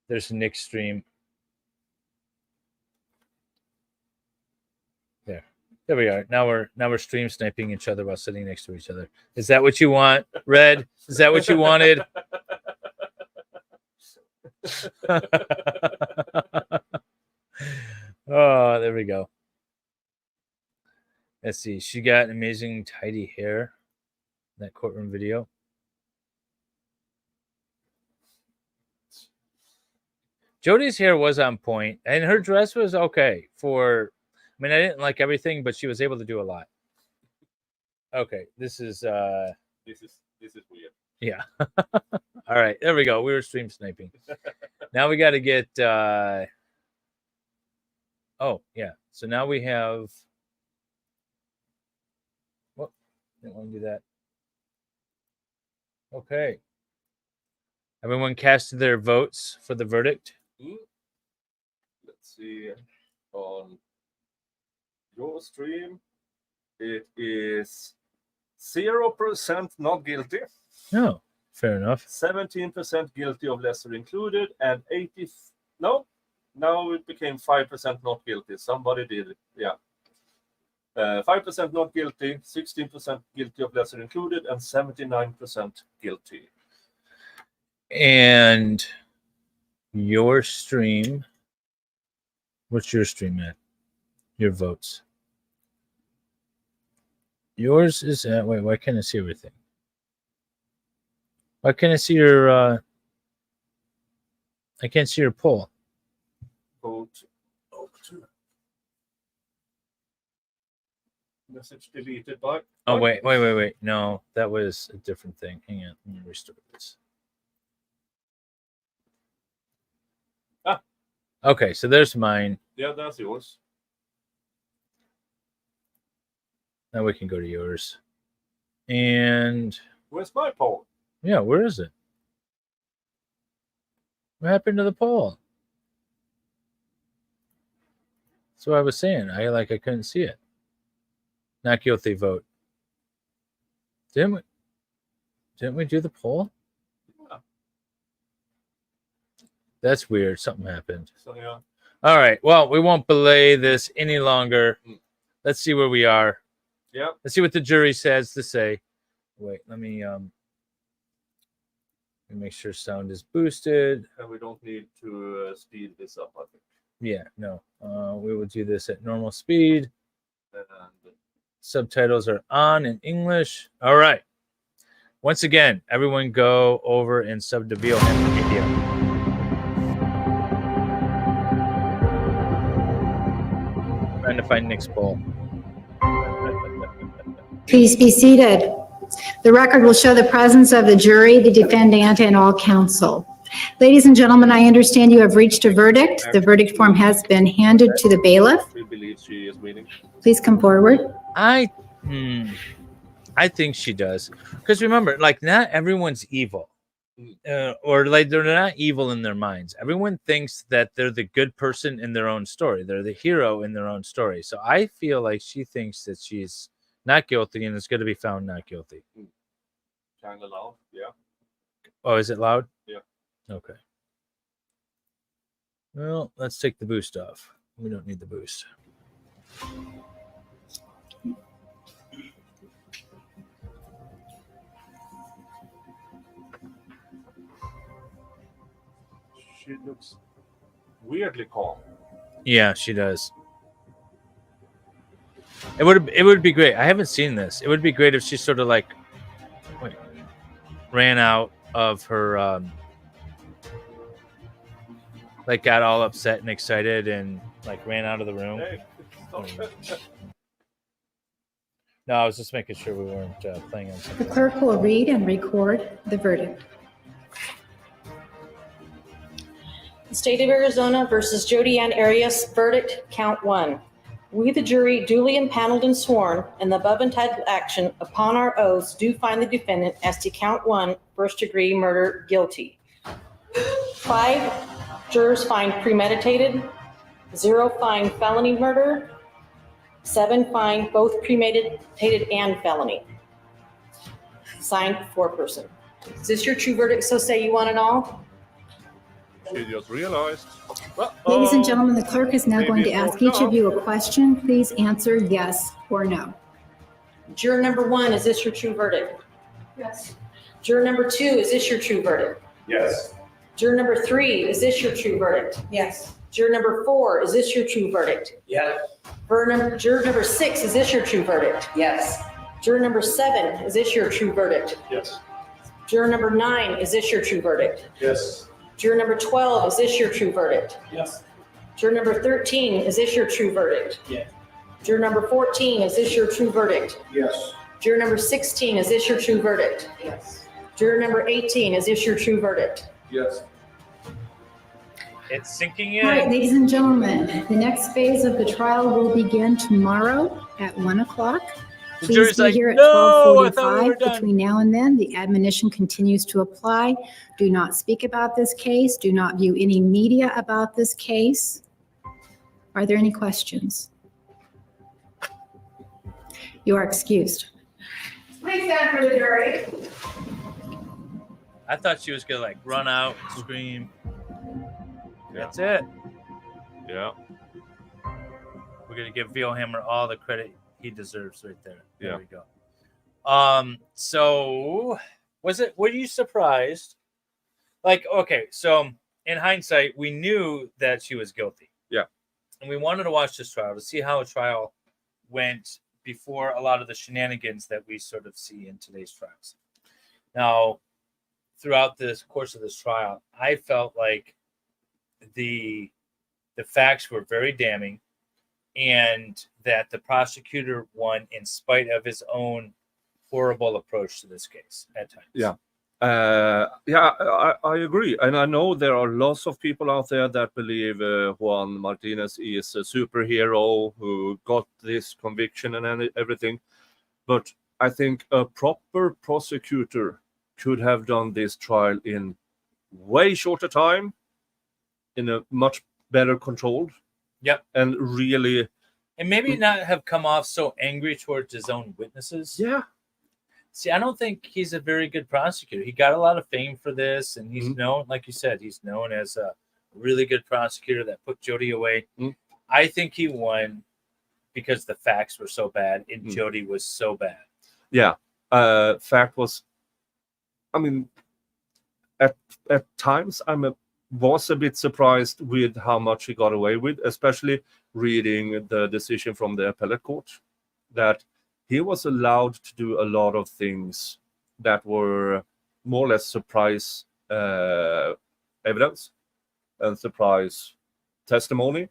There's Nick's stream. There we are. Now we're stream sniping each other while sitting next to each other. Is that what you want, Red? Is that what you wanted? Oh, there we go. Let's see. She got amazing tidy hair in that courtroom video. Jodi's hair was on point, and her dress was okay for. I mean, I didn't like everything, but she was able to do a lot. Okay, this is This is weird. yeah. All right, there we go. We were stream sniping. Now we got to get. Oh yeah. So now we have. What? Didn't want to do that. Okay. Everyone casted their votes for the verdict. Let's see. On your stream, it is 0% not guilty, Oh, fair enough. 17% guilty of lesser included, and now it became 5% not guilty. Somebody did it. Yeah. 5% not guilty, 16% guilty of lesser included, and 79% guilty. And your stream, what's your stream at? Your votes. Yours is at, wait, why can't I see everything? Why can't I see your, I can't see your poll. Vote. Message deleted by. Oh, wait. No, that was a different thing. Hang on, let me restore this. Okay, so there's mine. Yeah, that's yours. Now we can go to yours. And Where's my poll? yeah, where is it? What happened to the poll? That's what I was saying. I couldn't see it. Not guilty vote. Didn't we do the poll? Yeah. That's weird. Something happened. So yeah. All right. Well, we won't belay this any longer. Let's see where we are. Yeah. Let's see what the jury says to say. Wait, let me make sure sound is boosted. And we don't need to speed this up, I think. Yeah, no. We will do this at normal speed. And Subtitles are on in English. All right. Once again, everyone go over and sub to Vielhammer Media. Trying to find Nick's poll. Please be seated. The record will show the presence of the jury, the defendant, and all counsel. Ladies and gentlemen, I understand you have reached a verdict. The verdict form has been handed to the bailiff. we believe she is winning. Please come forward. I think she does. Because remember, like, not everyone's evil. Or like they're not evil in their minds. Everyone thinks that they're the good person in their own story. They're the hero in their own story. So I feel like she thinks that she's not guilty and is going to be found not guilty. Kind of loud, yeah. Oh, is it loud? Yeah. Okay. Well, let's take the boost off. We don't need the boost. She looks weirdly calm. Yeah, she does. It would be great. I haven't seen this. It would be great if she sort of like ran out of her like got all upset and excited and like ran out of the room. Hey, stop. No, I was just making sure we weren't playing on The something. clerk will read and record the verdict. The State of Arizona versus Jodi Arias, verdict, count 1. We, the jury, duly impaneled and sworn in the above entitled action upon our oaths, do find the defendant as to count 1, first-degree murder, guilty. 5 jurors find premeditated, 0 find felony murder, 7 find both premeditated and felony. Signed, 4-person. Is this your true verdict? So say you want it all? She just realized. Ladies and gentlemen, the clerk is now Maybe going to it ask worked each of out. you a question. Please answer yes or no. Juror number 1, is this your true verdict? Yes. Juror number 2, is this your true verdict? Yes. Juror number 3, is this your true verdict? Yes. Juror number 4, is this your true verdict? Yeah. Juror number 6, is this your true verdict? Yes. Juror number 7, is this your true verdict? Yes. Juror number 9, is this your true verdict? Yes. Juror number 12, is this your true verdict? Yes. Juror number 13, is this your true verdict? Yeah. Juror number 14, is this your true verdict? Yes. Juror number 16, is this your true verdict? Yes. Juror number 18, is this your true verdict? Yes. It's sinking All right, in. ladies and gentlemen, the next phase of the trial will begin tomorrow at 1 o'clock. The Please jury's be like, here at no, I thought we were 12:45. done. Between now and then, the admonition continues to apply. Do not speak about this case. Do not view any media about this case. Are there any questions? You are excused. Please stand for the jury. I thought she was gonna like run out and scream. That's it. Yeah. We're gonna give Vielhammer all the credit he deserves right there. There Yeah. we go. So were you surprised? Like, okay, so in hindsight, we knew that she was guilty. Yeah. And we wanted to watch this trial to see how a trial went before a lot of the shenanigans that we sort of see in today's trials. Now, throughout this course of this trial, I felt like the facts were very damning, and that the prosecutor won in spite of his own horrible approach to this case at times. Yeah. I agree. And I know there are lots of people out there that believe Juan Martinez is a superhero who got this conviction and everything. But I think a proper prosecutor could have done this trial in way shorter time, in a much better controlled. Yep. And really. And maybe not have come off so angry towards his own witnesses. Yeah. See, I don't think he's a very good prosecutor. He got a lot of fame for this, and he's known, like you said, he's known as a really good prosecutor that put Jodi away. I think he won because the facts were so bad and Jodi was so bad. Yeah. Fact was, I mean, at times was a bit surprised with how much he got away with, especially reading the decision from the appellate court, that he was allowed to do a lot of things that were more or less surprise evidence and surprise testimony,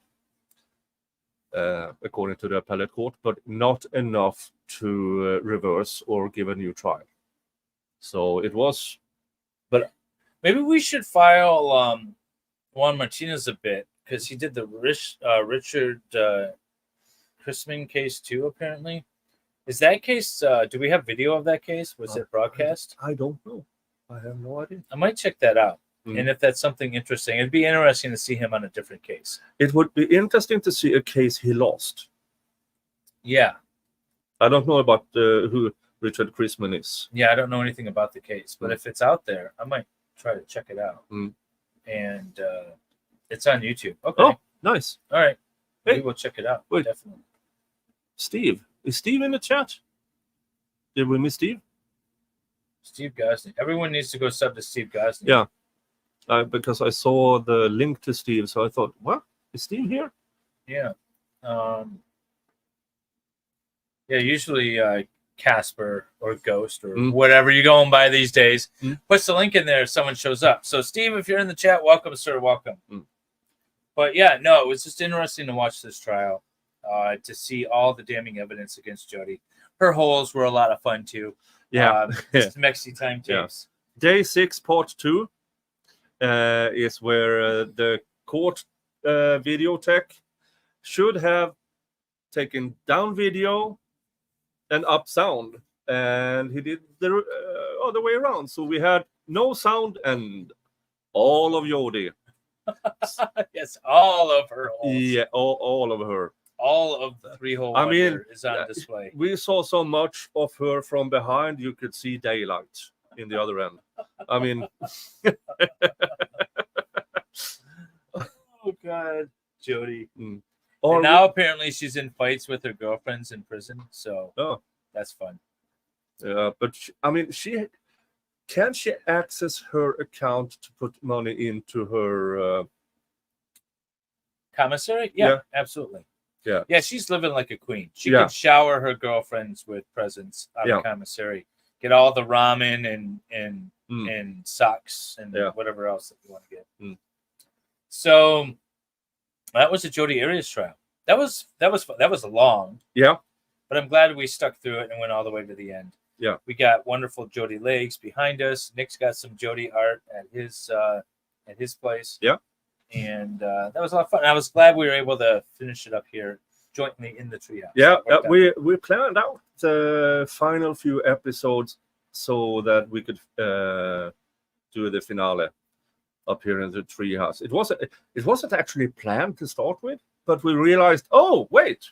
according to the appellate court, but not enough to reverse or give a new trial. So it was. But maybe we should file Juan Martinez a bit, because he did the Richard Chrisman case too, apparently. Is that case, do we have video of that case? Was it broadcast? I don't know. I have no idea. I might check that out. And if that's something interesting, it'd be interesting to see him on a different case. It would be interesting to see a case he lost. Yeah. I don't know about who Richard Chrisman is. Yeah, I don't know anything about the case, but if it's out there, I might try to check it out. And it's on YouTube. Okay. Oh, nice. All right. Maybe Hey. we'll check it out. Wait. Definitely. Steve. Is Steve in the chat? Did we miss Steve? Steve Gosney. Everyone needs to go sub to Steve Gosney. Yeah. Because I saw the link to Steve, so I thought, what? Is Steve here? Yeah. Yeah, usually Casper or Ghost or whatever you're going by these days puts the link in there if someone shows up. So, Steve, if you're in the chat, welcome, sir. Welcome. But, yeah, no, it was just interesting to watch this trial, to see all the damning evidence against Jodi. her holes were a lot of fun too. Yeah. Just Mexi time Yeah. tapes. Day 6, part 2, is where the court video tech should have taken down video and up sound, and he did the other way around. So we had no sound and all of Jodi. Yes, all of her holes. Yeah, all of her. All of the 3-hole I mean, wonder is on display. We saw so much of her from behind, you could see daylight in the other end. I mean, Oh God, Jodi. or And now apparently she's in fights with her girlfriends in prison, so that's fun. but I mean, can she access her account to put money into her Commissary? Yeah, absolutely. Yeah. Yeah, she's living like a queen. She Yeah. can shower her girlfriends with presents out of commissary. Get all the ramen and socks and whatever else that you want to get. So that was a Jodi Arias trial. That was long. Yeah. But I'm glad we stuck through it and went all the way to the end. Yeah. We got wonderful Jodi legs behind us. Nick's got some Jodi art at his place. Yeah. And that was a lot of fun. I was glad we were able to finish it up here jointly in the treehouse. Yeah, we planned out the final few episodes so that we could do the finale up here in the treehouse. It wasn't actually planned to start with, but we realized, oh wait,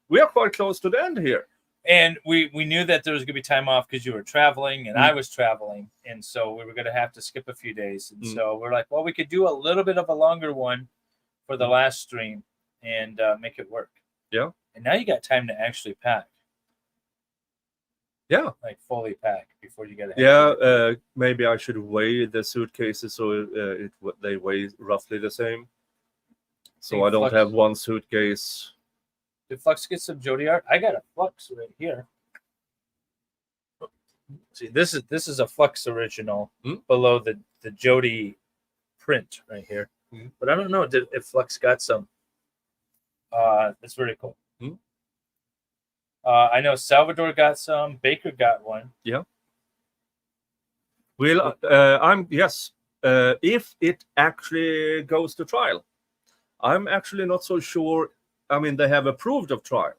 we are quite close to the end here. And we knew that there was going to be time off because you were traveling and I was traveling. And so we were going to have to skip a few days. And so we're like, well, we could do a little bit of a longer one for the last stream and make it work. Yeah. And now you got time to actually pack. Yeah. Like fully pack before you get ahead. Maybe I should weigh the suitcases so they weigh roughly the same. So I don't have one suitcase. Did Flux get some Jodi art? I got a Flux right here. See, this is a Flux original below the Jodi print right here. But I don't know if Flux got some. That's very cool. I know Salvador got some. Baker got one. Yeah. Well, if it actually goes to trial, I'm actually not so sure. I mean, they have approved of trial,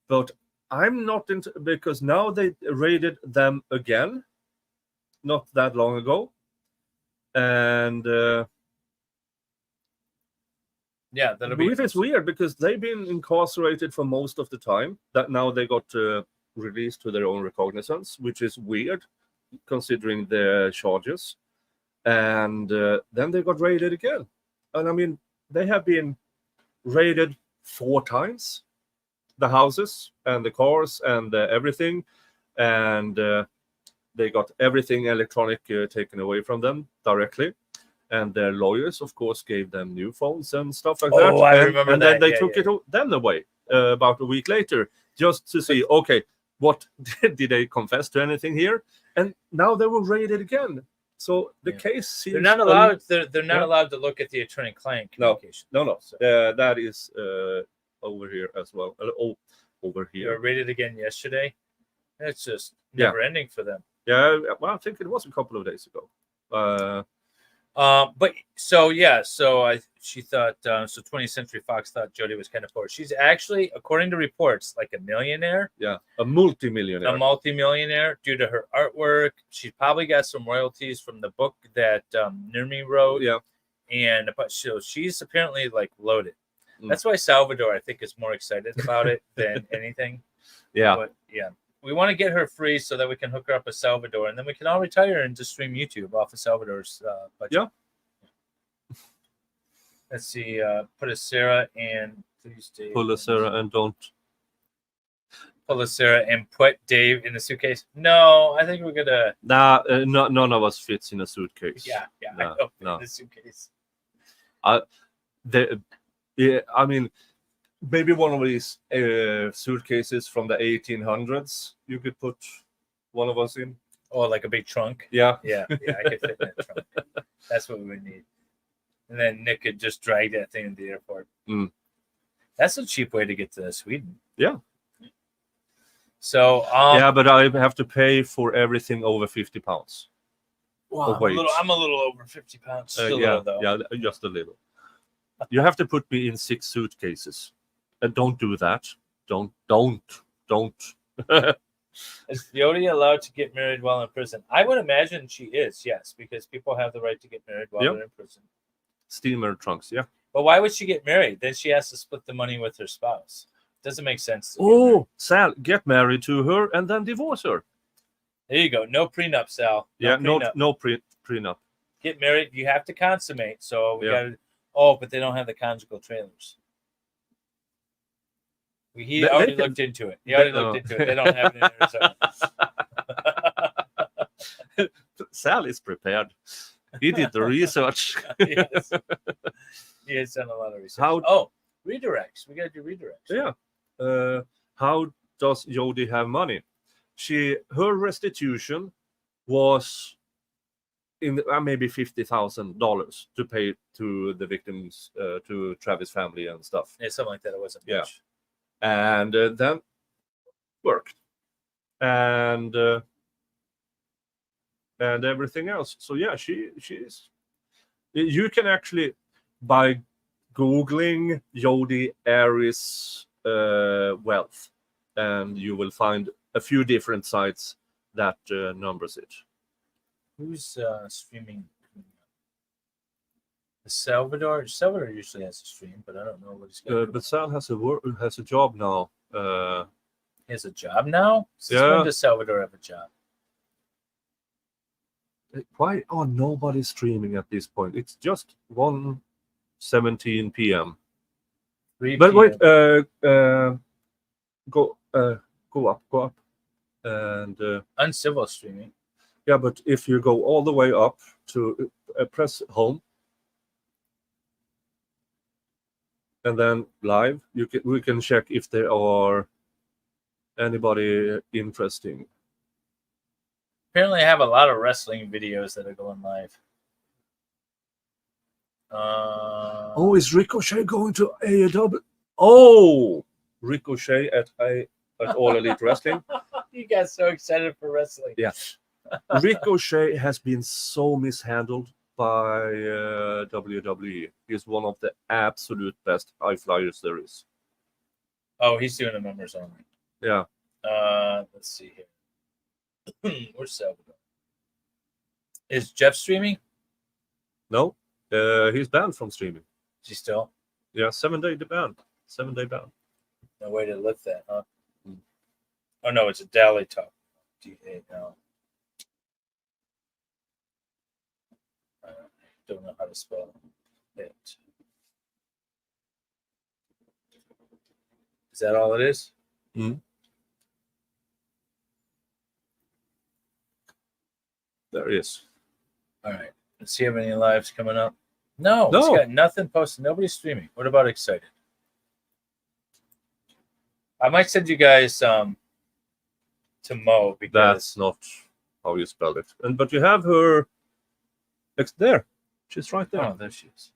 but I'm not into, because now they raided them again, not that long ago, and that'll be. It's weird because they've been incarcerated for most of the time. That now they got released to their own recognizance, which is weird considering the charges, and then they got raided again, and I mean they have been raided 4 times, the houses and the cars and everything, and they got everything electronic taken away from them directly, and their lawyers of course gave them new phones and stuff like that. I remember and that. Then they took it then away about a week later just to see, okay, what did they confess to anything here, and now they were raided again. So the case seems they're not allowed. They're not allowed to look at the attorney-client communication. No. So. That is over here as well. Over here. They were raided again yesterday. It's just never ending for them. Yeah. Well, I think it was a couple of days ago. But she thought 20th Century Fox thought Jodi was kind of poor. She's actually, according to reports, like a millionaire. Yeah, a multimillionaire. A multimillionaire due to her artwork. She probably got some royalties from the book that Nirmi wrote. Yeah, but she's apparently like loaded. That's why Salvador, I think, is more excited about it than anything. Yeah, but we want to get her free so that we can hook her up with Salvador, and then we can all retire and just stream YouTube off of Salvador's budget. Yeah. Let's see. Put a Sarah and please Dave. Pull a Sarah and don't. Pull a Sarah and put Dave in the suitcase. No, I think we're gonna. Nah, none of us fits in a suitcase. Yeah, No, I don't fit no. in the suitcase. I mean, maybe one of these suitcases from the 1800s. You could put one of us in. Oh, like a big trunk. Yeah. Yeah, I could fit in that trunk. That's what we would need. And then Nick could just drag that thing into the airport. That's a cheap way to get to Sweden. Yeah. So yeah, but I have to pay for everything over 50 pounds. well, weight. I'm a little over 50 pounds. Still Yeah, little, though. yeah, just a little. You have to put me in 6 suitcases. And don't do that. Don't. Is Jodi allowed to get married while in prison? I would imagine she is, yes, because people have the right to get married while Yep. they're in prison. Steamer trunks, yeah. But why would she get married? Then she has to split the money with her spouse. Doesn't make sense. To Oh, Sal, get married to her and then divorce her. there you go. No prenup, Sal. Yeah, prenup. no prenup. Get married. You have to consummate. So we Yeah. got to. Oh, but they don't have the conjugal trailers. He They already can- looked into it. He already looked into it. They don't have it in Arizona. Sal is prepared. He did the research. Yes. He has done a lot of research. How- Oh, redirects. We got to do redirects. Yeah. How does Jodi have money? Her restitution was in maybe $50,000 to pay to the victims, to Travis' family and stuff. Yeah, something like that. It wasn't Yeah. much. And then worked and everything else. So yeah, she's. You can actually, by googling Jodi Arias wealth, and you will find a few different sites that numbers it. Who's streaming? Salvador usually has a stream, but I don't know what he's got. But Sal has a job now. He has a job now? Since Yeah. when does Salvador have a job? Why are nobody streaming at this point? It's just 1:17 p.m. 3 But wait, p.m. go up, and Uncivil streaming. yeah. But if you go all the way up to press home, and then live, we can check if there are anybody interesting. Apparently, I have a lot of wrestling videos that are going live. Oh, is Ricochet going to AEW? Oh, Ricochet at All Elite Wrestling. You got so excited for wrestling. Yeah. Ricochet has been so mishandled by WWE. He's one of the absolute best high flyers there is. Oh, he's doing the members only. Yeah. Let's see here. Where's Salvador? Is Jeff streaming? No, he's banned from streaming. Is he still? Yeah, 7-day ban. 7-day ban. No way to lift that, huh? Oh no, it's a Dally Talk. D-A no. I don't know how to spell it. Is that all it is? There he is. All right. Let's see if any lives coming up. No, No. it's got nothing posted. Nobody's streaming. What about excited? I might send you guys to Mo because That's not how you spell it. But you have her there. She's right there. oh, there she is.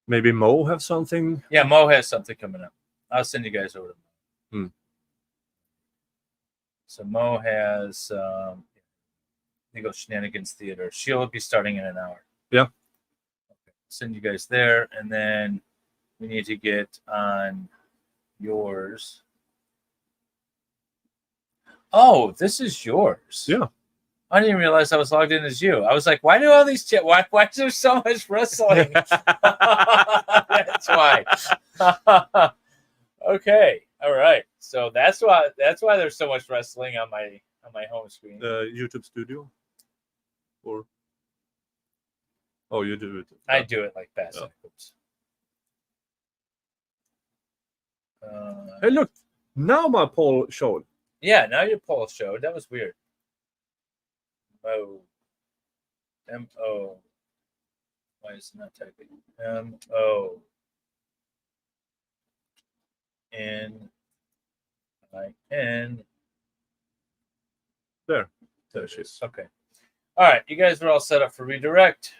Maybe Mo have something. Yeah, Mo has something coming up. I'll send you guys over to Mo. So Mo has Legal Shenanigans Theater. She'll be starting in an hour. Yeah. Okay. Send you guys there, and then we need to get on yours. Oh, this is yours. Yeah. I didn't realize I was logged in as you. I was like, why do all these why is there so much wrestling? That's why. Okay. All right. So that's why there's so much wrestling on my home screen. YouTube Studio? Or oh, you do it. I do it like that. Yeah. Hey, Hey, look! Now my poll showed. yeah, now your poll showed. That was weird. Mo. M-O. Why is it not typing? M-O. N-I-N. There she is. Okay. All right. You guys are all set up for redirect.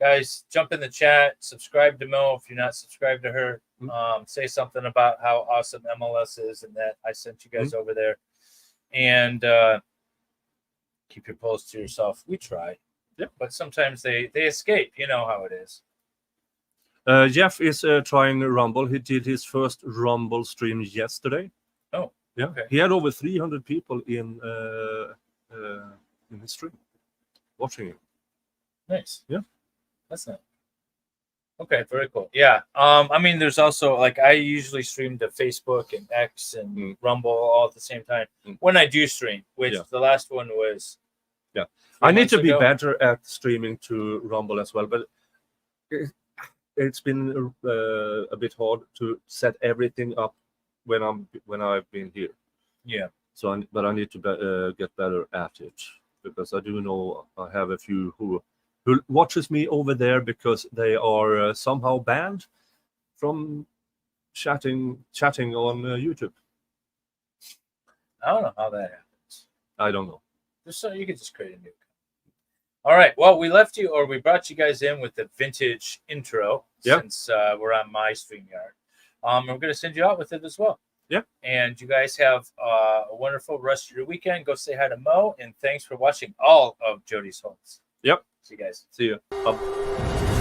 Guys, jump in the chat. Subscribe to Mo if you're not subscribed to her. Say something about how awesome MLS is and that I sent you guys over there. And keep your posts to yourself. We try. Yep. But sometimes they escape. You know how it is. Jeff is trying Rumble. He did his first Rumble stream yesterday. Oh, yeah. okay. He had over 300 people in his stream watching him. Nice. Yeah. That's nice. Okay, very cool. Yeah. I mean, there's also like I usually stream to Facebook and X and Rumble all at the same time when I do stream, which the last one was. Yeah. I need to be better at streaming to Rumble as well, but it's been a bit hard to set everything up when I've been here. Yeah. So, but I need to get better at it because I do know I have a few who watches me over there because they are somehow banned from chatting on YouTube. I don't know how that happens. I don't know. So you could just create a new account. All right. Well, we brought you guys in with the vintage intro since we're on my StreamYard. We're going to send you out with it as well. Yeah. And you guys have a wonderful rest of your weekend. Go say hi to Mo, and thanks for watching all of Jodi's homes. Yep. See you guys. See you. Bye.